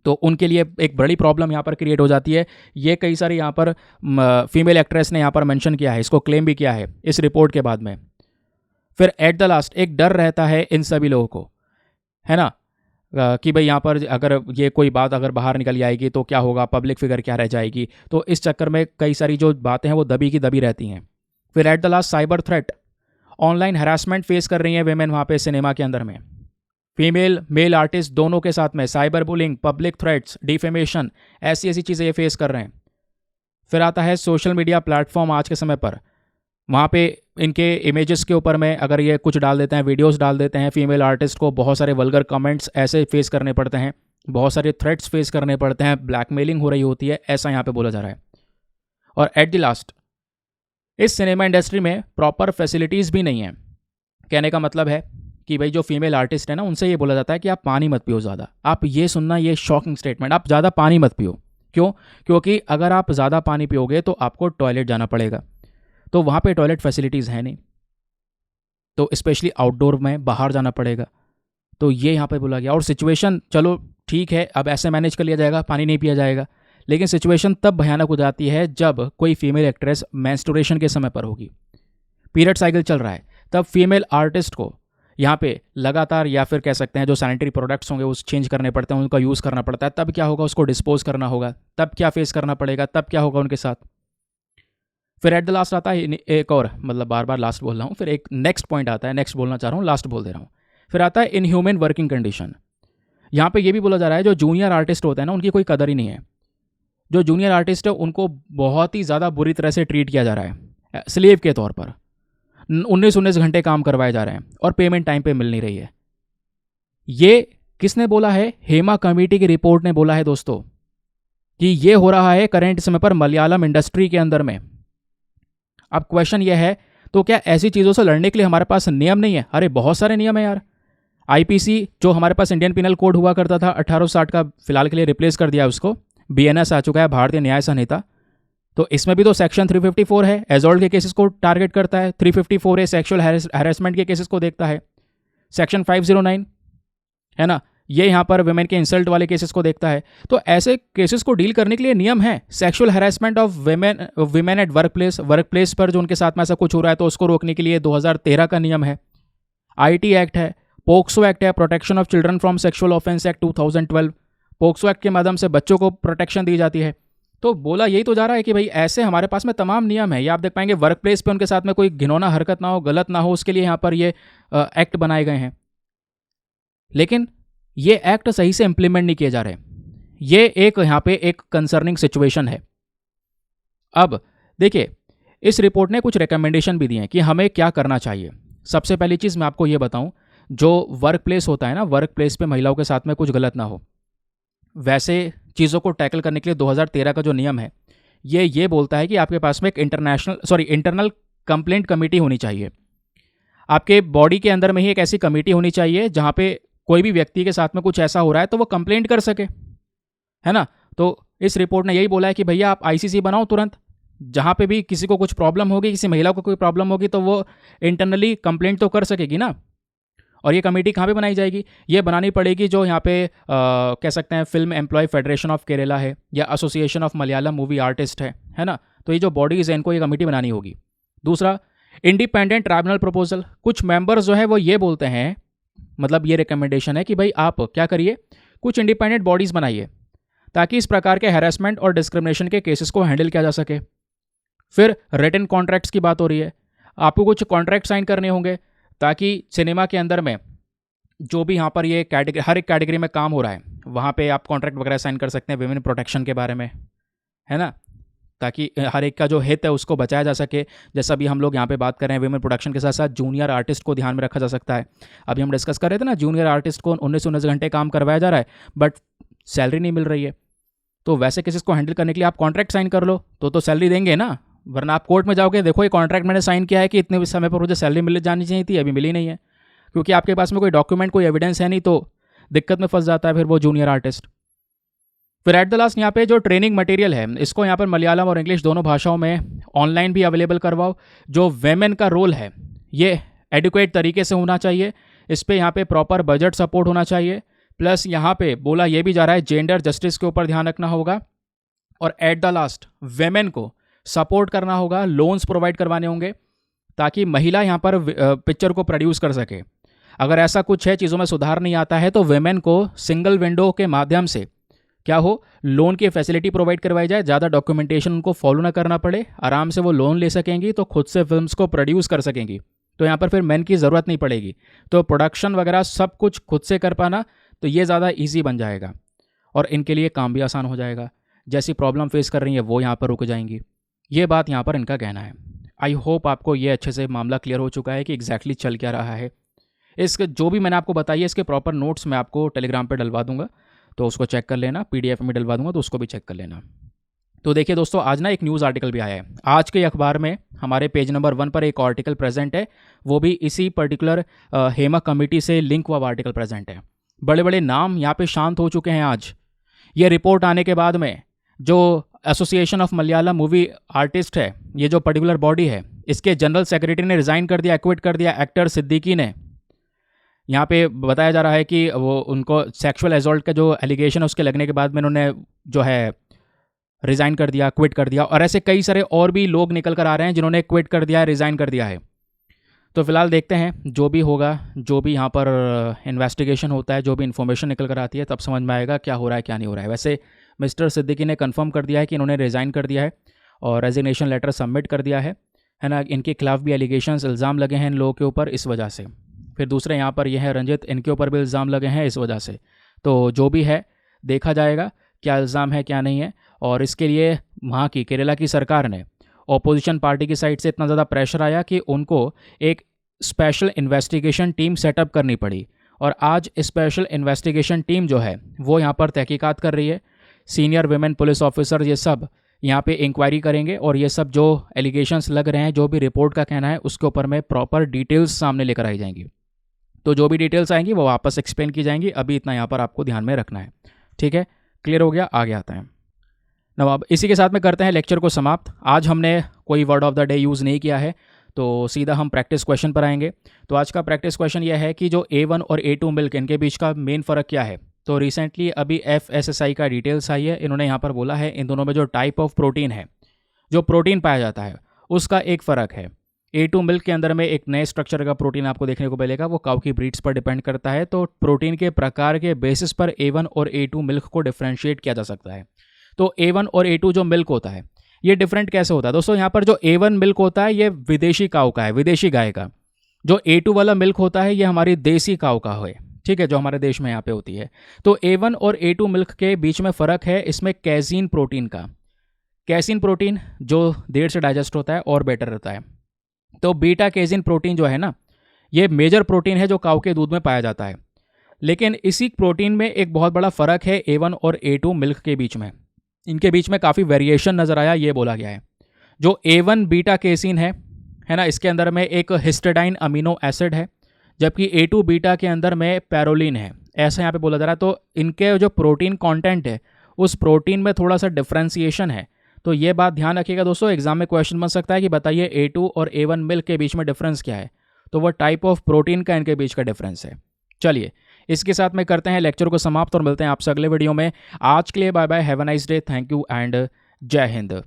तो उनके लिए एक बड़ी प्रॉब्लम यहाँ पर क्रिएट हो जाती है। ये कई सारी यहाँ पर फीमेल एक्ट्रेस ने यहाँ पर मेंशन किया है, इसको क्लेम भी किया है इस रिपोर्ट के बाद में। फिर एट द लास्ट एक डर रहता है इन सभी लोगों को, है ना, कि भाई यहाँ पर अगर ये कोई बात अगर बाहर निकल जाएगी तो क्या होगा, पब्लिक फिगर क्या रह जाएगी। तो इस चक्कर में कई सारी जो बातें हैं वो दबी की दबी रहती हैं। फिर at the last cyber threat, online harassment face कर रही हैं वेमेन वहाँ पे सिनेमा के अंदर में। फीमेल मेल आर्टिस्ट दोनों के साथ में cyber bullying, public threats, defamation, ऐसी ऐसी चीज़ें ये फेस कर रहे हैं। फिर आता है सोशल मीडिया प्लेटफॉर्म आज के समय पर, वहाँ पे इनके इमेजेस के ऊपर में अगर ये कुछ डाल देते हैं, वीडियोस डाल देते हैं, फीमेल आर्टिस्ट को बहुत सारे वल्गर कमेंट्स ऐसे फेस करने पड़ते हैं, बहुत सारे थ्रेट्स फेस करने पड़ते हैं, ब्लैकमेलिंग हो रही होती है, ऐसा यहाँ पे बोला जा रहा है। और एट द लास्ट इस सिनेमा इंडस्ट्री में प्रॉपर फैसिलिटीज़ भी नहीं है। कहने का मतलब है कि भाई जो फीमेल आर्टिस्ट है ना, उनसे ये बोला जाता है कि आप पानी मत पियो ज़्यादा। आप ये सुनना, ये शॉकिंग स्टेटमेंट, आप ज़्यादा पानी मत पियो। क्यों? क्योंकि अगर आप ज़्यादा पानी पियोगे तो आपको टॉयलेट जाना पड़ेगा, तो वहाँ पे टॉयलेट फैसिलिटीज़ है नहीं, तो स्पेशली आउटडोर में बाहर जाना पड़ेगा। तो ये यहाँ पे बोला गया। और सिचुएशन चलो ठीक है, अब ऐसे मैनेज कर लिया जाएगा, पानी नहीं पिया जाएगा, लेकिन सिचुएशन तब भयानक हो जाती है जब कोई फीमेल एक्ट्रेस मेंस्ट्रुएशन के समय पर होगी, पीरियड साइकिल चल रहा है, तब फीमेल आर्टिस्ट को यहाँ पे लगातार, या फिर कह सकते हैं जो सैनिटरी प्रोडक्ट्स होंगे उस चेंज करने पड़ते हैं, उनका यूज़ करना पड़ता है। तब क्या होगा, उसको डिस्पोज करना होगा, तब क्या फेस करना पड़ेगा, तब क्या होगा उनके साथ। फिर एट द लास्ट आता है एक और, मतलब बार बार लास्ट बोल रहा हूँ, फिर एक नेक्स्ट पॉइंट आता है, नेक्स्ट बोलना चाह रहा हूँ, लास्ट बोल दे रहा हूँ। फिर आता है इनह्यूमन वर्किंग कंडीशन। यहाँ पे ये भी बोला जा रहा है जो जूनियर आर्टिस्ट होते हैं ना, उनकी कोई कदर ही नहीं है। जो जूनियर आर्टिस्ट है उनको बहुत ही ज़्यादा बुरी तरह से ट्रीट किया जा रहा है, स्लेव के तौर पर 19-19 घंटे काम करवाए जा रहे हैं और पेमेंट टाइम पे मिल नहीं रही है। ये किसने बोला है? हेमा कमेटी की रिपोर्ट ने बोला है दोस्तों कि ये हो रहा है करंट समय पर मलयालम इंडस्ट्री के अंदर में। अब क्वेश्चन ये है, तो क्या ऐसी चीज़ों से लड़ने के लिए हमारे पास नियम नहीं है? अरे बहुत सारे नियम है यार। आईपीसी जो हमारे पास इंडियन पिनल कोड हुआ करता था 1860 का, फिलहाल के लिए रिप्लेस कर दिया उसको, बीएनएस आ चुका है, भारतीय न्याय संहिता। तो इसमें भी तो सेक्शन 354 है, एजॉल्ट के केसेस को टारगेट करता है। 354 है, सेक्सुअल हैरेसमेंट के केसेस को देखता है। सेक्शन 509 है ना, ये यहाँ पर वुमेन के इंसल्ट वाले केसेस को देखता है। तो ऐसे केसेस को डील करने के लिए नियम है। Sexual harassment of women at work place पर जो उनके साथ में ऐसा कुछ हो रहा है तो उसको रोकने के लिए 2013 का नियम है। आईटी एक्ट है, पोक्सो एक्ट है, protection of children from sexual offence act 2012। POCSO act के माध्यम से बच्चों को प्रोटेक्शन दी जाती है। तो बोला यही तो जा रहा है कि भाई ऐसे हमारे पास में तमाम नियम है। ये आप देख पाएंगे वर्क प्लेस पे उनके साथ में कोई घिनौना हरकत ना हो, गलत ना हो, उसके लिए यहाँ पर ये एक्ट बनाए गए हैं। लेकिन ये एक्ट सही से इंप्लीमेंट नहीं किए जा रहे। ये एक यहाँ पे एक कंसर्निंग सिचुएशन है। अब देखिए, इस रिपोर्ट ने कुछ रिकमेंडेशन भी दिए हैं कि हमें क्या करना चाहिए। सबसे पहली चीज़ मैं आपको ये बताऊं, जो वर्क प्लेस होता है ना, वर्क प्लेस पे महिलाओं के साथ में कुछ गलत ना हो, वैसे चीज़ों को टैकल करने के लिए 2013 का जो नियम है ये बोलता है कि आपके पास में एक इंटरनल कंप्लेंट कमेटी होनी चाहिए। आपके बॉडी के अंदर में ही एक ऐसी कमेटी होनी चाहिए जहाँ पे कोई भी व्यक्ति के साथ में कुछ ऐसा हो रहा है तो वो कंप्लेंट कर सके, है ना। तो इस रिपोर्ट ने यही बोला है कि भैया आप आईसीसी बनाओ तुरंत। जहाँ पे भी किसी को कुछ प्रॉब्लम होगी, किसी महिला को कोई प्रॉब्लम होगी, तो वो इंटरनली कंप्लेंट तो कर सकेगी ना। और ये कमेटी कहाँ पे बनाई जाएगी? ये बनानी पड़ेगी जो यहाँ पे कह सकते हैं film employ federation of Kerala है या association of Malayalam movie artist है ना। तो ये जो बॉडीज है इनको ये कमेटी बनानी होगी। दूसरा, इंडिपेंडेंट ट्राइब्यूनल प्रपोजल। कुछ मेंबर्स जो है वो ये बोलते हैं, मतलब ये रिकमेंडेशन है कि भाई आप क्या करिए, कुछ इंडिपेंडेंट बॉडीज़ बनाइए ताकि इस प्रकार के हैरेसमेंट और डिस्क्रिमिनेशन के केसेस को हैंडल किया जा सके। फिर रिटन कॉन्ट्रैक्ट्स की बात हो रही है, आपको कुछ कॉन्ट्रैक्ट साइन करने होंगे ताकि सिनेमा के अंदर में जो भी यहाँ पर ये कैटेगरी, हर एक कैटेगरी में काम हो रहा है वहाँ पे आप कॉन्ट्रैक्ट वगैरह साइन कर सकते हैं विमेन प्रोटेक्शन के बारे में, है ना, ताकि हर एक का जो हित है उसको बचाया जा सके। जैसा भी हम लोग यहाँ पे बात कर रहे हैं विमेन प्रोटेक्शन के साथ साथ जूनियर आर्टिस्ट को ध्यान में रखा जा सकता है। अभी हम डिस्कस कर रहे थे ना, जूनियर आर्टिस्ट को 19-19 घंटे काम करवाया जा रहा है बट सैलरी नहीं मिल रही है। तो वैसे केसेस को हैंडल करने के लिए आप कॉन्ट्रैक्ट साइन कर लो तो सैलरी देंगे ना, वरना आप कोर्ट में जाओगे, देखो ये कॉन्ट्रैक्ट मैंने साइन किया है कि इतने समय पर मुझे सैलरी मिल जानी चाहिए थी, अभी मिली नहीं है, क्योंकि आपके पास में कोई डॉक्यूमेंट, कोई एविडेंस है नहीं, तो दिक्कत में फंस जाता है फिर वो जूनियर आर्टिस्ट। फिर एट द लास्ट यहाँ पे जो ट्रेनिंग मटेरियल है इसको यहाँ पर मलयालम और इंग्लिश दोनों भाषाओं में ऑनलाइन भी अवेलेबल करवाओ। जो वेमेन का रोल है ये एडुकेट तरीके से होना चाहिए, इस पर यहाँ पे प्रॉपर बजट सपोर्ट होना चाहिए। प्लस यहाँ पे बोला ये भी जा रहा है जेंडर जस्टिस के ऊपर ध्यान रखना होगा। और एट द लास्ट वेमेन को सपोर्ट करना होगा, लोन्स प्रोवाइड करवाने होंगे ताकि महिला यहाँ पर पिक्चर को प्रोड्यूस कर सके। अगर ऐसा कुछ है, चीज़ों में सुधार नहीं आता है, तो वेमेन को सिंगल विंडो के माध्यम से क्या हो, लोन की फैसिलिटी प्रोवाइड करवाई जाए, ज़्यादा डॉक्यूमेंटेशन उनको फॉलो ना करना पड़े, आराम से वो लोन ले सकेंगी तो खुद से फिल्म्स को प्रोड्यूस कर सकेंगी। तो यहाँ पर फिर मैन की ज़रूरत नहीं पड़ेगी, तो प्रोडक्शन वगैरह सब कुछ खुद से कर पाना तो ये ज़्यादा ईजी बन जाएगा और इनके लिए काम भी आसान हो जाएगा। जैसी प्रॉब्लम फेस कर रही है वो यहाँ पर रुक जाएंगी। ये बात यहाँ पर इनका कहना है। आई होप आपको ये अच्छे से मामला क्लियर हो चुका है कि एग्जैक्टली चल क्या रहा है। इसके जो भी मैंने आपको बताई है इसके प्रॉपर नोट्स मैं आपको टेलीग्राम पर डलवा दूंगा, तो उसको चेक कर लेना। पीडीएफ में डलवा दूंगा तो उसको भी चेक कर लेना। तो देखिए दोस्तों, आज ना एक न्यूज़ आर्टिकल भी आया है। आज के अखबार में हमारे पेज नंबर 1 पर एक आर्टिकल प्रेजेंट है, वो भी इसी पर्टिकुलर हेमा कमेटी से लिंक हुआ आर्टिकल प्रेजेंट है। बड़े बड़े नाम यहाँ पे शांत हो चुके हैं। आज ये रिपोर्ट आने के बाद में जो association of Malayalam movie artist है, ये जो पर्टिकुलर बॉडी है, इसके जनरल सेक्रेटरी ने रिज़ाइन कर दिया, एक्विट कर दिया एक्टर सिद्दीकी ने। यहाँ पे बताया जा रहा है कि वो उनको सेक्सुअल एजॉल्ट का जो एलिगेशन है उसके लगने के बाद में उन्होंने जो है रिज़ाइन कर दिया, क्विट कर दिया। और ऐसे कई सारे और भी लोग निकल कर आ रहे हैं जिन्होंने क्विट कर दिया है, रिज़ाइन कर दिया है। तो फिलहाल देखते हैं जो भी होगा, जो भी यहाँ पर इन्वेस्टिगेशन होता है, जो भी इन्फॉर्मेशन निकल कर आती है, तब समझ में आएगा क्या हो रहा है क्या नहीं हो रहा है। वैसे मिस्टर सिद्दीकी ने कंफर्म कर दिया है कि इन्होंने रिज़ाइन कर दिया है और रेजिग्नेशन लेटर सबमिट कर दिया है ना। इनके खिलाफ भी एलिगेशंस, इल्ज़ाम लगे हैं इन लोगों के ऊपर, इस वजह से फिर दूसरे यहाँ पर ये है रंजित, इनके ऊपर भी इल्ज़ाम लगे हैं इस वजह से। तो जो भी है देखा जाएगा क्या इल्ज़ाम है क्या नहीं है। और इसके लिए वहाँ की केरला की सरकार ने ऑपोजिशन पार्टी की साइड से इतना ज़्यादा प्रेशर आया कि उनको एक स्पेशल इन्वेस्टिगेशन टीम सेटअप करनी पड़ी। और आज स्पेशल इन्वेस्टिगेशन टीम जो है वो यहाँ पर तहकीकात कर रही है। सीनियर विमेन पुलिस ऑफिसर ये सब यहाँ पे इंक्वायरी करेंगे और ये सब जो एलिगेशंस लग रहे हैं, जो भी रिपोर्ट का कहना है, उसके ऊपर में प्रॉपर डिटेल्स सामने लेकर आई जाएंगी। तो जो भी डिटेल्स आएंगी वो वापस एक्सप्लेन की जाएंगी। अभी इतना यहाँ पर आपको ध्यान में रखना है, ठीक है? क्लियर हो गया? आगे आता है नवाब। इसी के साथ में करते हैं लेक्चर को समाप्त। आज हमने कोई word of the day use नहीं किया है, तो सीधा हम प्रैक्टिस क्वेश्चन पर आएंगे। तो आज का प्रैक्टिस क्वेश्चन यह है कि जो A1 और A2 मिल्क, इनके बीच का मेन फ़र्क क्या है। तो रिसेंटली अभी FSSI का डिटेल्स आई है। इन्होंने यहाँ पर बोला है इन दोनों में जो टाइप ऑफ प्रोटीन है, जो प्रोटीन पाया जाता है, उसका एक फ़र्क है। A2 मिल्क के अंदर में एक नए स्ट्रक्चर का प्रोटीन आपको देखने को मिलेगा, वो काऊ की ब्रीड्स पर डिपेंड करता है। तो प्रोटीन के प्रकार के बेसिस पर A1 और A2 मिल्क को डिफ्रेंशिएट किया जा सकता है। तो A1 और A2 जो मिल्क होता है ये डिफरेंट कैसे होता है दोस्तों? यहाँ पर जो A1 मिल्क होता है ये विदेशी काऊ का है, विदेशी गाय का। जो A2 वाला मिल्क होता है ये हमारी देसी काऊ का है, ठीक है, जो हमारे देश में यहाँ पे होती है। तो A1 और A2 मिल्क के बीच में फ़र्क है इसमें कैसीन प्रोटीन का। कैसीन प्रोटीन जो देर से डाइजेस्ट होता है और बेटर रहता है। तो बीटा कैसीन प्रोटीन जो है ना, ये मेजर प्रोटीन है जो काऊ के दूध में पाया जाता है। लेकिन इसी प्रोटीन में एक बहुत बड़ा फ़र्क है A1 और A2 मिल्क के बीच में। इनके बीच में काफ़ी वेरिएशन नज़र आया, ये बोला गया है। जो A1 बीटा केसिन है ना, इसके अंदर में एक हिस्टिडाइन अमीनो एसिड है, जबकि A2 बीटा के अंदर में पैरोलिन है, ऐसा यहाँ पे बोला जा रहा है। तो इनके जो प्रोटीन कंटेंट है उस प्रोटीन में थोड़ा सा डिफ्रेंसिएशन है। तो ये बात ध्यान रखिएगा दोस्तों, एग्जाम में क्वेश्चन बन सकता है कि बताइए A2 और A1 मिल्क के बीच में डिफरेंस क्या है। तो वो टाइप ऑफ प्रोटीन का इनके बीच का डिफरेंस है। चलिए इसके साथ में करते हैं लेक्चर को समाप्त और मिलते हैं आपसे अगले वीडियो में। आज के लिए bye bye, have a nice day, thank you and जय हिंद।